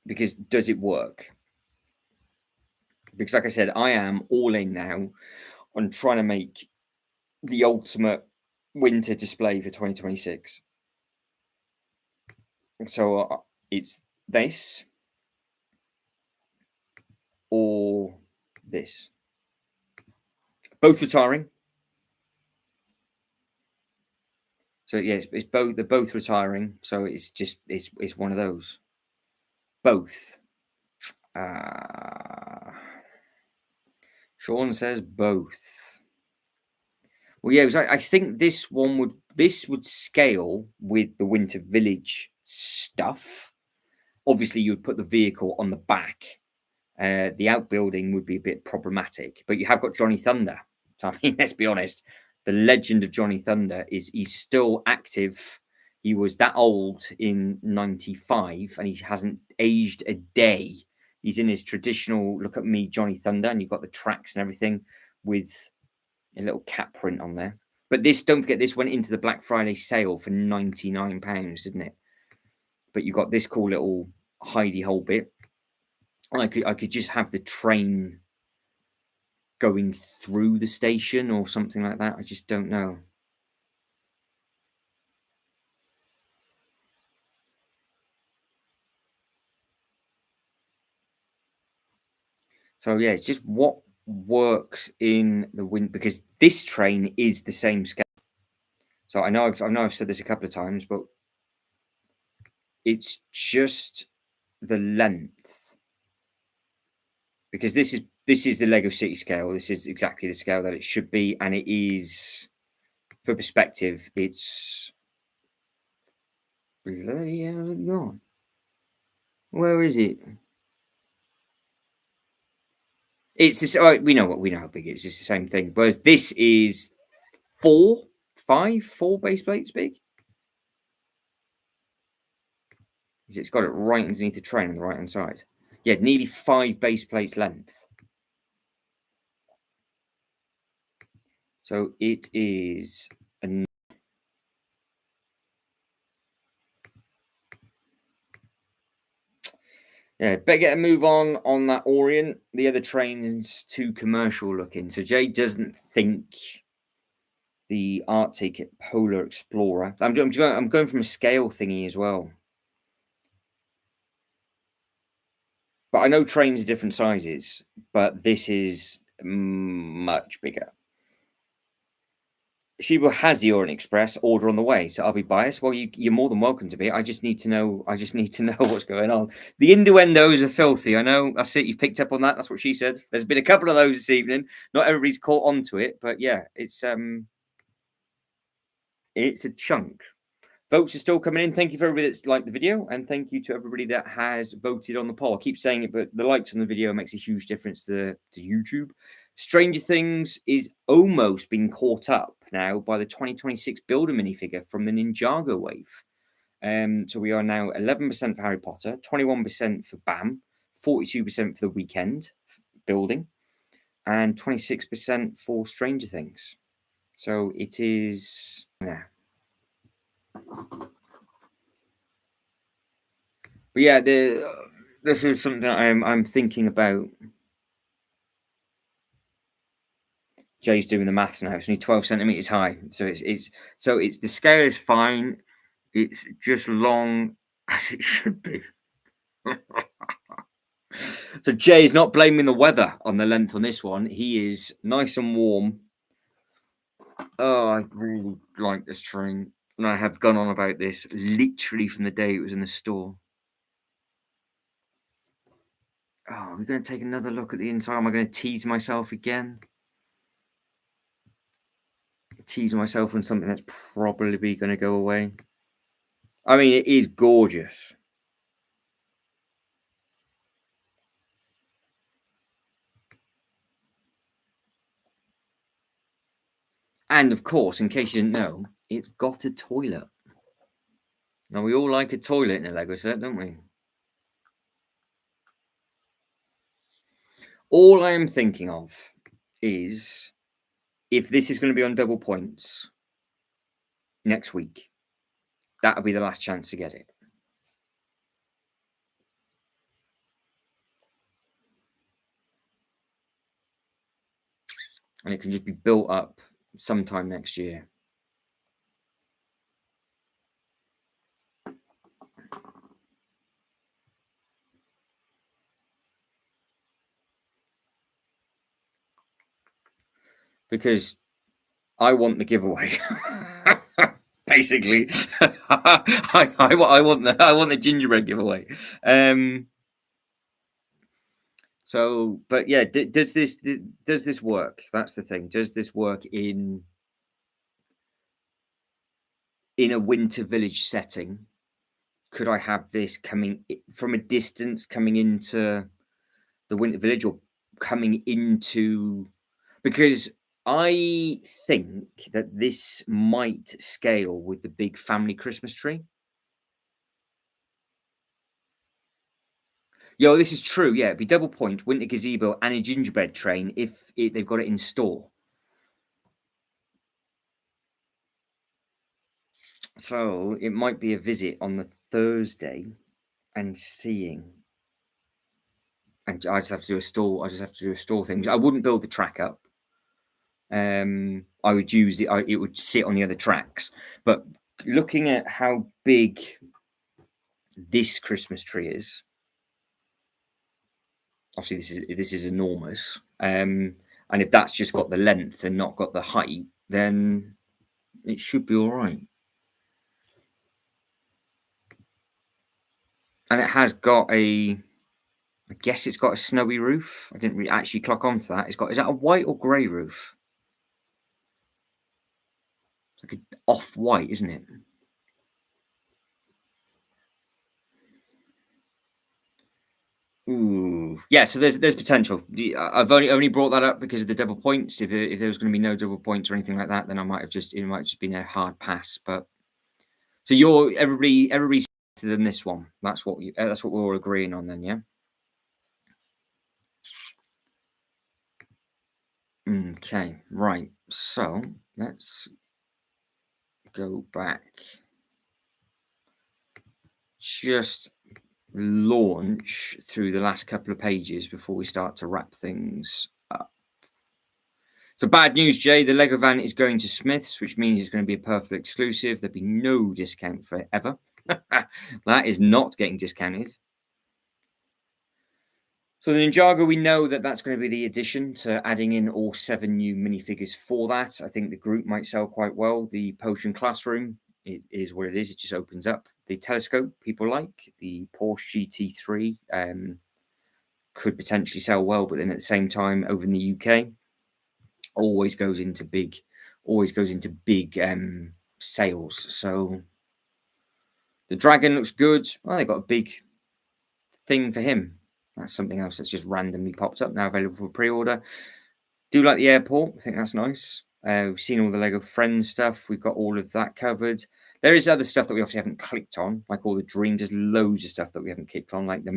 Because does it work? Because like I said, I am all in now on trying to make the ultimate winter display for 2026. So it's this or this. Both retiring. So yes, it's both. They're both retiring. So it's just it's one of those. Both. Sean says both. Well, yeah, I think this would scale with the Winter Village stuff. Obviously, you would put the vehicle on the back. The outbuilding would be a bit problematic, but you have got Johnny Thunder. So I mean, let's be honest, the legend of Johnny Thunder he's still active. He was that old in '95, and he hasn't aged a day. He's in his traditional look at me, Johnny Thunder, and you've got the tracks and everything with a little cap print on there. But this, don't forget, this went into the Black Friday sale for £99, didn't it? But you got this cool little hidey hole bit. I could just have the train going through the station or something like that. I just don't know. So yeah, it's just what works in the wind, because this train is the same scale. So I know I've said this a couple of times, but it's just the length, because this is the Lego City scale. This is exactly the scale that it should be, and it is, for perspective, it's bloody hell, it gone. Where is it? It's this. We know how big it is. It's the same thing. Whereas this is four base plates big. It's got it right underneath the train on the right hand side. Yeah, nearly 5 base plates length. So it is yeah, better get a move on that Orient. The other train's too commercial looking. So Jay doesn't think the Arctic Polar Explorer. I'm going from a scale thingy as well. But I know trains are different sizes, but this is much bigger. Shiba has the Orient Express order on the way, so I'll be biased. Well, you're more than welcome to be. I just need to know. I just need to know what's going on. The innuendos are filthy. I know. That's it. You've picked up on that. That's what she said. There's been a couple of those this evening. Not everybody's caught on to it, but yeah, it's a chunk. Votes are still coming in. Thank you for everybody that's liked the video, and thank you to everybody that has voted on the poll. I keep saying it, but the likes on the video makes a huge difference to YouTube. Stranger Things is almost being caught up now by the 2026 Builder minifigure from the Ninjago wave. So we are now 11% for Harry Potter, 21% for BAM, 42% for The Weekend building, and 26% for Stranger Things. So it is... Yeah. But yeah, this is something I'm thinking about. Jay's doing the maths now. It's only 12 centimeters high, so it's the scale is fine. It's just long as it should be. So Jay is not blaming the weather on the length on this one. He is nice and warm. Oh, I really like this train, and I have gone on about this literally from the day it was in the store. Oh, we're going to take another look at the inside. Am I going to tease myself again? teasing myself on something that's probably going to go away. I mean, it is gorgeous. And of course, in case you didn't know, it's got a toilet. Now, we all like a toilet in a Lego set, don't we? All I am thinking of is if this is going to be on double points next week, that'll be the last chance to get it. And it can just be built up sometime next year. Because I want the giveaway. Basically, I want the gingerbread giveaway. So, but yeah, does this work? That's the thing. Does this work in a winter village setting? Could I have this coming from a distance, coming into the winter village, or coming into? Because I think that this might scale with the big family Christmas tree. Yo, this is true. Yeah, it'd be double point, winter gazebo, and a gingerbread train if they've got it in store. So it might be a visit on the Thursday and seeing. And I just have to do a stall. I just have to do a stall thing. I wouldn't build the track up. I would use it. It would sit on the other tracks. But looking at how big this Christmas tree is, obviously this is enormous. And if that's just got the length and not got the height, then it should be all right. And it has got I guess it's got a snowy roof. I didn't really actually clock onto that. Is that a white or grey roof? It's like an off-white, isn't it? Ooh, yeah. So there's potential. I've only brought that up because of the double points. If there was going to be no double points or anything like that, then it might just been a hard pass. But so everybody's than this one. That's what we're all agreeing on then, yeah. Okay, right. So let's go back. Just launch through the last couple of pages before we start to wrap things up. So bad news, Jay. The Lego van is going to Smiths, which means it's going to be a perfect exclusive. There'll be no discount forever. That is not getting discounted. So the Ninjago, we know that that's going to be the addition to adding in all 7 new minifigures for that. I think the group might sell quite well. The Potion Classroom, it is what it is. It just opens up. The telescope, people like. The Porsche GT3 could potentially sell well, but then at the same time, over in the UK, always goes into big sales. So the dragon looks good. Well, they got a big thing for him. That's something else that's just randomly popped up now, available for pre-order. Do like the airport. I think that's nice. We've seen all the Lego Friends stuff. We've got all of that covered. There is other stuff that we obviously haven't clicked on, like all the dreams. There's loads of stuff that we haven't clicked on, like the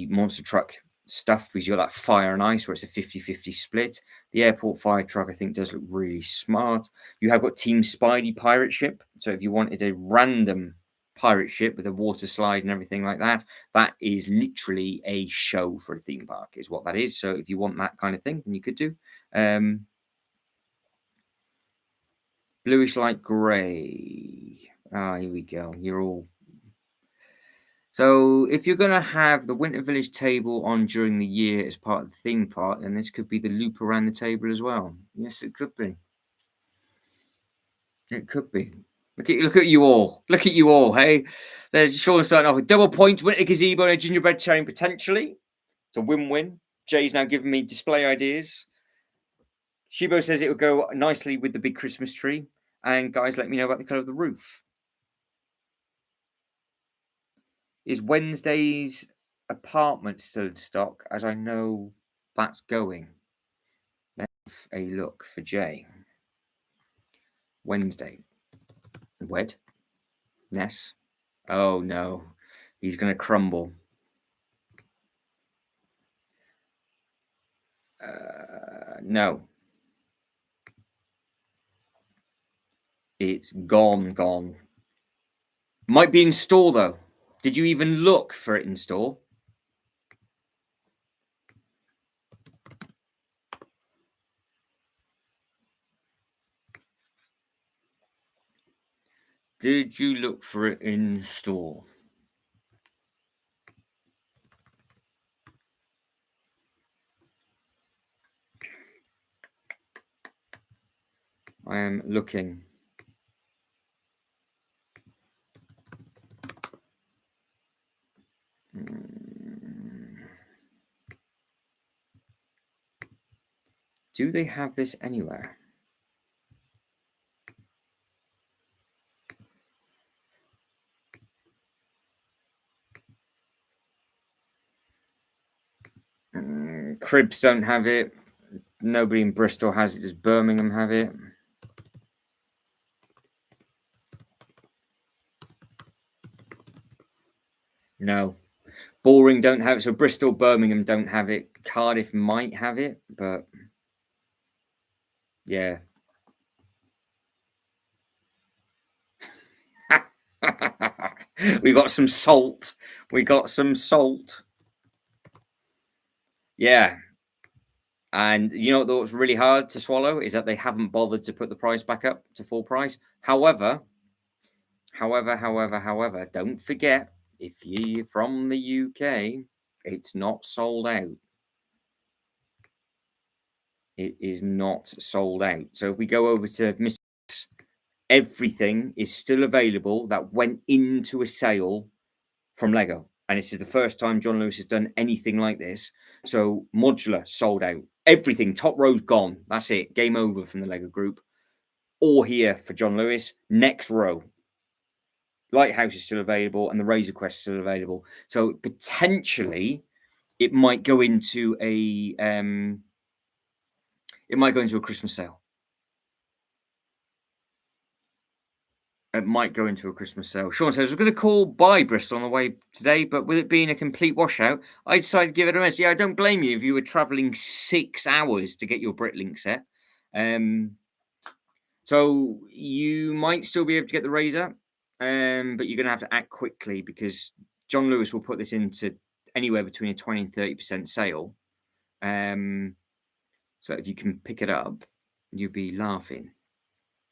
monster truck stuff, because you've got that fire and ice where it's a 50-50 split. The airport fire truck, I think, does look really smart. You have got Team Spidey pirate ship. So if you wanted a random pirate ship with a water slide and everything like that, that is literally a show for a theme park, is what that is. So if you want that kind of thing, then you could do. Bluish light grey. Here we go. You're all. So if you're going to have the Winter Village table on during the year as part of the theme park, then this could be the loop around the table as well. Yes, it could be. It could be. Look at you all. Look at you all. Hey, there's Sean starting off with double points, winter gazebo, and a gingerbread chain potentially. It's a win-win. Jay's now giving me display ideas. Shibo says it would go nicely with the big Christmas tree. And guys, let me know about the colour of the roof. Is Wednesday's apartment still in stock? As I know that's going. Let's have a look for Jay. Wednesday. Wed. Ness. Oh no. He's going to crumble. No. It's gone. Might be in store though. Did you even look for it in store? Did you look for it in store? I am looking. Do they have this anywhere? Cribs don't have it. Nobody in Bristol has it. Does Birmingham have it? No. Boring don't have it. So Bristol, Birmingham don't have it. Cardiff might have it, but yeah. We got some salt. Yeah. And you know what's really hard to swallow is that they haven't bothered to put the price back up to full price. However, don't forget, if you're from the UK, it's not sold out. It is not sold out. So if we go over to Mr. Everything is still available that went into a sale from Lego. And this is the first time John Lewis has done anything like this. So modular sold out. Everything, top row's gone. That's it. Game over from the Lego group. All here for John Lewis. Next row. Lighthouse is still available and the Razor Quest is still available. So potentially it might go into a Christmas sale. It might go into a Christmas sale. Sean says, we're going to call by Bristol on the way today, but with it being a complete washout, I decided to give it a miss. Yeah, I don't blame you if you were travelling 6 hours to get your Bricklink set. So you might still be able to get the Razor, but you're going to have to act quickly because John Lewis will put this into anywhere between a 20 and 30% sale. So if you can pick it up, you'll be laughing.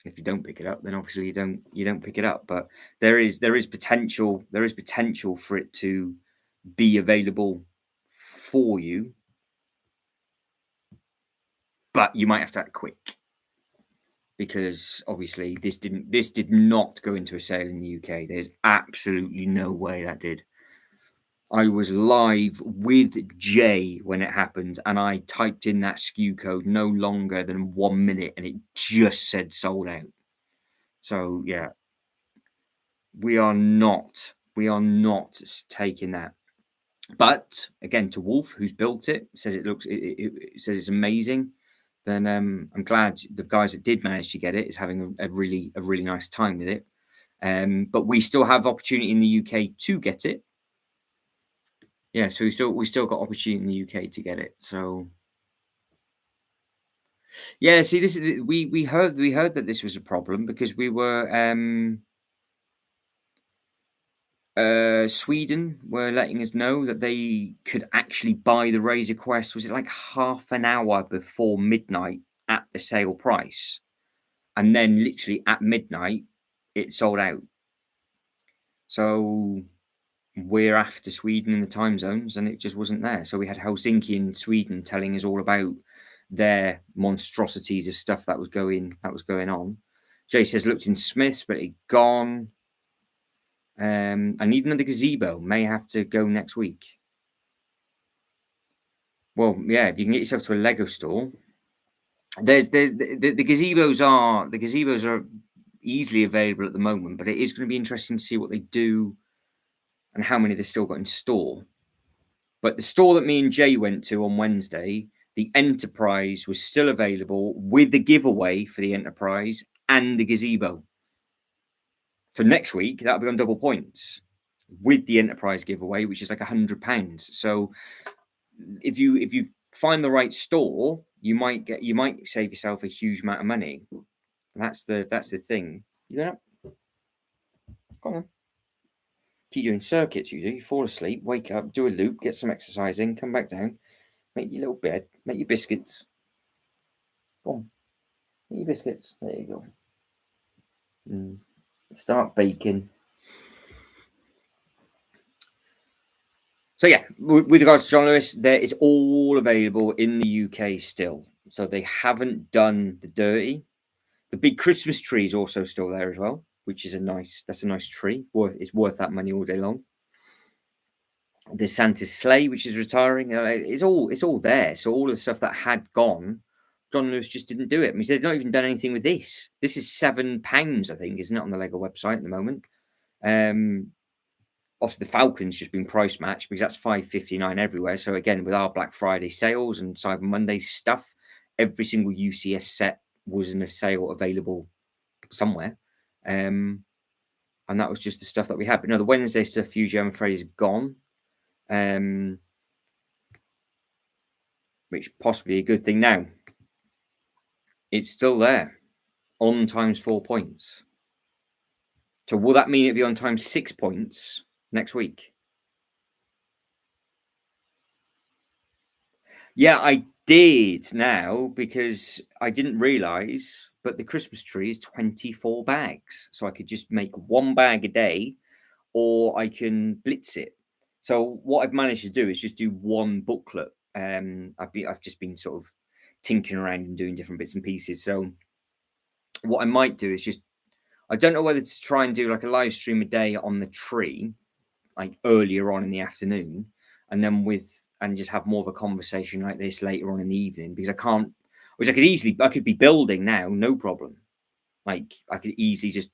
If you don't pick it up, then obviously you don't pick it up. But there is potential for it to be available for you, but you might have to act quick because obviously this did not go into a sale in the UK. There's absolutely no way that did. I was live with Jay when it happened, and I typed in that SKU code no longer than 1 minute, and it just said sold out. So yeah, we are not taking that. But again, to Wolf, who's built it, says it says it's amazing. Then I'm glad the guys that did manage to get it is having a really nice time with it. But we still have opportunity in the UK to get it. Yeah, so we still got opportunity in the UK to get it. So yeah, see, this is we heard that this was a problem because we were Sweden were letting us know that they could actually buy the Razor Quest. Was it like half an hour before midnight at the sale price? And then literally at midnight, it sold out. So we're after Sweden in the time zones and it just wasn't there. So we had Helsinki in Sweden telling us all about their monstrosities of stuff that was going on. Jay says looked in Smith's, but it gone. I need another gazebo. May have to go next week. Well, yeah, if you can get yourself to a Lego store, The gazebos are easily available at the moment, but it is going to be interesting to see what they do and how many they've still got in store. But the store that me and Jay went to on Wednesday, the Enterprise was still available with the giveaway for the Enterprise and the gazebo. So next week that'll be on double points with the Enterprise giveaway, which is like £100. So if you find the right store, you might save yourself a huge amount of money. That's the thing. You gonna go on. Keep doing circuits, you do. You fall asleep, wake up, do a loop, get some exercise in, come back down, make your little bed, make your biscuits. Go on. Make your biscuits. There you go. Start baking. So yeah, with regards to John Lewis, there is all available in the UK still. So they haven't done the dirty. The big Christmas tree is also still there as well, which is a nice tree. It's worth that money all day long. The Santa's sleigh, which is retiring, it's all there. So all the stuff that had gone, John Lewis just didn't do it. I mean, they've not even done anything with this. This is £7, I think, isn't it, on the Lego website at the moment? Obviously, the Falcon's just been price matched because that's £5.59 everywhere. So again, with our Black Friday sales and Cyber Monday stuff, every single UCS set was in a sale available somewhere. And that was just the stuff that we had. But no, the Wednesday stuff, Fuji, I'm afraid, is gone. Which possibly a good thing now. It's still there on times 4 points. So will that mean it'll be on times 6 points next week? Yeah, I did now because I didn't realize, but the Christmas tree is 24 bags. So I could just make 1 bag a day or I can blitz it. So what I've managed to do is just do 1 booklet. I've just been sort of tinkering around and doing different bits and pieces. So what I might do is I don't know whether to try and do like a live stream a day on the tree, like earlier on in the afternoon, and then just have more of a conversation like this later on in the evening, because I could be building now, no problem. Like I could easily just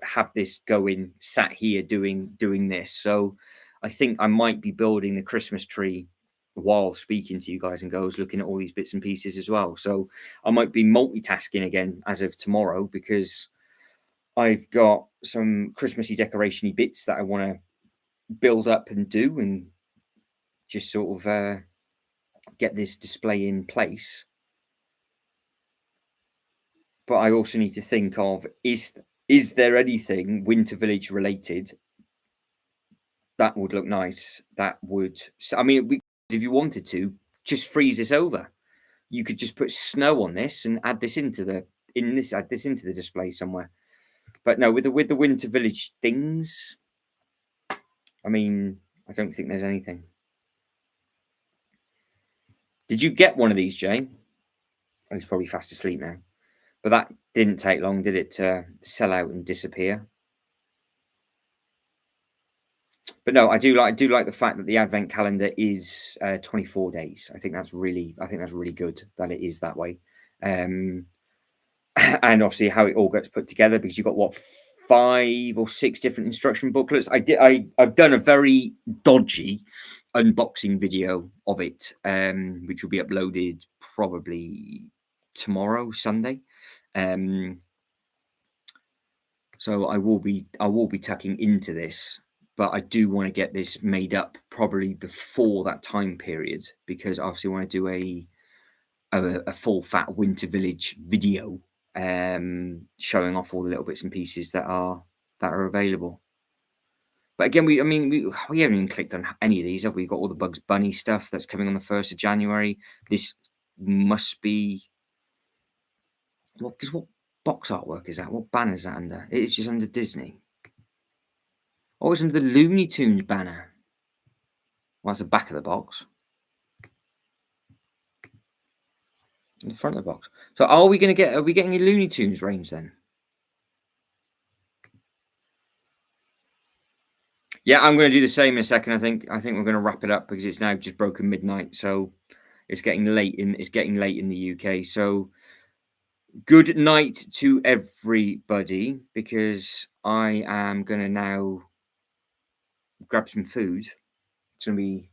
have this going, sat here doing this. So I think I might be building the Christmas tree while speaking to you guys and girls, looking at all these bits and pieces as well. So I might be multitasking again as of tomorrow, because I've got some Christmassy decoration-y bits that I want to build up and do, and just sort of get this display in place. But I also need to think of, is there anything Winter Village related that would look nice? That would, I mean, if you wanted to, just freeze this over. You could just put snow on this and add this into the display somewhere. But no, with the Winter Village things, I mean, I don't think there's anything. Did you get one of these, Jay? Oh, he's probably fast asleep now. But that didn't take long, did it, to sell out and disappear? But no, I do like the fact that the advent calendar is 24 days. I think that's really good that it is that way. And obviously how it all gets put together, because you've got 5 or 6 different instruction booklets. I've done a very dodgy unboxing video of it, which will be uploaded probably tomorrow, Sunday. So I will be tucking into this, but I do want to get this made up probably before that time period, because I obviously want to do a full fat Winter Village video, showing off all the little bits and pieces that are available. But again, we haven't even clicked on any of these, have we? Got all the Bugs Bunny stuff that's coming on the 1st of January. This must be, well, because what box artwork is that? What banner is that under? It is just under Disney. Oh, it's under the Looney Tunes banner. Well, that's the back of the box. In the front of the box. So are we getting a Looney Tunes range then? Yeah, I'm going to do the same in a second. I think we're going to wrap it up because it's now just broken midnight. So It's getting late in the UK. So good night to everybody, because I am gonna now grab some food. It's gonna be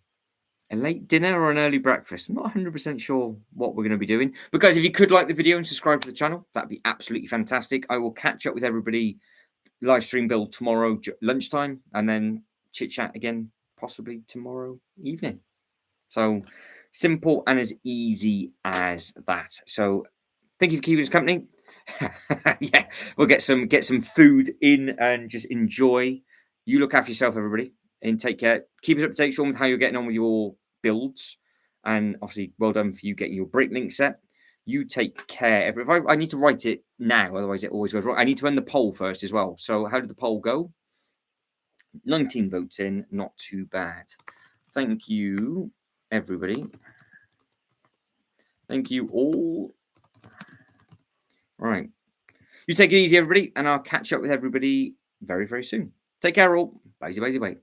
a late dinner or an early breakfast. I'm not 100% sure what we're going to be doing. But guys, if you could like the video and subscribe to the channel, that'd be absolutely fantastic. I will catch up with everybody live stream build tomorrow lunchtime, and then chit chat again possibly tomorrow evening. So simple and as easy as that. So thank you for keeping us company. Yeah, we'll get some food in and just enjoy. You look after yourself, everybody, and take care. Keep us up to date, Sean, with how you're getting on with your builds, and obviously, well done for you getting your Bricklink set. You take care. I need to write it now, otherwise it always goes wrong. I need to end the poll first as well. So, how did the poll go? 19 votes in, not too bad. Thank you, everybody. Thank you all. All right. You take it easy, everybody, and I'll catch up with everybody very, very soon. Take care, all. Bye, bye, bye.